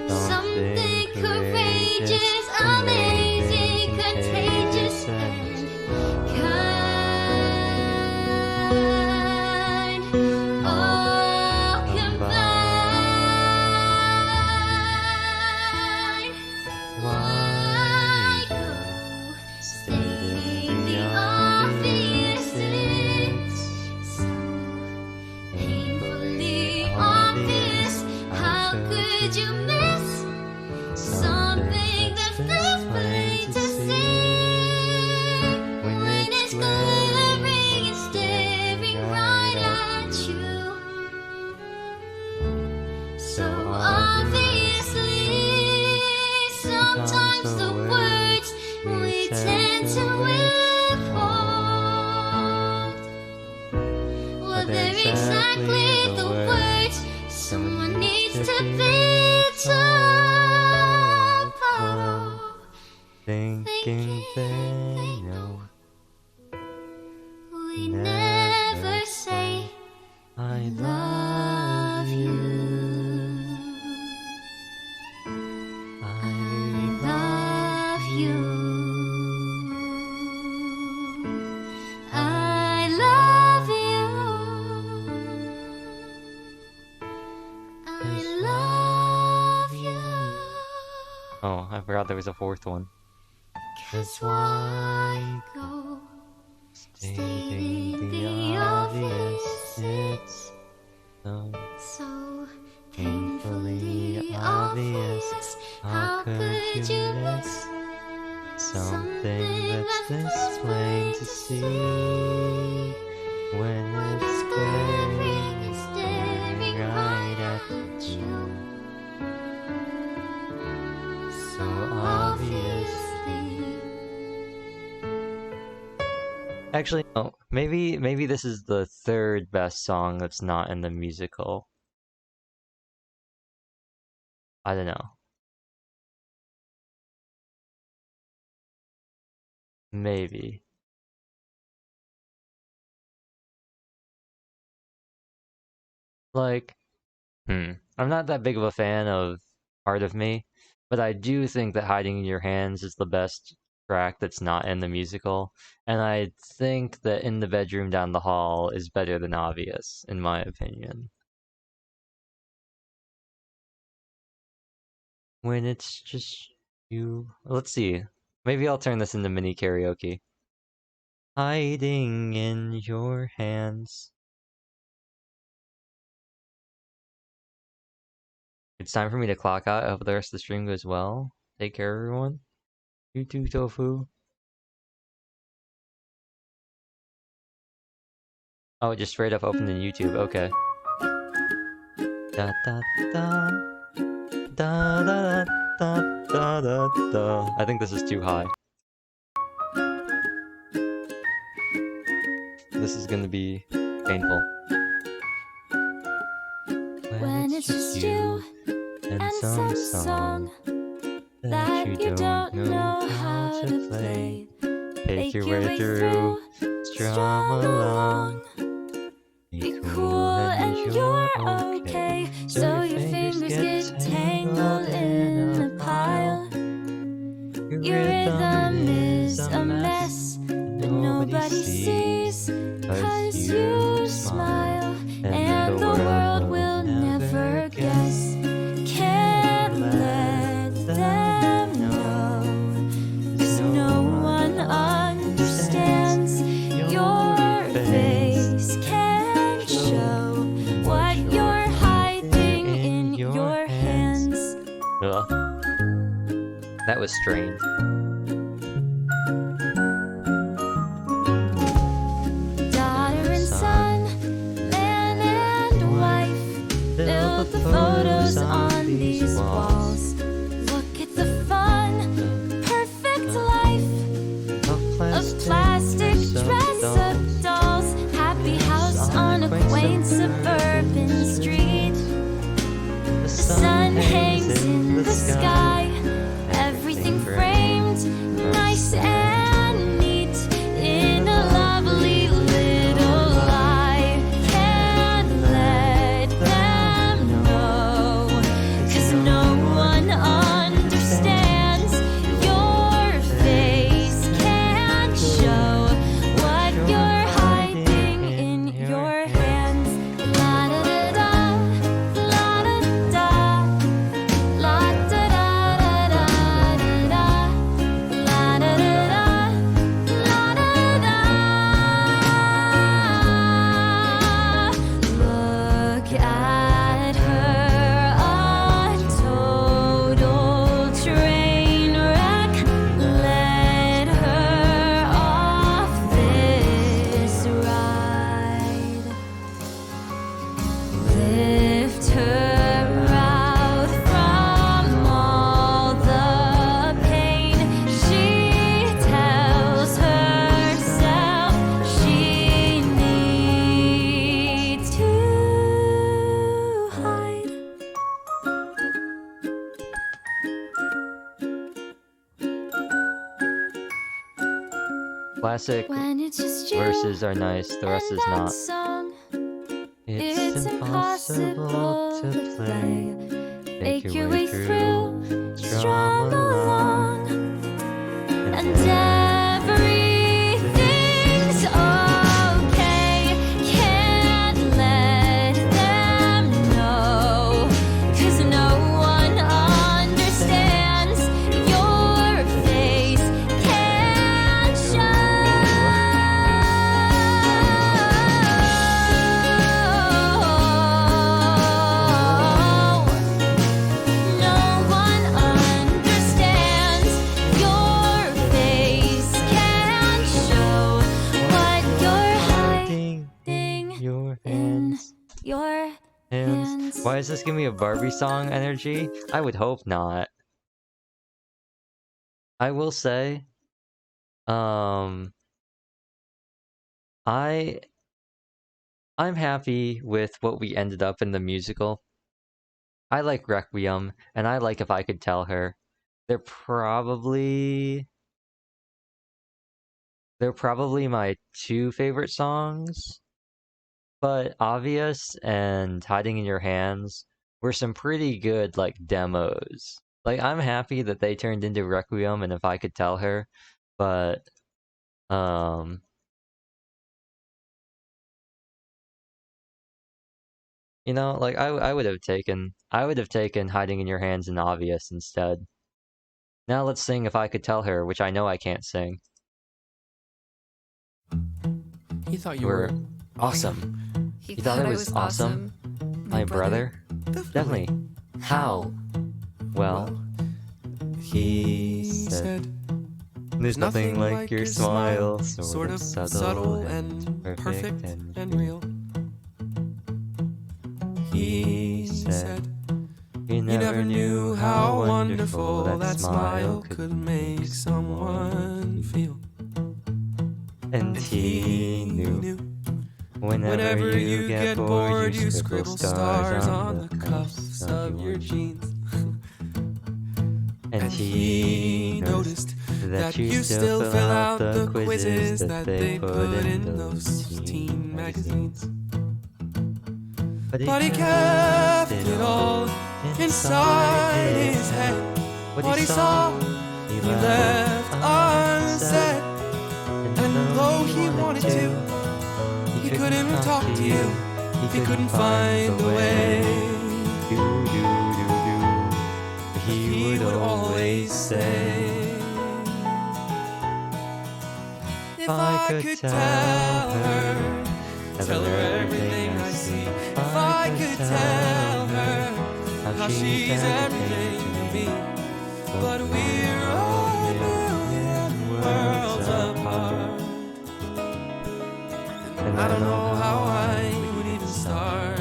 Something courageous, amazing, contagious, and kind, all combined. Why go stating the obvious? It's so painfully obvious. How could you miss something that's this plain to see when it's glaring and staring right at you? So obviously, sometimes the words we tend to withhold, well, they're exactly the words someone needs to be told. Thinking they know. We never say I love you. I Love you. I love you. I love you. Oh, I forgot there was a fourth one. 'Cause why go stating the obvious? It's so painfully obvious. How could you miss something that's this plain to see when it's glaring and staring right at you? So obviously. Actually, no. Maybe this is the third best song that's not in the musical. I don't know. Maybe. Like, I'm not that big of a fan of Part of Me, but I do think that Hiding in Your Hands is the best track that's not in the musical, and I think that In the Bedroom Down the Hall is better than Obvious, in my opinion. When it's just you... Let's see. Maybe I'll turn this into mini karaoke. Hiding in your hands. It's time for me to clock out. I hope the rest of the stream goes well. Take care, everyone. You too, Tofu. Oh, it just straight up opened in YouTube. Okay. Da da da. Da da da da da da. I think this is too high. This is gonna be painful. When it's just you and some song that you don't know how to play, take your way through, strum along. Be cool and you're okay, so your fingers get tangled in a pile. Your rhythm is a mess, but nobody sees, 'cause you smile, and the world will never guess. Can't let them know, 'cause no one understands your face. Can't show what you're hiding in your hands. Ugh. That was strange. Daughter and son, man and wife, build the photos on these walls. Look at the fun, perfect life of plastic dress-up dolls. Happy house on a quaint suburban street. classic when it's just you verses are nice, the rest and is that not. song. It's impossible to play. Make your way through, strum along, and everything's okay. Can't let them know, 'cause no one understands. Your face can't show. No one understands. Your face can't show what you're hiding Your in hands. your hands. Why is this giving me a Barbie song energy? I would hope not. I will say, I'm happy with what we ended up in the musical. I like Requiem, and I like If I Could Tell Her. They're probably my two favorite songs, but Obvious and Hiding in Your Hands were some pretty good, like, demos. Like, I'm happy that they turned into Requiem and If I Could Tell Her, but, you know, like, I would have taken Hiding in Your Hands and Obvious instead. Now let's sing If I Could Tell Her, which I know I can't sing. He thought you We're were awesome. You thought I was awesome? My brother? Definitely. How? Well, He said, there's nothing like your smile, sort of subtle and perfect and real. He said, you you never knew how wonderful that smile could make someone feel. And he knew whenever you get bored, you scribble stars on the cuffs of your jeans. And he noticed that you still fill out the quizzes that they put in those teen magazines. But he kept it all inside his head. What he saw, he left unsaid. And though he wanted to, he couldn't talk to you. He couldn't find a way. He would always say, if I could tell her everything I see. If I could tell her how she's everything to me. But we're a million worlds apart, and I don't know how I would even start.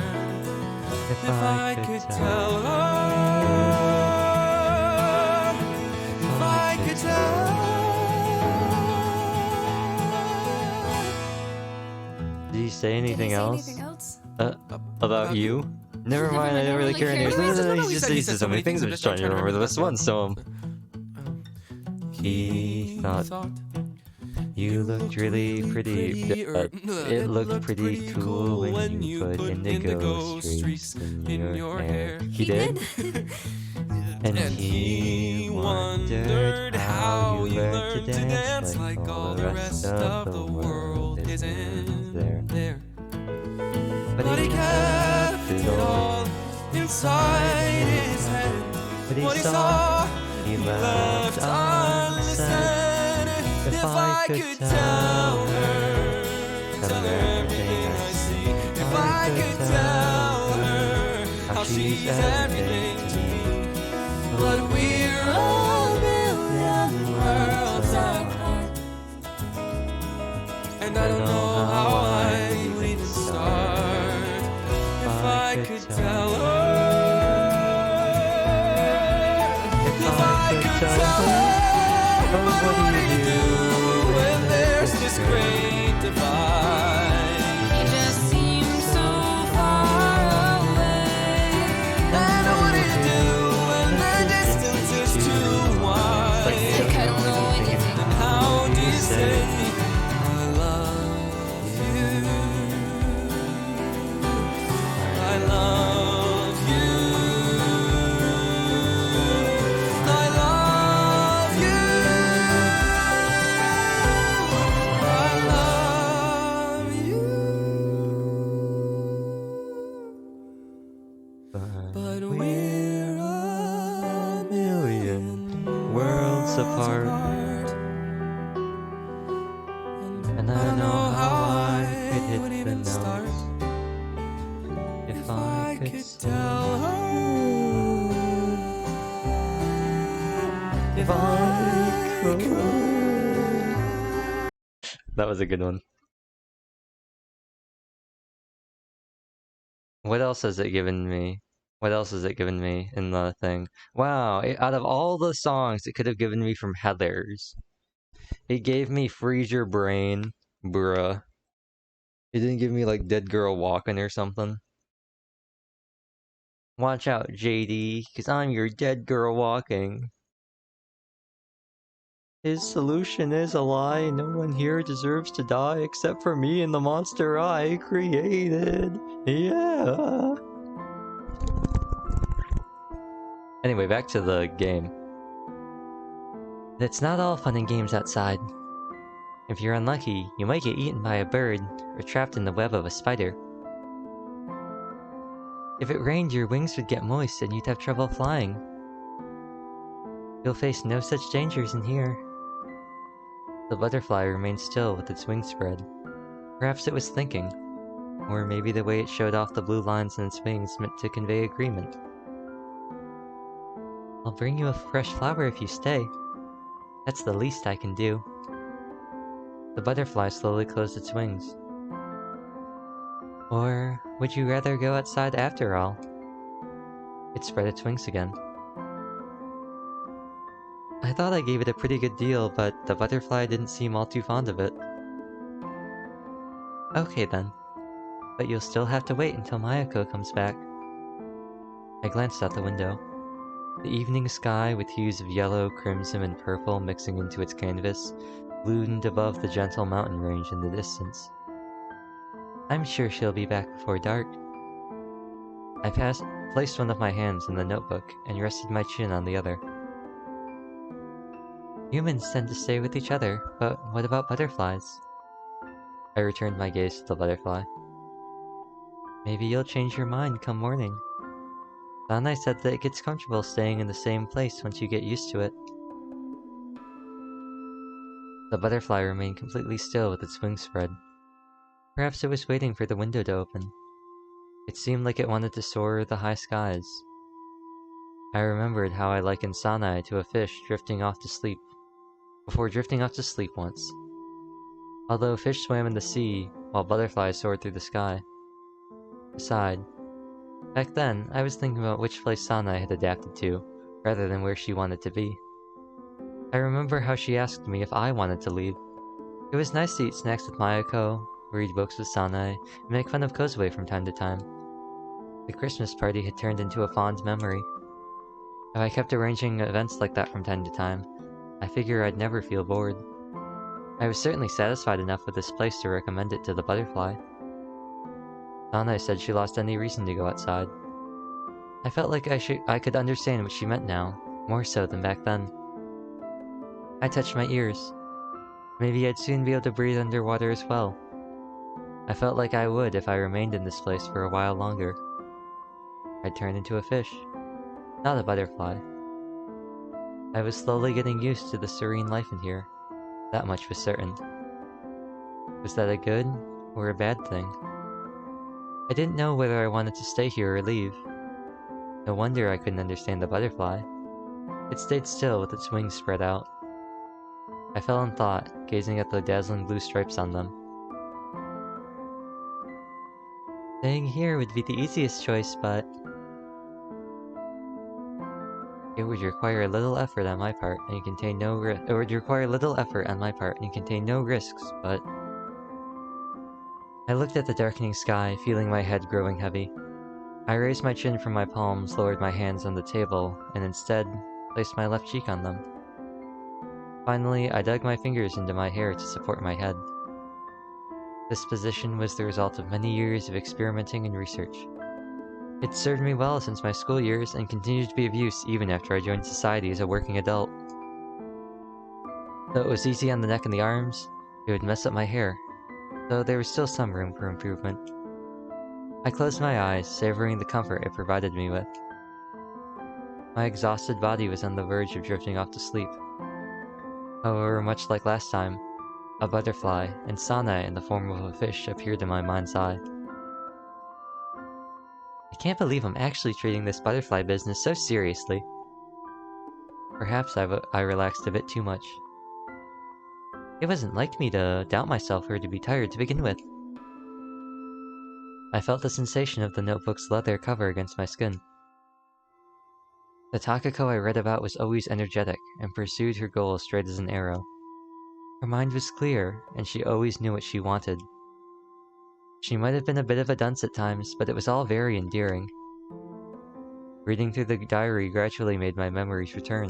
If I could tell her, if I could tell her. Did he say anything else? About you? Never mind, I don't really care anymore. He said so many things, I'm just trying to remember the best one, so... He thought you looked really pretty. It looked pretty cool when you put indigo streaks in your hair. He did? And he wondered how you learned to dance like all the rest of the world isn't there. But he kept it all inside his head. What he saw, he left unsaid. If I could tell her everything I see. If I could tell her how she's everything to me. But we're a million worlds apart, and I don't know how I would even start. If I could tell her, if I could tell her, but what do you do when there's this great divide? He just seems so far away. And what do you do when the distance is too wide? Like I don't know anything. And how do you say but we're a million worlds apart. And I don't know how I could hit the start note if I could tell her. If I could. That was a good one. What else has it given me? What else has it given me in the thing? Wow, out of all the songs it could have given me from Heathers, it gave me Freeze Your Brain, bruh. It didn't give me like Dead Girl Walkin' or something. Watch out, JD, cause I'm your dead girl walking. His solution is a lie. No one here deserves to die except for me and the monster I created. Yeah. Anyway, back to the game. It's not all fun and games outside. If you're unlucky, you might get eaten by a bird or trapped in the web of a spider. If it rained, your wings would get moist and you'd have trouble flying. You'll face no such dangers in here. The butterfly remained still with its wings spread. Perhaps it was thinking. Or maybe the way it showed off the blue lines in its wings meant to convey agreement. I'll bring you a fresh flower if you stay. That's the least I can do. The butterfly slowly closed its wings. Or would you rather go outside after all? It spread its wings again. I thought I gave it a pretty good deal, but the butterfly didn't seem all too fond of it. Okay then, but you'll still have to wait until Mayako comes back. I glanced out the window. The evening sky, with hues of yellow, crimson, and purple mixing into its canvas, loomed above the gentle mountain range in the distance. I'm sure she'll be back before dark. I placed one of my hands in the notebook and rested my chin on the other. Humans tend to stay with each other, but what about butterflies? I returned my gaze to the butterfly. Maybe you'll change your mind come morning. Sanai said that it gets comfortable staying in the same place once you get used to it. The butterfly remained completely still with its wings spread. Perhaps it was waiting for the window to open. It seemed like it wanted to soar the high skies. I remembered how I likened Sanai to a fish drifting off to sleep, before drifting off to sleep once. Although fish swam in the sea, while butterflies soared through the sky. Aside, back then, I was thinking about which place Sanai had adapted to, rather than where she wanted to be. I remember how she asked me if I wanted to leave. It was nice to eat snacks with Mayako, read books with Sanai, and make fun of Kozue from time to time. The Christmas party had turned into a fond memory. If I kept arranging events like that from time to time, I figure I'd never feel bored. I was certainly satisfied enough with this place to recommend it to the butterfly. Sanai said she lost any reason to go outside. I felt like I could understand what she meant now, more so than back then. I touched my ears. Maybe I'd soon be able to breathe underwater as well. I felt like I would if I remained in this place for a while longer. I'd turn into a fish, not a butterfly. I was slowly getting used to the serene life in here. That much was certain. Was that a good or a bad thing? I didn't know whether I wanted to stay here or leave. No wonder I couldn't understand the butterfly. It stayed still with its wings spread out. I fell in thought, gazing at the dazzling blue stripes on them. Staying here would be the easiest choice, but it would require little effort on my part and contain no risks, but I looked at the darkening sky, feeling my head growing heavy. I raised my chin from my palms, lowered my hands on the table, and instead placed my left cheek on them. Finally, I dug my fingers into my hair to support my head. This position was the result of many years of experimenting and research. It served me well since my school years and continued to be of use even after I joined society as a working adult. Though it was easy on the neck and the arms, it would mess up my hair, though there was still some room for improvement. I closed my eyes, savoring the comfort it provided me with. My exhausted body was on the verge of drifting off to sleep. However, much like last time, a butterfly and Sana in the form of a fish appeared in my mind's eye. I can't believe I'm actually treating this butterfly business so seriously. Perhaps I relaxed a bit too much. It wasn't like me to doubt myself or to be tired to begin with. I felt the sensation of the notebook's leather cover against my skin. The Takako I read about was always energetic and pursued her goal straight as an arrow. Her mind was clear, and she always knew what she wanted. She might have been a bit of a dunce at times, but it was all very endearing. Reading through the diary gradually made my memories return.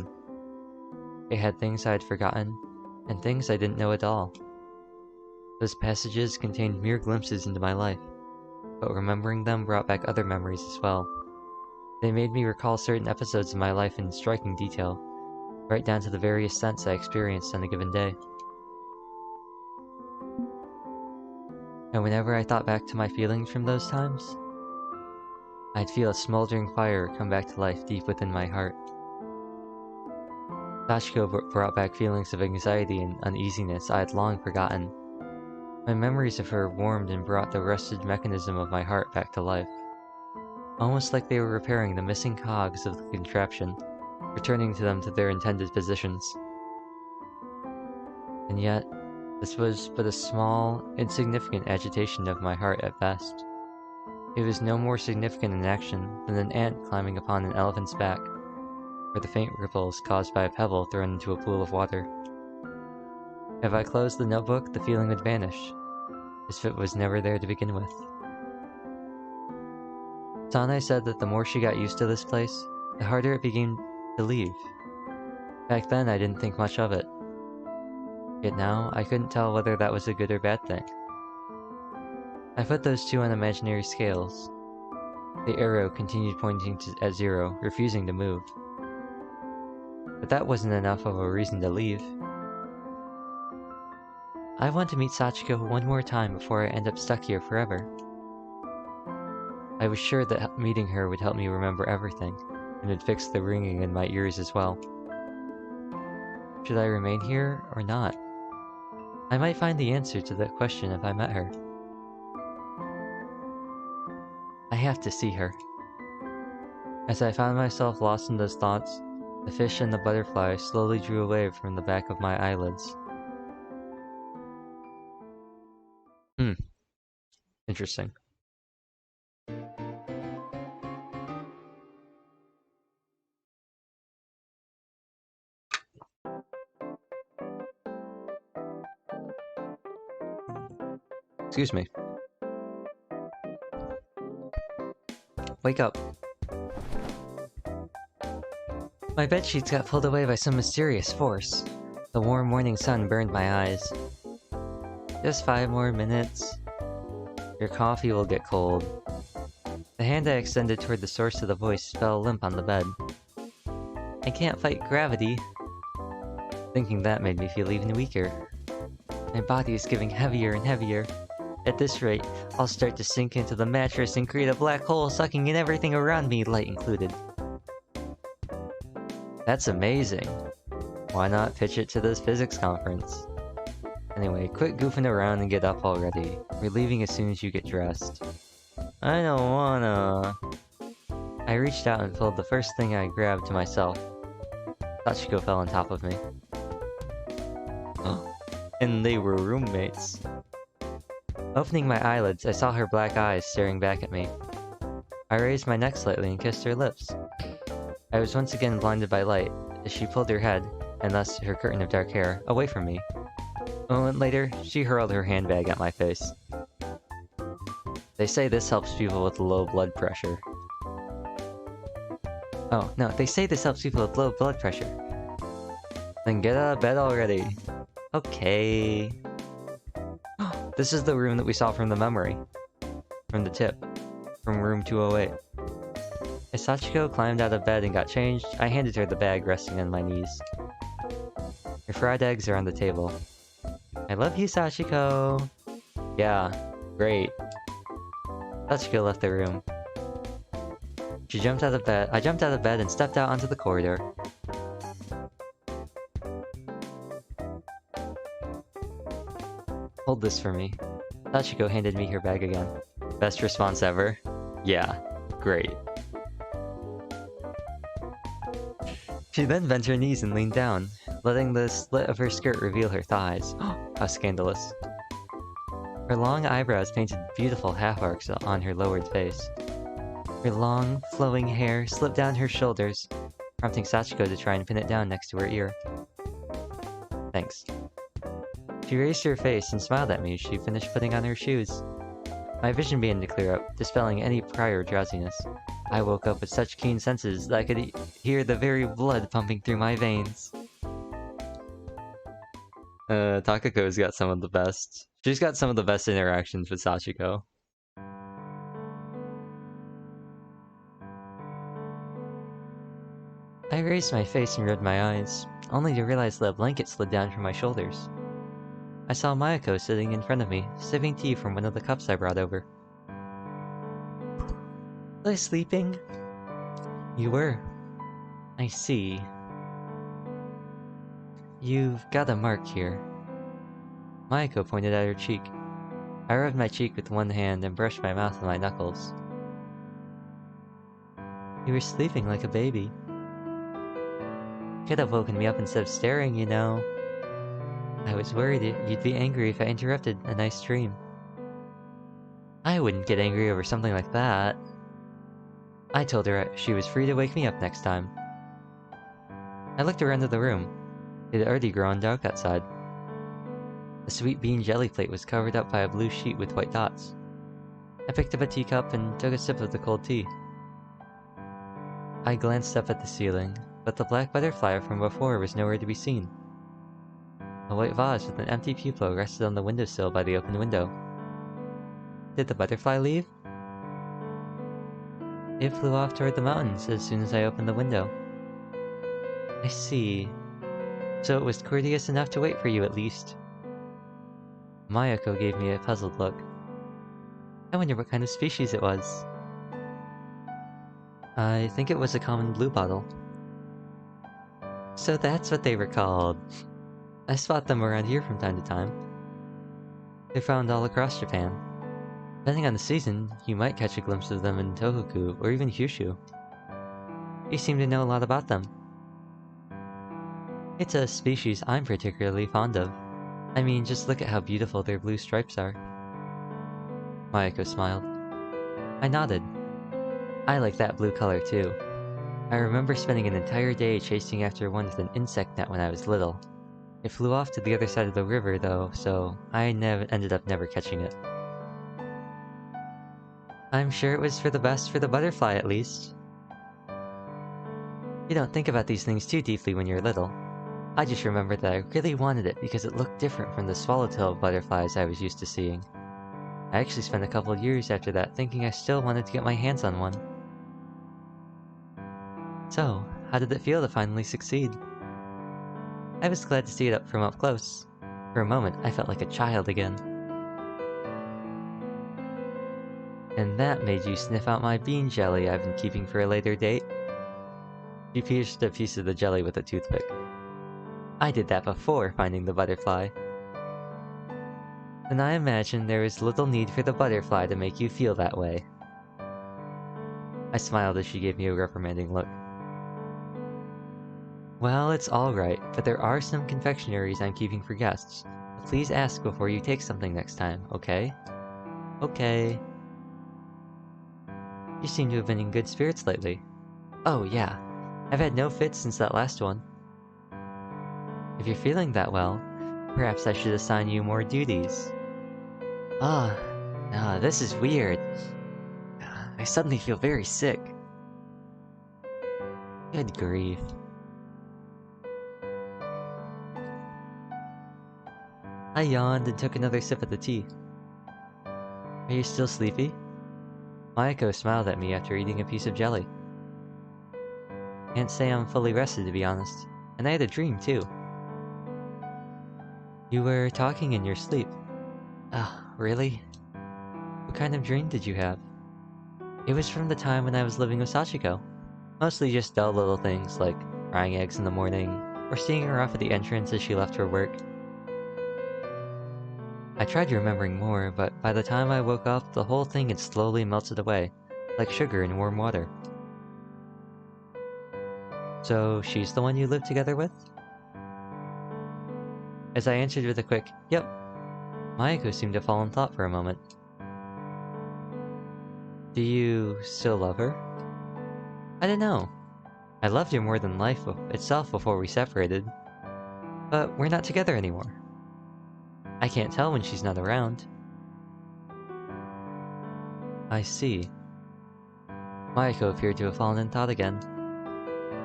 It had things I had forgotten, and things I didn't know at all. Those passages contained mere glimpses into my life, but remembering them brought back other memories as well. They made me recall certain episodes of my life in striking detail, right down to the various scents I experienced on a given day. And whenever I thought back to my feelings from those times, I'd feel a smoldering fire come back to life deep within my heart. Sachiko brought back feelings of anxiety and uneasiness I had long forgotten. My memories of her warmed and brought the rusted mechanism of my heart back to life. Almost like they were repairing the missing cogs of the contraption, returning them to their intended positions. And yet, this was but a small, insignificant agitation of my heart at best. It was no more significant an action than an ant climbing upon an elephant's back, or the faint ripples caused by a pebble thrown into a pool of water. If I closed the notebook, the feeling would vanish, as if it was never there to begin with. Sanae said that the more she got used to this place, the harder it began to leave. Back then, I didn't think much of it. Yet now, I couldn't tell whether that was a good or bad thing. I put those two on imaginary scales. The arrow continued pointing at 0, refusing to move. But that wasn't enough of a reason to leave. I want to meet Sachiko one more time before I end up stuck here forever. I was sure that meeting her would help me remember everything, and would fix the ringing in my ears as well. Should I remain here or not? I might find the answer to that question if I met her. I have to see her. As I found myself lost in those thoughts, the fish and the butterfly slowly drew away from the back of my eyelids. Interesting. Excuse me. Wake up. My bedsheets got pulled away by some mysterious force. The warm morning sun burned my eyes. Just 5 more minutes. Your coffee will get cold. The hand I extended toward the source of the voice fell limp on the bed. I can't fight gravity. Thinking that made me feel even weaker. My body is getting heavier and heavier. At this rate, I'll start to sink into the mattress and create a black hole sucking in everything around me, light included. That's amazing. Why not pitch it to this physics conference? Anyway, quit goofing around and get up already. We're leaving as soon as you get dressed. I don't wanna... I reached out and pulled the first thing I grabbed to myself. Sachiko fell on top of me. And they were roommates. Opening my eyelids, I saw her black eyes staring back at me. I raised my neck slightly and kissed her lips. I was once again blinded by light, as she pulled her head, and thus her curtain of dark hair, away from me. A moment later, she hurled her handbag at my face. They say this helps people with low blood pressure. Oh, no, they say this helps people with low blood pressure. Then get out of bed already. Okay. This is the room that we saw from the memory. From the tip. From room 208. As Sachiko climbed out of bed and got changed, I handed her the bag resting on my knees. Your fried eggs are on the table. I love you, Sachiko! Yeah, great. Sachiko left the room. She jumped out of bed. I jumped out of bed and stepped out onto the corridor. Hold this for me. Sachiko handed me her bag again. Best response ever? Yeah, great. She then bent her knees and leaned down, letting the slit of her skirt reveal her thighs. How scandalous. Her long eyebrows painted beautiful half-arcs on her lowered face. Her long, flowing hair slipped down her shoulders, prompting Sachiko to try and pin it down next to her ear. Thanks. She raised her face and smiled at me as she finished putting on her shoes. My vision began to clear up, dispelling any prior drowsiness. I woke up with such keen senses that I could hear the very blood pumping through my veins. Takako's got some of the best. She's got some of the best interactions with Sachiko. I raised my face and rubbed my eyes, only to realize that a blanket slid down from my shoulders. I saw Mayako sitting in front of me, sipping tea from one of the cups I brought over. Was I sleeping? You were. I see. You've got a mark here. Mayako pointed at her cheek. I rubbed my cheek with one hand and brushed my mouth with my knuckles. You were sleeping like a baby. Could have woken me up instead of staring, you know. I was worried you'd be angry if I interrupted a nice dream. I wouldn't get angry over something like that. I told her she was free to wake me up next time. I looked around the room. It had already grown dark outside. The sweet bean jelly plate was covered up by a blue sheet with white dots. I picked up a teacup and took a sip of the cold tea. I glanced up at the ceiling, but the black butterfly from before was nowhere to be seen. A white vase with an empty pupil rested on the windowsill by the open window. Did the butterfly leave? It flew off toward the mountains as soon as I opened the window. I see. So it was courteous enough to wait for you at least. Mayako gave me a puzzled look. I wonder what kind of species it was. I think it was a common bluebottle. So that's what they were called. I spot them around here from time to time. They're found all across Japan. Depending on the season, you might catch a glimpse of them in Tohoku or even Kyushu. You seem to know a lot about them. It's a species I'm particularly fond of. I mean, just look at how beautiful their blue stripes are. Mayako smiled. I nodded. I like that blue color too. I remember spending an entire day chasing after one with an insect net when I was little. It flew off to the other side of the river though, so I ended up never catching it. I'm sure it was for the best for the butterfly at least. You don't think about these things too deeply when you're little. I just remember that I really wanted it because it looked different from the swallowtail butterflies I was used to seeing. I actually spent a couple years after that thinking I still wanted to get my hands on one. So, how did it feel to finally succeed? I was glad to see it from up close. For a moment, I felt like a child again. And that made you sniff out my bean jelly I've been keeping for a later date? She pierced a piece of the jelly with a toothpick. I did that before finding the butterfly. Then I imagine there is little need for the butterfly to make you feel that way. I smiled as she gave me a reprimanding look. Well, it's alright, but there are some confectionaries I'm keeping for guests. Please ask before you take something next time, okay? Okay. You seem to have been in good spirits lately. Oh yeah, I've had no fits since that last one. If you're feeling that well, perhaps I should assign you more duties. This is weird. I suddenly feel very sick. Good grief. I yawned and took another sip of the tea. Are you still sleepy? Mayako smiled at me after eating a piece of jelly. Can't say I'm fully rested to be honest, and I had a dream too. You were talking in your sleep. Really? What kind of dream did you have? It was from the time when I was living with Sachiko. Mostly just dull little things like frying eggs in the morning, or seeing her off at the entrance as she left for work. I tried remembering more, but by the time I woke up, the whole thing had slowly melted away, like sugar in warm water. So, she's the one you live together with? As I answered with a quick, yep, Mayako seemed to fall in thought for a moment. Do you still love her? I don't know. I loved her more than life itself before we separated. But we're not together anymore. I can't tell when she's not around. I see. Mayako appeared to have fallen in thought again.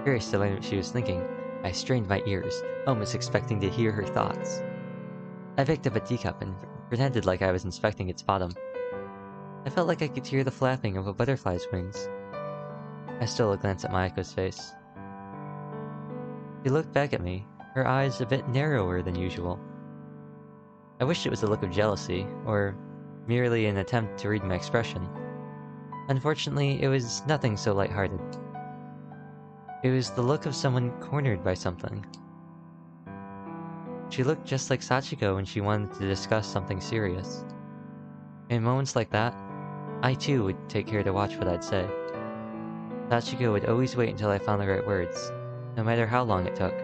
Curious to learn what she was thinking, I strained my ears, almost expecting to hear her thoughts. I picked up a teacup and pretended like I was inspecting its bottom. I felt like I could hear the flapping of a butterfly's wings. I stole a glance at Mayako's face. She looked back at me, her eyes a bit narrower than usual. I wished it was a look of jealousy, or merely an attempt to read my expression. Unfortunately, it was nothing so lighthearted. It was the look of someone cornered by something. She looked just like Sachiko when she wanted to discuss something serious. In moments like that, I too would take care to watch what I'd say. Sachiko would always wait until I found the right words, no matter how long it took.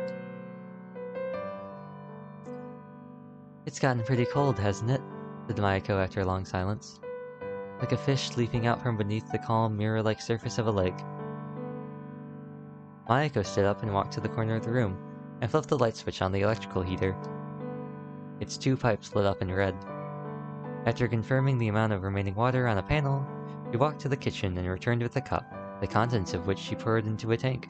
It's gotten pretty cold, hasn't it? Said Mayako after a long silence. Like a fish leaping out from beneath the calm, mirror-like surface of a lake. Mayako stood up and walked to the corner of the room, and flipped the light switch on the electrical heater. Its two pipes lit up in red. After confirming the amount of remaining water on a panel, she walked to the kitchen and returned with a cup, the contents of which she poured into a tank.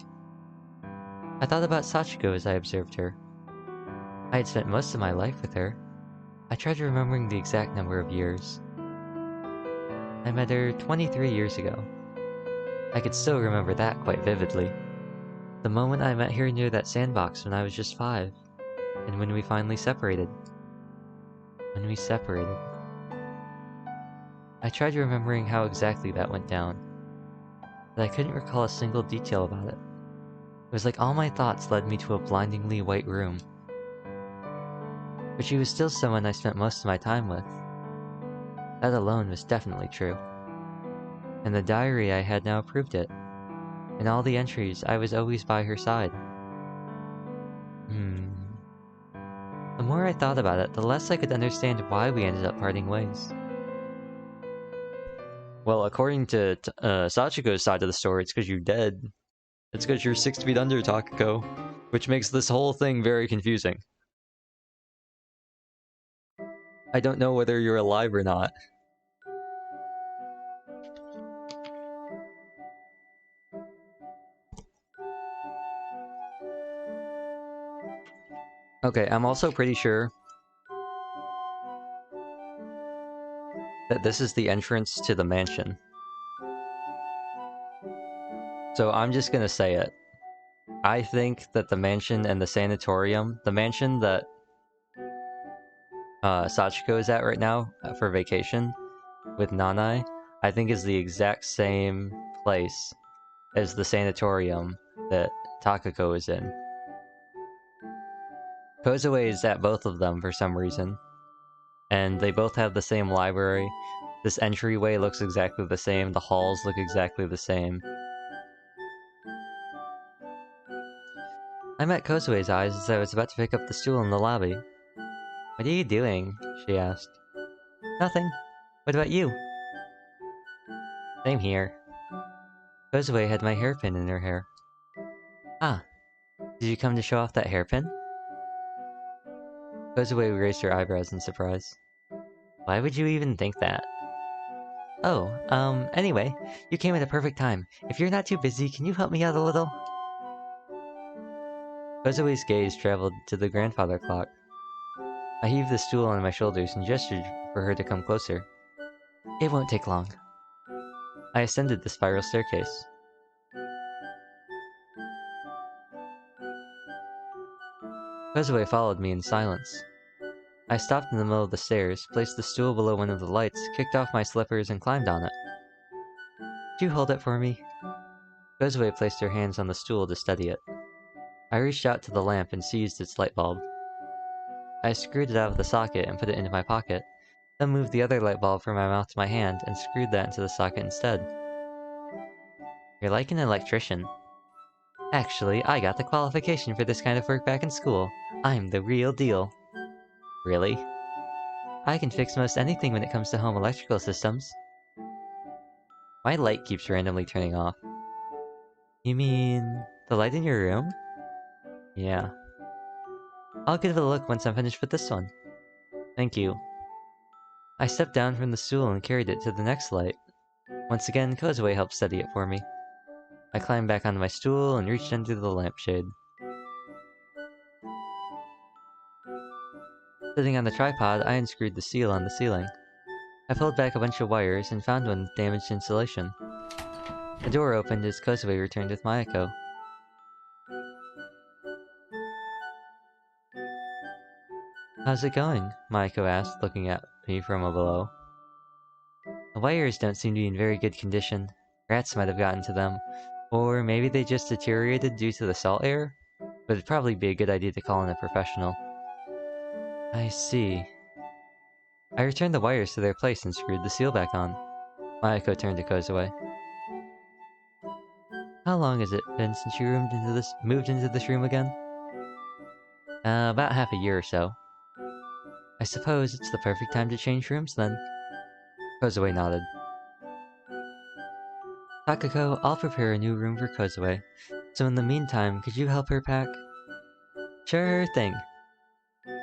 I thought about Sachiko as I observed her. I had spent most of my life with her. I tried remembering the exact number of years. I met her 23 years ago. I could still remember that quite vividly. The moment I met her near that sandbox when I was just 5, and when we finally separated. When we separated. I tried remembering how exactly that went down, but I couldn't recall a single detail about it. It was like all my thoughts led me to a blindingly white room. But she was still someone I spent most of my time with. That alone was definitely true. And the diary I had now proved it. In all the entries, I was always by her side. The more I thought about it, the less I could understand why we ended up parting ways. Well, according to Sachiko's side of the story, it's because you're dead. It's because you're 6 feet under, Takako. Which makes this whole thing very confusing. I don't know whether you're alive or not. Okay, I'm also pretty sure that this is the entrance to the mansion. So I'm just gonna say it. I think that the mansion and the sanatorium, the mansion that Sachiko is at right now for vacation with Nanai, I think is the exact same place as the sanatorium that Takako is in. Kozue is at both of them for some reason. And they both have the same library. This entryway looks exactly the same, the halls look exactly the same. I met Kozue's eyes as I was about to pick up the stool in the lobby. What are you doing? She asked. Nothing. What about you? Same here. Kozue had my hairpin in her hair. Ah, did you come to show off that hairpin? Kozue raised her eyebrows in surprise. Why would you even think that? Oh, anyway, you came at a perfect time. If you're not too busy, can you help me out a little? Kozue's gaze traveled to the grandfather clock. I heaved the stool on my shoulders and gestured for her to come closer. It won't take long. I ascended the spiral staircase. Kozue followed me in silence. I stopped in the middle of the stairs, placed the stool below one of the lights, kicked off my slippers, and climbed on it. Could you hold it for me? Kozue placed her hands on the stool to steady it. I reached out to the lamp and seized its light bulb. I screwed it out of the socket and put it into my pocket, then moved the other light bulb from my mouth to my hand and screwed that into the socket instead. You're like an electrician. Actually, I got the qualification for this kind of work back in school. I'm the real deal. Really? I can fix most anything when it comes to home electrical systems. My light keeps randomly turning off. You mean the light in your room? Yeah. I'll give it a look once I'm finished with this one. Thank you. I stepped down from the stool and carried it to the next light. Once again, Kozue helped steady it for me. I climbed back onto my stool and reached under the lampshade. Sitting on the tripod, I unscrewed the seal on the ceiling. I pulled back a bunch of wires and found one with damaged insulation. The door opened as Kozue returned with Mayako. How's it going? Mayako asked, looking at me from below. The wires don't seem to be in very good condition. Rats might have gotten to them. Or maybe they just deteriorated due to the salt air? But it'd probably be a good idea to call in a professional. I see. I returned the wires to their place and screwed the seal back on. Mayako turned to Kozue. How long has it been since you moved into this room again? About half a year or so. I suppose it's the perfect time to change rooms then. Kozue nodded. Takako, I'll prepare a new room for Kozue. So in the meantime, could you help her pack? Sure thing.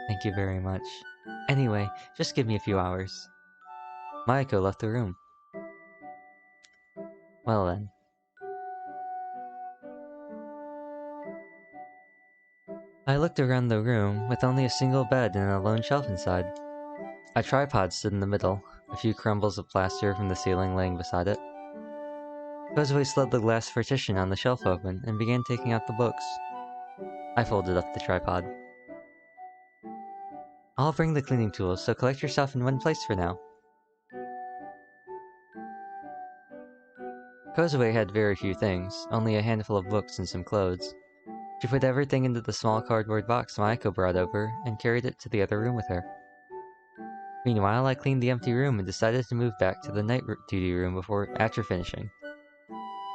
Thank you very much. Anyway, just give me a few hours. Mayako left the room. Well then. I looked around the room, with only a single bed and a lone shelf inside. A tripod stood in the middle, a few crumbles of plaster from the ceiling laying beside it. Kozue slid the glass partition on the shelf open and began taking out the books. I folded up the tripod. I'll bring the cleaning tools, so collect your stuff in one place for now. Kozue had very few things, only a handful of books and some clothes. She put everything into the small cardboard box Mayako brought over and carried it to the other room with her. Meanwhile, I cleaned the empty room and decided to move back to the night duty room after finishing.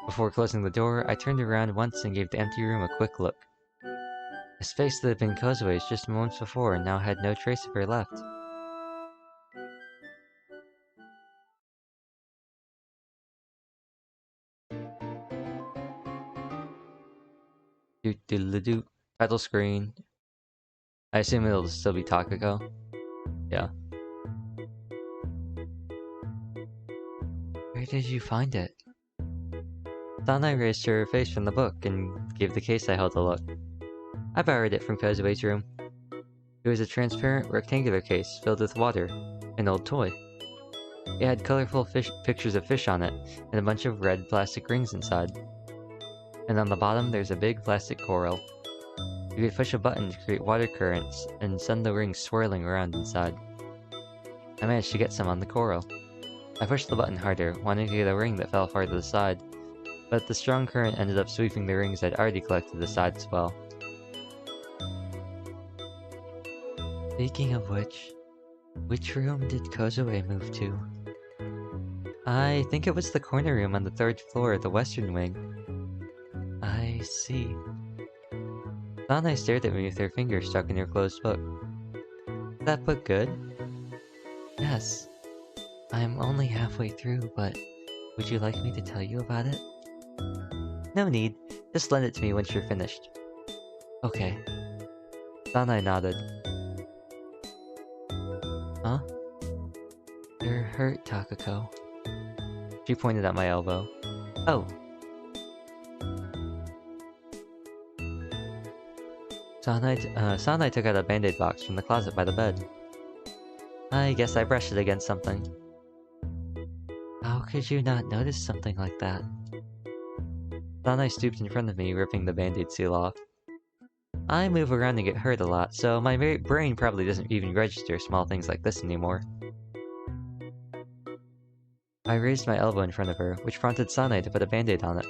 Before closing the door, I turned around once and gave the empty room a quick look. The space that had been Kozue's just moments before now had no trace of her left. Doot-diddle-doo. Title screen. I assume it'll still be Takako. Yeah. Where did you find it? Sanai raised her face from the book and gave the case I held a look. I borrowed it from Kozue's room. It was a transparent, rectangular case filled with water, an old toy. It had colorful pictures of fish on it, and a bunch of red plastic rings inside. And on the bottom there's a big plastic coral. You could push a button to create water currents and send the rings swirling around inside. I managed to get some on the coral. I pushed the button harder, wanting to get a ring that fell far to the side, but the strong current ended up sweeping the rings I'd already collected aside as well. Speaking of which room did Kozue move to? I think it was the corner room on the 3rd floor, the western wing. I see. Sanai stared at me with her finger stuck in her closed book. Is that book good? Yes. I'm only halfway through, but would you like me to tell you about it? No need. Just lend it to me once you're finished. Okay. Sanai nodded. Huh? You're hurt, Takako. She pointed at my elbow. Oh. Sanai took out a band-aid box from the closet by the bed. I guess I brushed it against something. How could you not notice something like that? Sanai stooped in front of me, ripping the band-aid seal off. I move around and get hurt a lot, so my brain probably doesn't even register small things like this anymore. I raised my elbow in front of her, which prompted Sane to put a band-aid on it.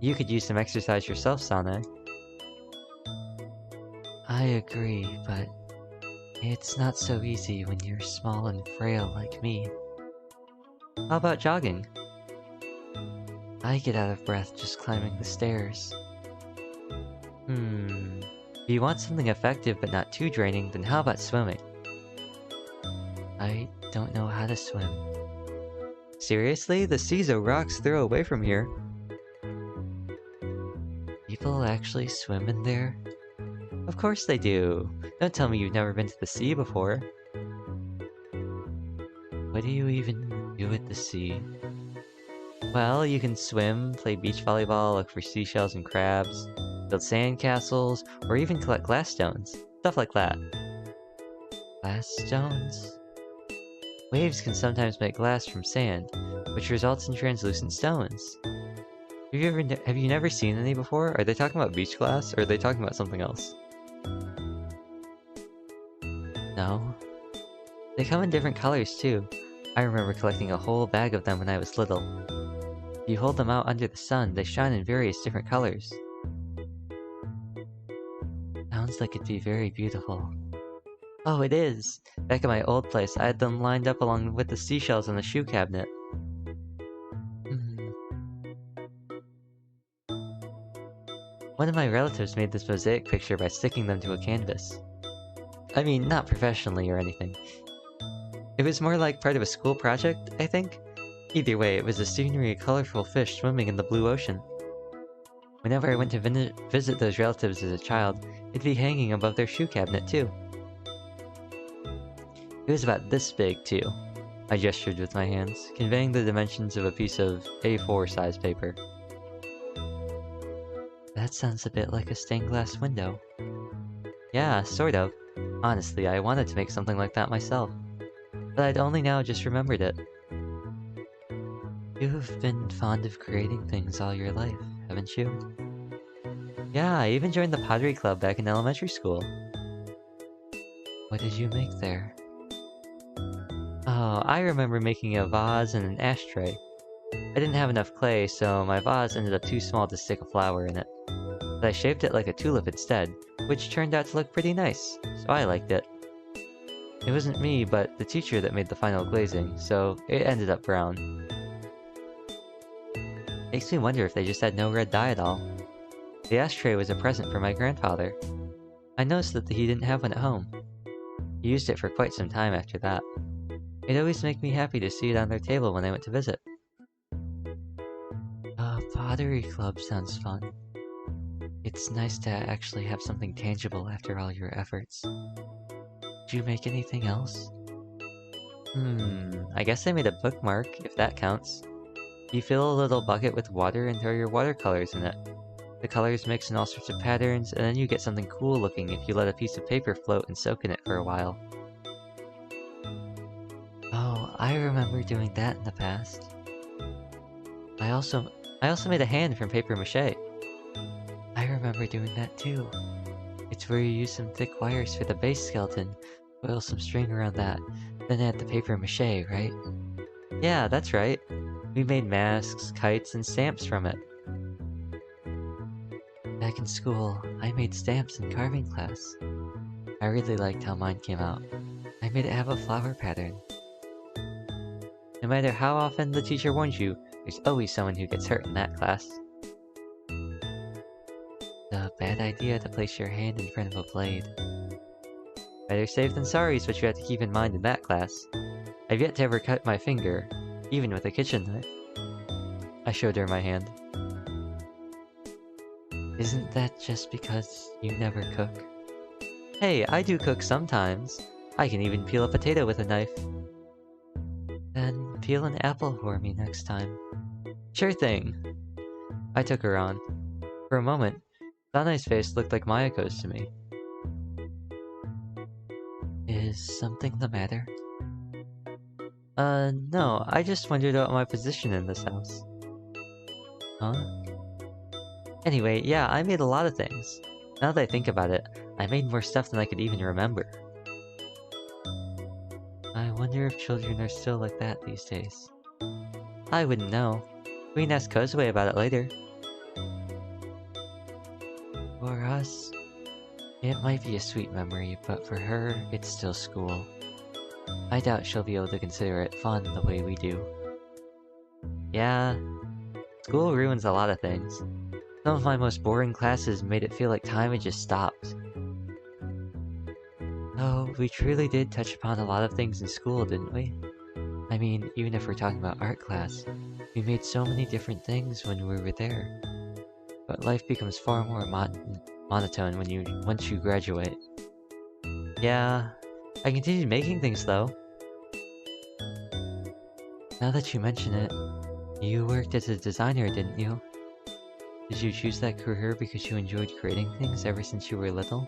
You could use some exercise yourself, Sane. I agree, but it's not so easy when you're small and frail like me. How about jogging? I get out of breath just climbing the stairs. If you want something effective but not too draining, then how about swimming? I don't know how to swim. Seriously? The sea's a rock's throw away from here. People actually swim in there? Of course they do. Don't tell me you've never been to the sea before. What do you even do at the sea? Well, you can swim, play beach volleyball, look for seashells and crabs, build sand castles, or even collect glass stones. Stuff like that. Glass stones? Waves can sometimes make glass from sand, which results in translucent stones. Have you never seen any before? Are they talking about beach glass, or are they talking about something else? No. They come in different colors too. I remember collecting a whole bag of them when I was little. If you hold them out under the sun, they shine in various different colors. Sounds like it'd be very beautiful. Oh, it is! Back at my old place, I had them lined up along with the seashells on the shoe cabinet. One of my relatives made this mosaic picture by sticking them to a canvas. I mean, not professionally or anything. It was more like part of a school project, I think? Either way, it was a scenery of colorful fish swimming in the blue ocean. Whenever I went to visit those relatives as a child, it'd be hanging above their shoe cabinet too. It was about this big too. I gestured with my hands, conveying the dimensions of a piece of A4 size paper. That sounds a bit like a stained glass window. Yeah, sort of. Honestly, I wanted to make something like that myself. But I'd only now just remembered it. You've been fond of creating things all your life, haven't you? Yeah, I even joined the pottery club back in elementary school. What did you make there? Oh, I remember making a vase and an ashtray. I didn't have enough clay, so my vase ended up too small to stick a flower in it. But I shaped it like a tulip instead, which turned out to look pretty nice, so I liked it. It wasn't me, but the teacher that made the final glazing, so it ended up brown. Makes me wonder if they just had no red dye at all. The ashtray was a present from my grandfather. I noticed that he didn't have one at home. He used it for quite some time after that. It always made me happy to see it on their table when I went to visit. A pottery club sounds fun. It's nice to actually have something tangible after all your efforts. Did you make anything else? I guess I made a bookmark, if that counts. You fill a little bucket with water and throw your watercolors in it. The colors mix in all sorts of patterns, and then you get something cool looking if you let a piece of paper float and soak in it for a while. Oh, I remember doing that in the past. I also made a hand from paper mache. I remember doing that too. It's where you use some thick wires for the base skeleton, coil some string around that, then add the paper mache, right? Yeah, that's right. We made masks, kites, and stamps from it. Back in school, I made stamps in carving class. I really liked how mine came out. I made it have a flower pattern. No matter how often the teacher warns you, there's always someone who gets hurt in that class. It's a bad idea to place your hand in front of a blade. Better safe than sorry is what you have to keep in mind in that class. I've yet to ever cut my finger, even with a kitchen knife. I showed her my hand. Isn't that just because you never cook? Hey, I do cook sometimes. I can even peel a potato with a knife. Then peel an apple for me next time. Sure thing. I took her on. For a moment, Sanae's face looked like Mayako's to me. Is something the matter? No, I just wondered about my position in this house. Huh? Anyway, yeah, I made a lot of things. Now that I think about it, I made more stuff than I could even remember. I wonder if children are still like that these days. I wouldn't know. We can ask Kozue about it later. For us, it might be a sweet memory, but for her, it's still school. I doubt she'll be able to consider it fun the way we do. Yeah, school ruins a lot of things. Some of my most boring classes made it feel like time had just stopped. Oh, we truly did touch upon a lot of things in school, didn't we? I mean, even if we're talking about art class, we made so many different things when we were there. But life becomes far more monotone once you graduate. Yeah, I continued making things though. Now that you mention it, you worked as a designer, didn't you? Did you choose that career because you enjoyed creating things ever since you were little?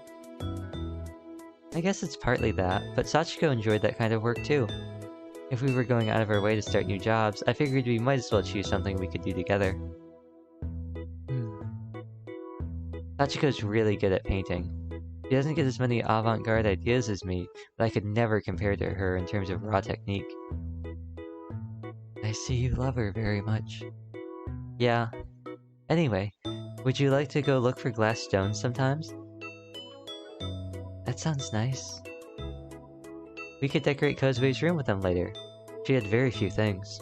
I guess it's partly that, but Sachiko enjoyed that kind of work too. If we were going out of our way to start new jobs, I figured we might as well choose something we could do together. Sachiko's really good at painting. She doesn't get as many avant-garde ideas as me, but I could never compare to her in terms of raw technique. I see you love her very much. Yeah. Anyway, would you like to go look for glass stones sometimes? That sounds nice. We could decorate Kozue's room with them later. She had very few things.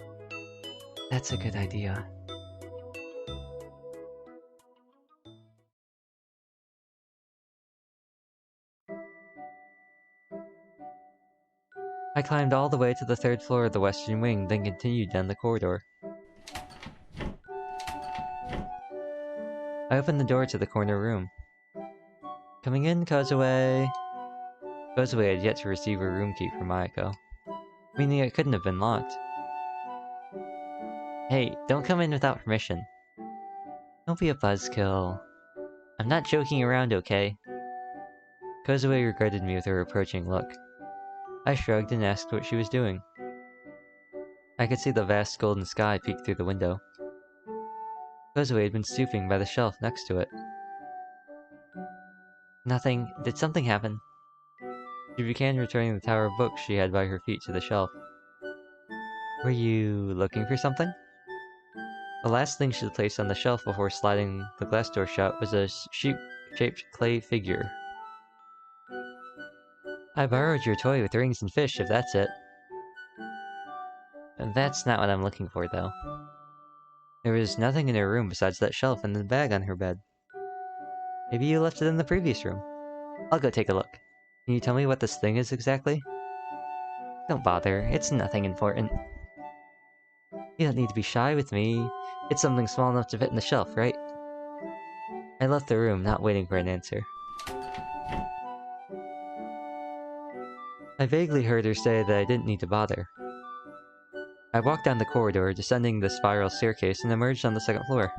That's a good idea. I climbed all the way to the third floor of the western wing, then continued down the corridor. I opened the door to the corner room. Coming in, Kozue! Kozue had yet to receive her room key from Mayako, meaning it couldn't have been locked. Hey, don't come in without permission. Don't be a buzzkill. I'm not joking around, okay? Kozue regarded me with a reproaching look. I shrugged and asked what she was doing. I could see the vast golden sky peek through the window. Kozue had been stooping by the shelf next to it. Nothing. Did something happen? She began returning the tower of books she had by her feet to the shelf. Were you looking for something? The last thing she placed on the shelf before sliding the glass door shut was a sheep-shaped clay figure. I borrowed your toy with rings and fish, if that's it. That's not what I'm looking for, though. There was nothing in her room besides that shelf and the bag on her bed. Maybe you left it in the previous room. I'll go take a look. Can you tell me what this thing is exactly? Don't bother, it's nothing important. You don't need to be shy with me. It's something small enough to fit in the shelf, right? I left the room, not waiting for an answer. I vaguely heard her say that I didn't need to bother. I walked down the corridor, descending the spiral staircase, and emerged on the second floor.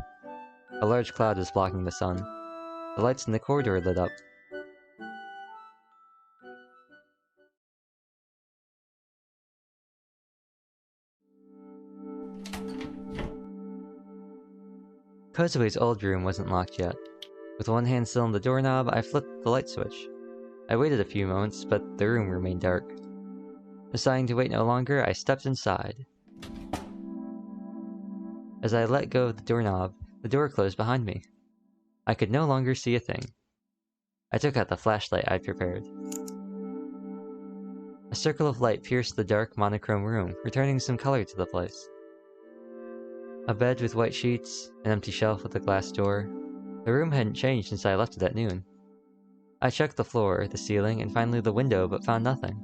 A large cloud was blocking the sun. The lights in the corridor lit up. Kozue's old room wasn't locked yet. With one hand still on the doorknob, I flipped the light switch. I waited a few moments, but the room remained dark. Deciding to wait no longer, I stepped inside. As I let go of the doorknob, the door closed behind me. I could no longer see a thing. I took out the flashlight I'd prepared. A circle of light pierced the dark, monochrome room, returning some color to the place. A bed with white sheets, an empty shelf with a glass door. The room hadn't changed since I left it at noon. I checked the floor, the ceiling, and finally the window, but found nothing.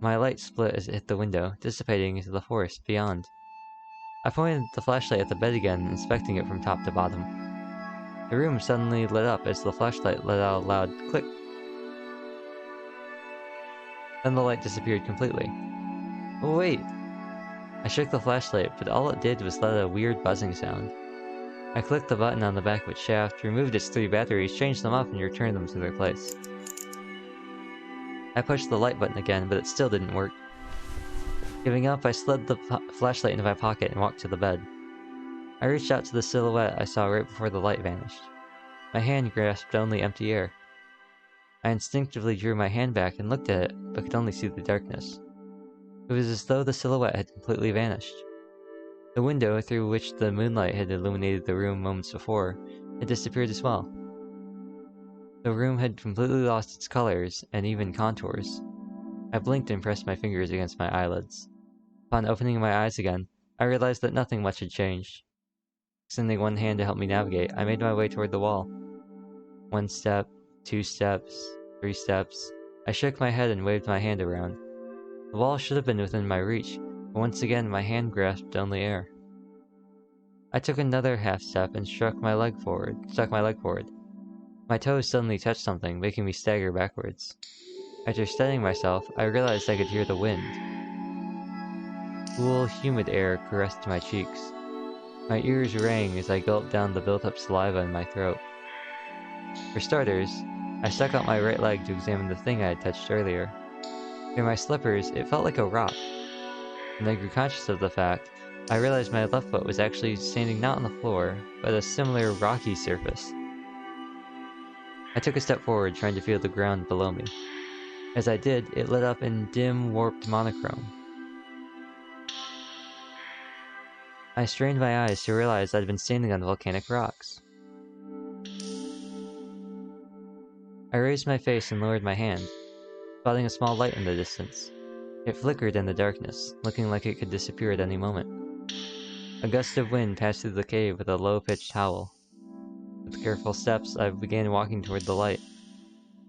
My light split as it hit the window, dissipating into the forest beyond. I pointed the flashlight at the bed again, inspecting it from top to bottom. The room suddenly lit up as the flashlight let out a loud click. Then the light disappeared completely. Oh wait! I shook the flashlight, but all it did was let out a weird buzzing sound. I clicked the button on the back of its shaft, removed its 3 batteries, changed them off, and returned them to their place. I pushed the light button again, but it still didn't work. Giving up, I slid the flashlight into my pocket and walked to the bed. I reached out to the silhouette I saw right before the light vanished. My hand grasped only empty air. I instinctively drew my hand back and looked at it, but could only see the darkness. It was as though the silhouette had completely vanished. The window through which the moonlight had illuminated the room moments before had disappeared as well. The room had completely lost its colors and even contours. I blinked and pressed my fingers against my eyelids. Upon opening my eyes again, I realized that nothing much had changed. Extending one hand to help me navigate, I made my way toward the wall. 1 step, 2 steps, 3 steps. I shook my head and waved my hand around. The wall should have been within my reach, but once again my hand grasped only air. I took another half step and stuck my leg forward. My toes suddenly touched something, making me stagger backwards. After steadying myself, I realized I could hear the wind. Cool, humid air caressed my cheeks. My ears rang as I gulped down the built-up saliva in my throat. For starters, I stuck out my right leg to examine the thing I had touched earlier. Near my slippers, it felt like a rock. When I grew conscious of the fact, I realized my left foot was actually standing not on the floor, but a similar rocky surface. I took a step forward, trying to feel the ground below me. As I did, it lit up in dim, warped monochrome. I strained my eyes to realize I'd been standing on volcanic rocks. I raised my face and lowered my hand, spotting a small light in the distance. It flickered in the darkness, looking like it could disappear at any moment. A gust of wind passed through the cave with a low-pitched howl. With careful steps, I began walking toward the light.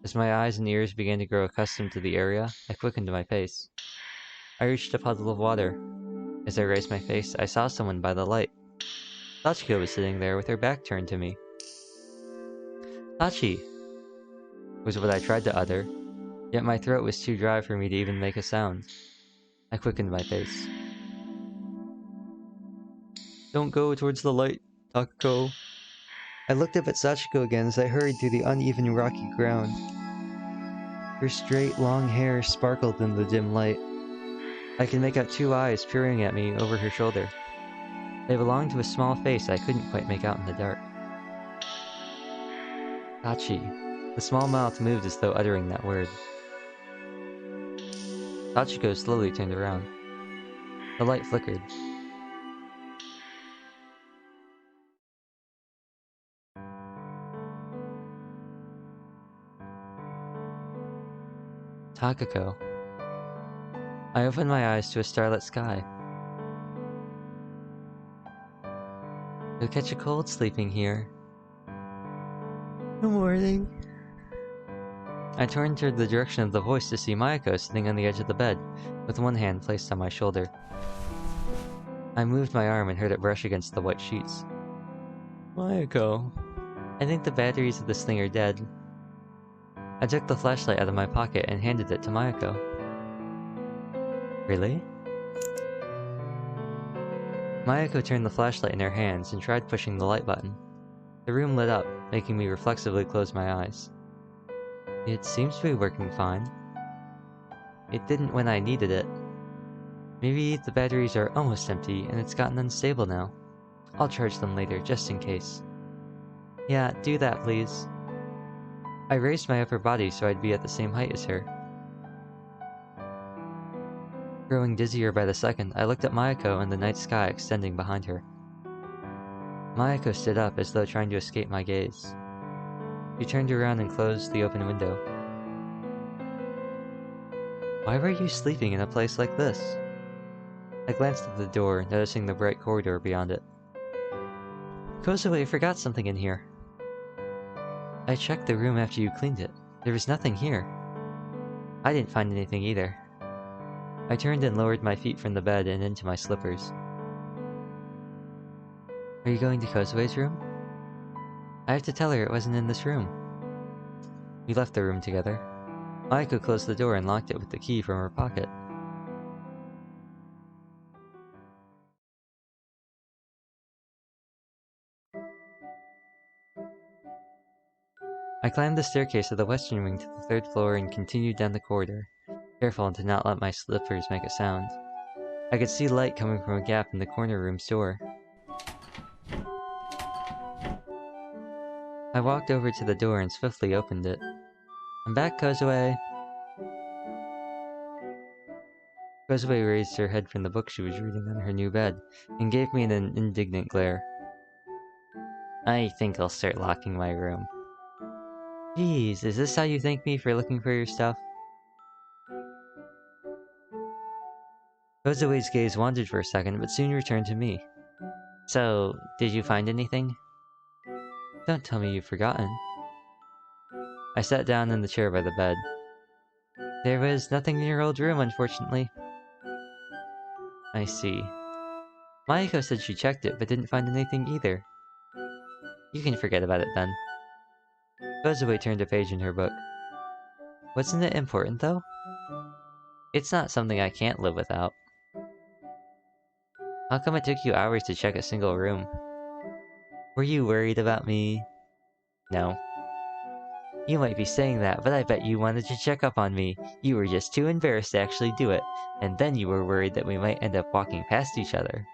As my eyes and ears began to grow accustomed to the area, I quickened my pace. I reached a puddle of water. As I raised my face, I saw someone by the light. Sachiko was sitting there with her back turned to me. "Sachi!" was what I tried to utter, yet my throat was too dry for me to even make a sound. I quickened my pace. "Don't go towards the light, Takako." I looked up at Sachiko again as I hurried through the uneven, rocky ground. Her straight, long hair sparkled in the dim light. I could make out 2 eyes peering at me over her shoulder. They belonged to a small face I couldn't quite make out in the dark. Sachi. The small mouth moved as though uttering that word. Sachiko slowly turned around. The light flickered. Takako. I opened my eyes to a starlit sky. You'll catch a cold sleeping here. Good morning. I turned toward the direction of the voice to see Mayako sitting on the edge of the bed, with one hand placed on my shoulder. I moved my arm and heard it brush against the white sheets. "Mayako, I think the batteries of this thing are dead." I took the flashlight out of my pocket and handed it to Mayako. "Really?" Mayako turned the flashlight in her hands and tried pushing the light button. The room lit up, making me reflexively close my eyes. It seems to be working fine. It didn't when I needed it. Maybe the batteries are almost empty and it's gotten unstable now. I'll charge them later, just in case. Yeah, do that, please. I raised my upper body so I'd be at the same height as her. Growing dizzier by the second, I looked at Mayako and the night sky extending behind her. Mayako stood up as though trying to escape my gaze. She turned around and closed the open window. "Why were you sleeping in a place like this?" I glanced at the door, noticing the bright corridor beyond it. "Kozue forgot something in here." "I checked the room after you cleaned it. There was nothing here." "I didn't find anything either." I turned and lowered my feet from the bed and into my slippers. "Are you going to Kozue's room?" "I have to tell her it wasn't in this room." We left the room together. Mayako closed the door and locked it with the key from her pocket. I climbed the staircase of the western wing to the 3rd floor and continued down the corridor, careful to not let my slippers make a sound. I could see light coming from a gap in the corner room's door. I walked over to the door and swiftly opened it. "I'm back, Kozue." Kozue raised her head from the book she was reading on her new bed, and gave me an indignant glare. I think I'll start locking my room. Geez, is this how you thank me for looking for your stuff? Kozue's gaze wandered for a second, but soon returned to me. So, did you find anything? Don't tell me you've forgotten. I sat down in the chair by the bed. There was nothing in your old room, unfortunately. I see. Mayako said she checked it, but didn't find anything either. You can forget about it then. Kozue turned a page in her book. Wasn't it important, though? It's not something I can't live without. How come it took you hours to check a single room? Were you worried about me? No. You might be saying that, but I bet you wanted to check up on me. You were just too embarrassed to actually do it, and then you were worried that we might end up walking past each other.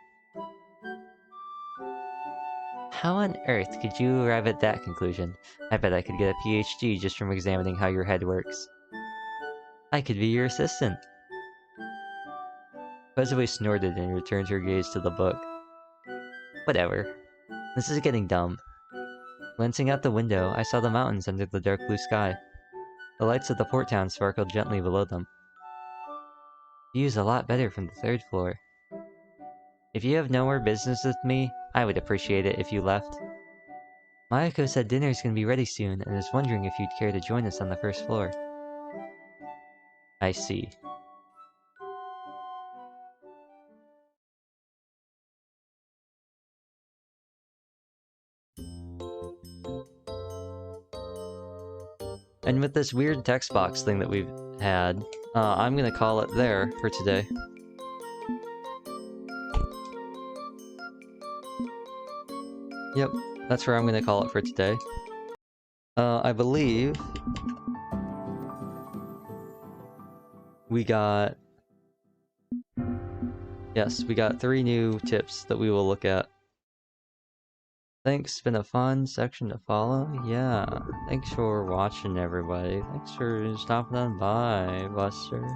How on earth could you arrive at that conclusion? I bet I could get a PhD just from examining how your head works. I could be your assistant. Kozue snorted and returned her gaze to the book. Whatever. This is getting dumb. Glancing out the window, I saw the mountains under the dark blue sky. The lights of the port town sparkled gently below them. View's a lot better from the third floor. If you have no more business with me, I would appreciate it if you left. Mayako said dinner's gonna be ready soon and is wondering if you'd care to join us on the first floor. I see. And with this weird text box thing that we've had, I'm gonna call it there for today. Yep, that's where I'm gonna call it for today. I believe we got... Yes, we got 3 new tips that we will look at. Thanks, been a fun section to follow. Yeah, thanks for watching, everybody. Thanks for stopping on by, Buster.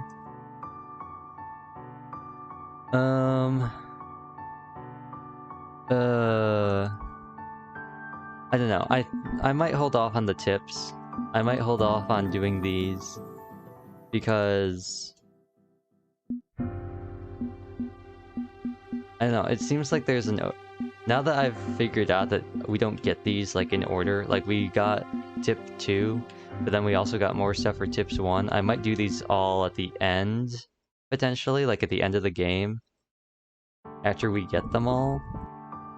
I don't know. I might hold off on the tips. I might hold off on doing these because I don't know. It seems like there's an... Now that I've figured out that we don't get these like in order, like we got tip 2, but then we also got more stuff for tips 1. I might do these all at the end, potentially, like at the end of the game, after we get them all,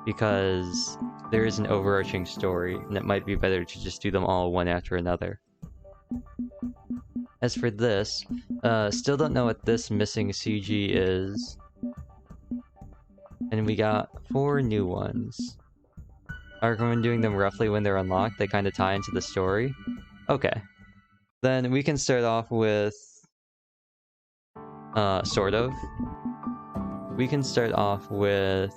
because there is an overarching story, and it might be better to just do them all one after another. As for this, still don't know what this missing CG is. And we got 4 new ones. I recommend doing them roughly when they're unlocked. They kind of tie into the story. Okay. Then we can start off with... sort of. We can start off with...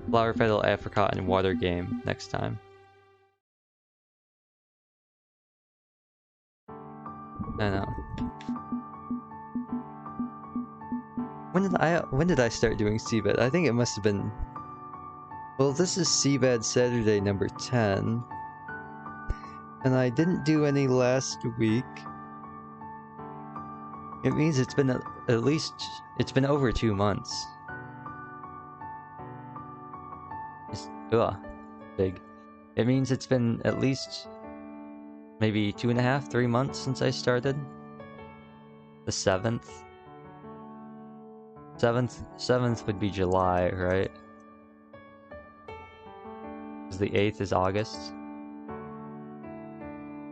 Flower Petal, Apricot, and Water Game next time. I know. When did I start doing SeaBed? I think it must have been... Well, this is SeaBed Saturday number 10. And I didn't do any last week. It means it's been at least... It's been over 2 months. Ugh. Big. It means it's been at least... maybe 2.5, 3 months since I started. The 7th. 7th would be July, right? Because the 8th is August.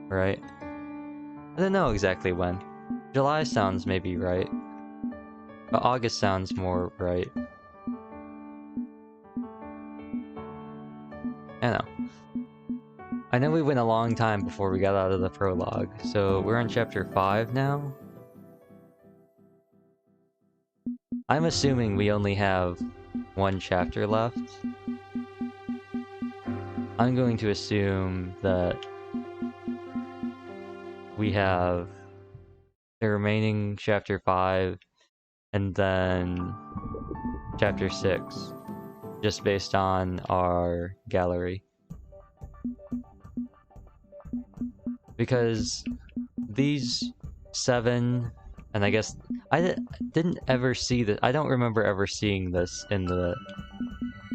Right? I don't know exactly when. July sounds maybe right. But August sounds more right. I know we went a long time before we got out of the prologue, so we're on chapter 5 now. I'm assuming we only have 1 chapter left. I'm going to assume that we have... the remaining chapter 5, and then chapter 6, just based on our gallery. Because these 7, and I guess I didn't ever see that. I don't remember ever seeing this in the,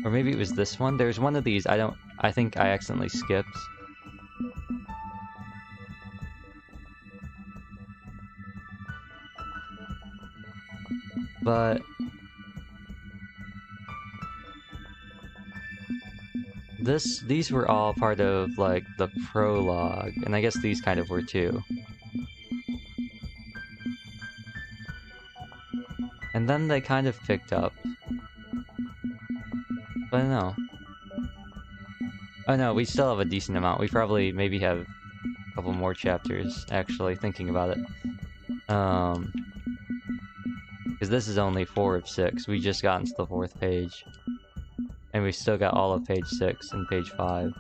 or maybe it was this one. There's one of these. I think I accidentally skipped. But these were all part of like the prologue, and I guess these kind of were too. And then they kind of picked up. But I don't know. Oh no, we still have a decent amount. We probably maybe have a couple more chapters, actually, thinking about it. Because this is only 4 of 6. We just got into the 4th page. And we still got all of page 6 and page 5.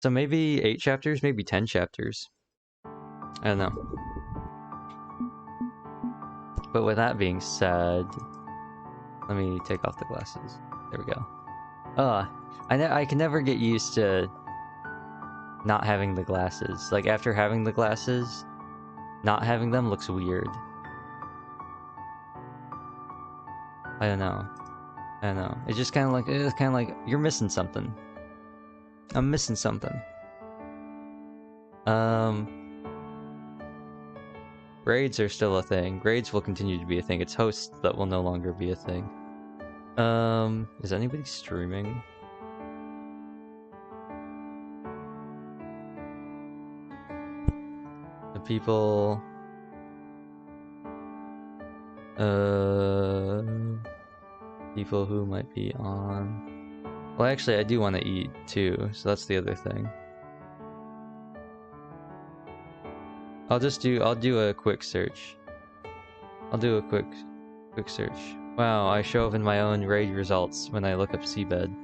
So maybe 8 chapters, maybe 10 chapters. I don't know. But with that being said, let me take off the glasses. There we go. I can never get used to not having the glasses. Like, after having the glasses, not having them looks weird. I don't know. It's just kind of like you're missing something. I'm missing something. Grades are still a thing. Grades will continue to be a thing. It's hosts that will no longer be a thing. Is anybody streaming? The people... people who might be on... Well, actually, I do want to eat, too, so that's the other thing. I'll do a quick search. I'll do a quick search. Wow, I show up in my own raid results when I look up SeaBed.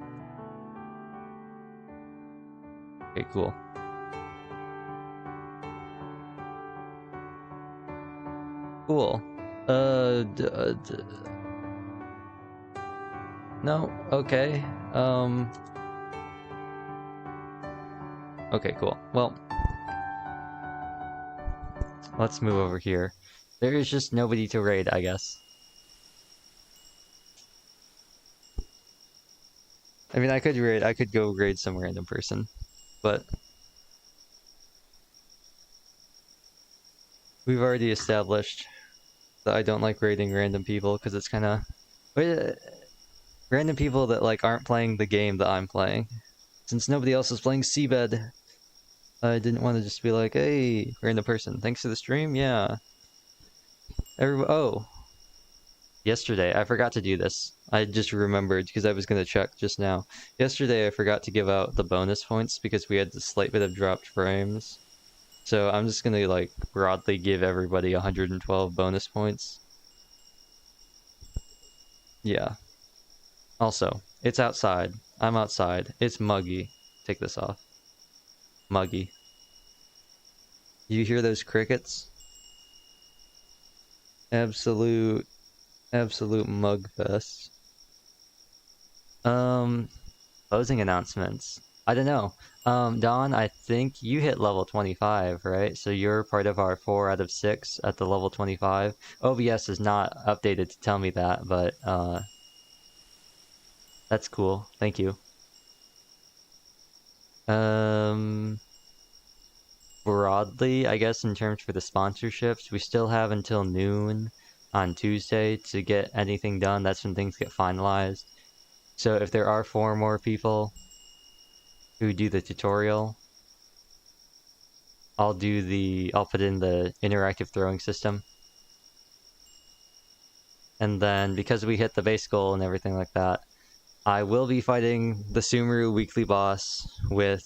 Okay, cool. Cool. No, okay. Okay, cool. Well, let's move over here. There is just nobody to raid, I guess. I mean, I could go raid some random person, but we've already established that I don't like raiding random people because it's kind of random people that like aren't playing the game that I'm playing. Since nobody else is playing SeaBed, I didn't want to just be like, hey, random person, thanks for the stream, yeah. Oh. Yesterday, I forgot to do this. I just remembered because I was going to check just now. Yesterday, I forgot to give out the bonus points because we had a slight bit of dropped frames. So I'm just going to, like, broadly give everybody 112 bonus points. Yeah. Also, it's outside. I'm outside. It's muggy. Take this off. Muggy. You hear those crickets? Absolute mug fest. Closing announcements. I don't know. Dawn, I think you hit level 25, right? So you're part of our 4 out of 6 at the level 25. OBS is not updated to tell me that, but that's cool. Thank you. Broadly, I guess in terms for the sponsorships, we still have until noon on Tuesday to get anything done. That's when things get finalized. So if there are 4 more people who do the tutorial, I'll put in the interactive throwing system. And then because we hit the base goal and everything like that, I will be fighting the Sumeru weekly boss with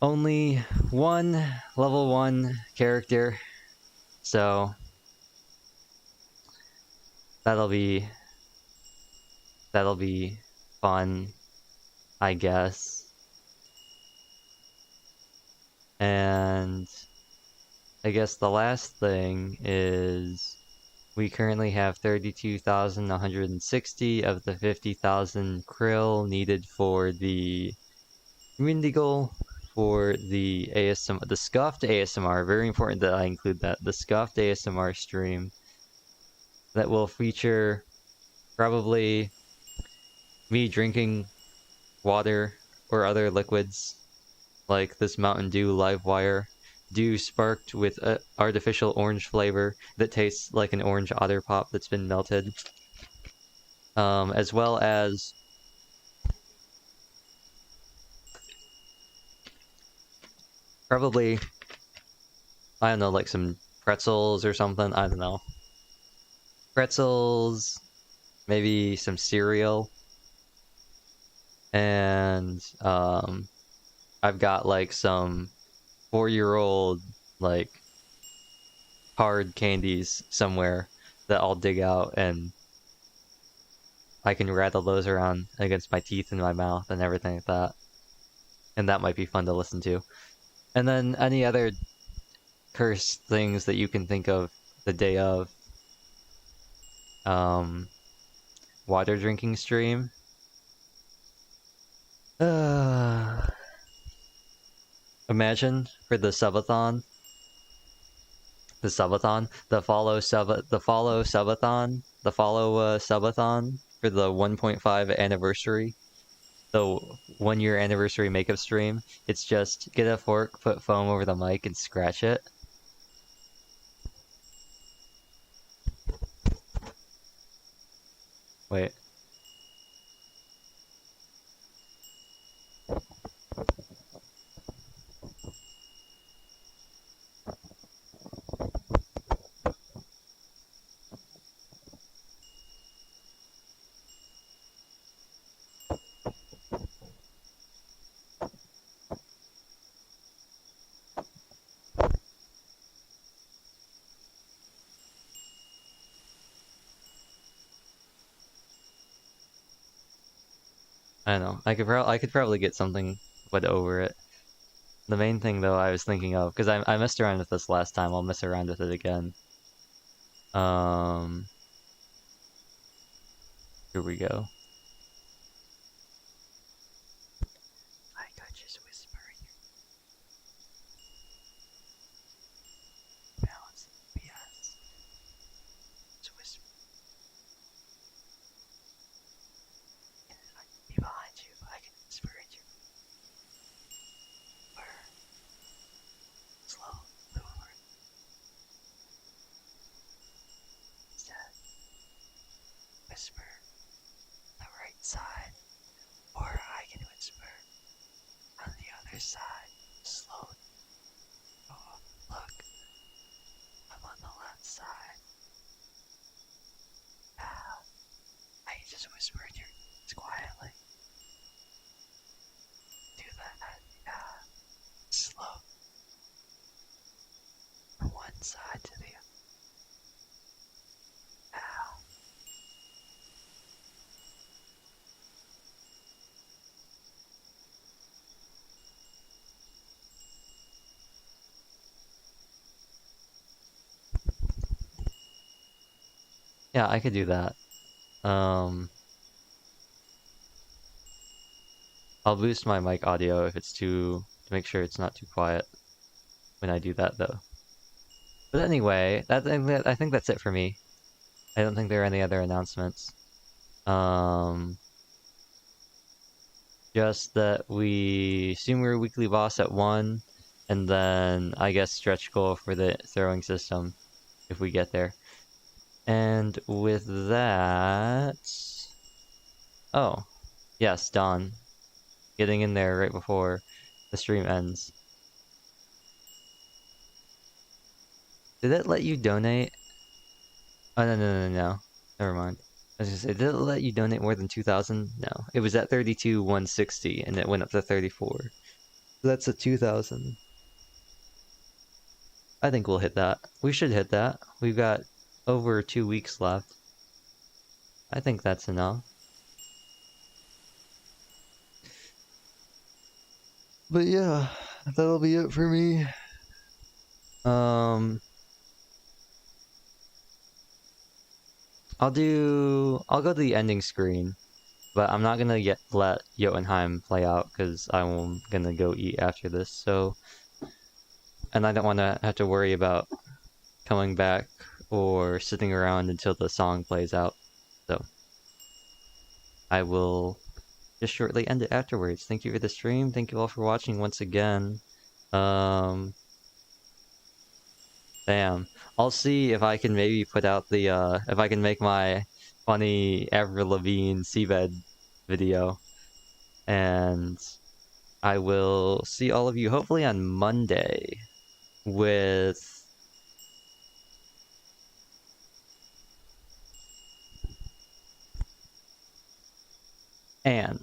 only one level 1 character. So that'll be fun, I guess. And I guess the last thing is we currently have 32,160 of the 50,000 krill needed for the community goal for the ASMR, the scuffed ASMR. Very important that I include that. The scuffed ASMR stream that will feature probably me drinking water or other liquids like this Mountain Dew live wire. Dew sparked with artificial orange flavor that tastes like an orange otter pop that's been melted. As well as probably, I don't know, like some pretzels or something. I don't know. Pretzels, maybe some cereal. And I've got like some 4-year-old like hard candies somewhere that I'll dig out and I can rattle those around against my teeth and my mouth and everything like that. And that might be fun to listen to. And then any other cursed things that you can think of the day of. Water drinking stream. Imagine for the subathon. The subathon, the follow subathon for the 1.5 anniversary, the 1-year anniversary makeup stream. It's just get a fork, put foam over the mic, and scratch it. Wait. I don't know. I could probably get something put over it. The main thing though I was thinking of, because I messed around with this last time, I'll mess around with it again. Here we go. I could just whisper in your balance BS. Just whisper. And I can be behind you, but I can whisper in your slow, over. Instead, whisper on the right side, or I can whisper on the other side, slowly. Oh, look, I'm on the left side. I can just whisper in your ears quietly. Do that, slow. From one side to the other. Yeah, I could do that. I'll boost my mic audio if it's to make sure it's not too quiet when I do that though. But anyway, I think that's it for me. I don't think there are any other announcements. Just that we assume we're weekly boss at 1, and then I guess stretch goal for the throwing system if we get there. And with that, oh yes, Dawn, getting in there right before the stream ends. Did it let you donate? Oh no. Never mind. I was gonna say, did it let you donate more than 2,000? No. It was at 32,160 and it went up to 34. So that's a 2,000. I think we'll hit that. We should hit that. We've got over 2 weeks left. I think that's enough. But yeah, that'll be it for me. I'll go to the ending screen, but I'm not gonna let Jotunheim play out because I'm gonna go eat after this. So, and I don't want to have to worry about coming back or sitting around until the song plays out. So, I will just shortly end it afterwards. Thank you for the stream. Thank you all for watching once again. Damn. I'll see if I can maybe put out the, if I can make my funny Avril Lavigne SeaBed video. And I will see all of you hopefully on Monday with... Anne.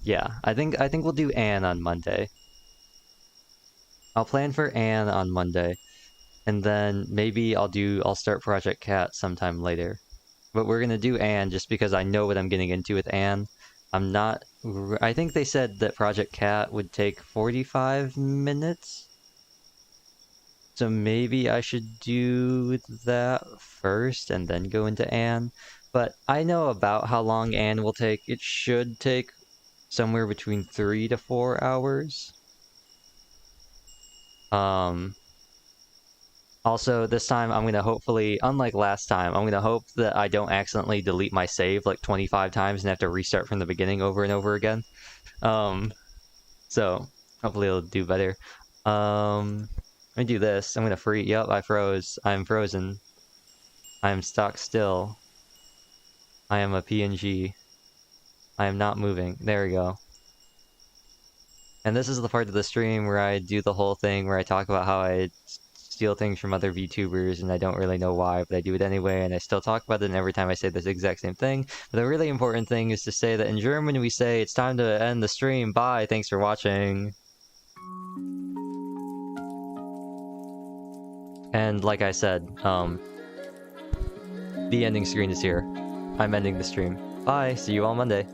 Yeah, I think we'll do Anne on Monday. I'll plan for Anne on Monday. And then maybe I'll start Project Cat sometime later. But we're gonna do Anne just because I know what I'm getting into with Anne. I think they said that Project Cat would take 45 minutes. So maybe I should do that first and then go into Anne. But I know about how long Anne will take. It should take somewhere between 3 to 4 hours. Also, this time I'm gonna hopefully, unlike last time, I'm gonna hope that I don't accidentally delete my save like 25 times and have to restart from the beginning over and over again. So hopefully it'll do better. Let me do this. I'm gonna freeze. Yep, I froze. I'm frozen. I am stuck still. I am a PNG. I am not moving. There we go. And this is the part of the stream where I do the whole thing where I talk about how I steal things from other VTubers and I don't really know why, but I do it anyway, and I still talk about it, and every time I say this exact same thing. But the really important thing is to say that in German we say, it's time to end the stream, bye, thanks for watching. And like I said, the ending screen is here. I'm ending the stream. Bye, see you all Monday.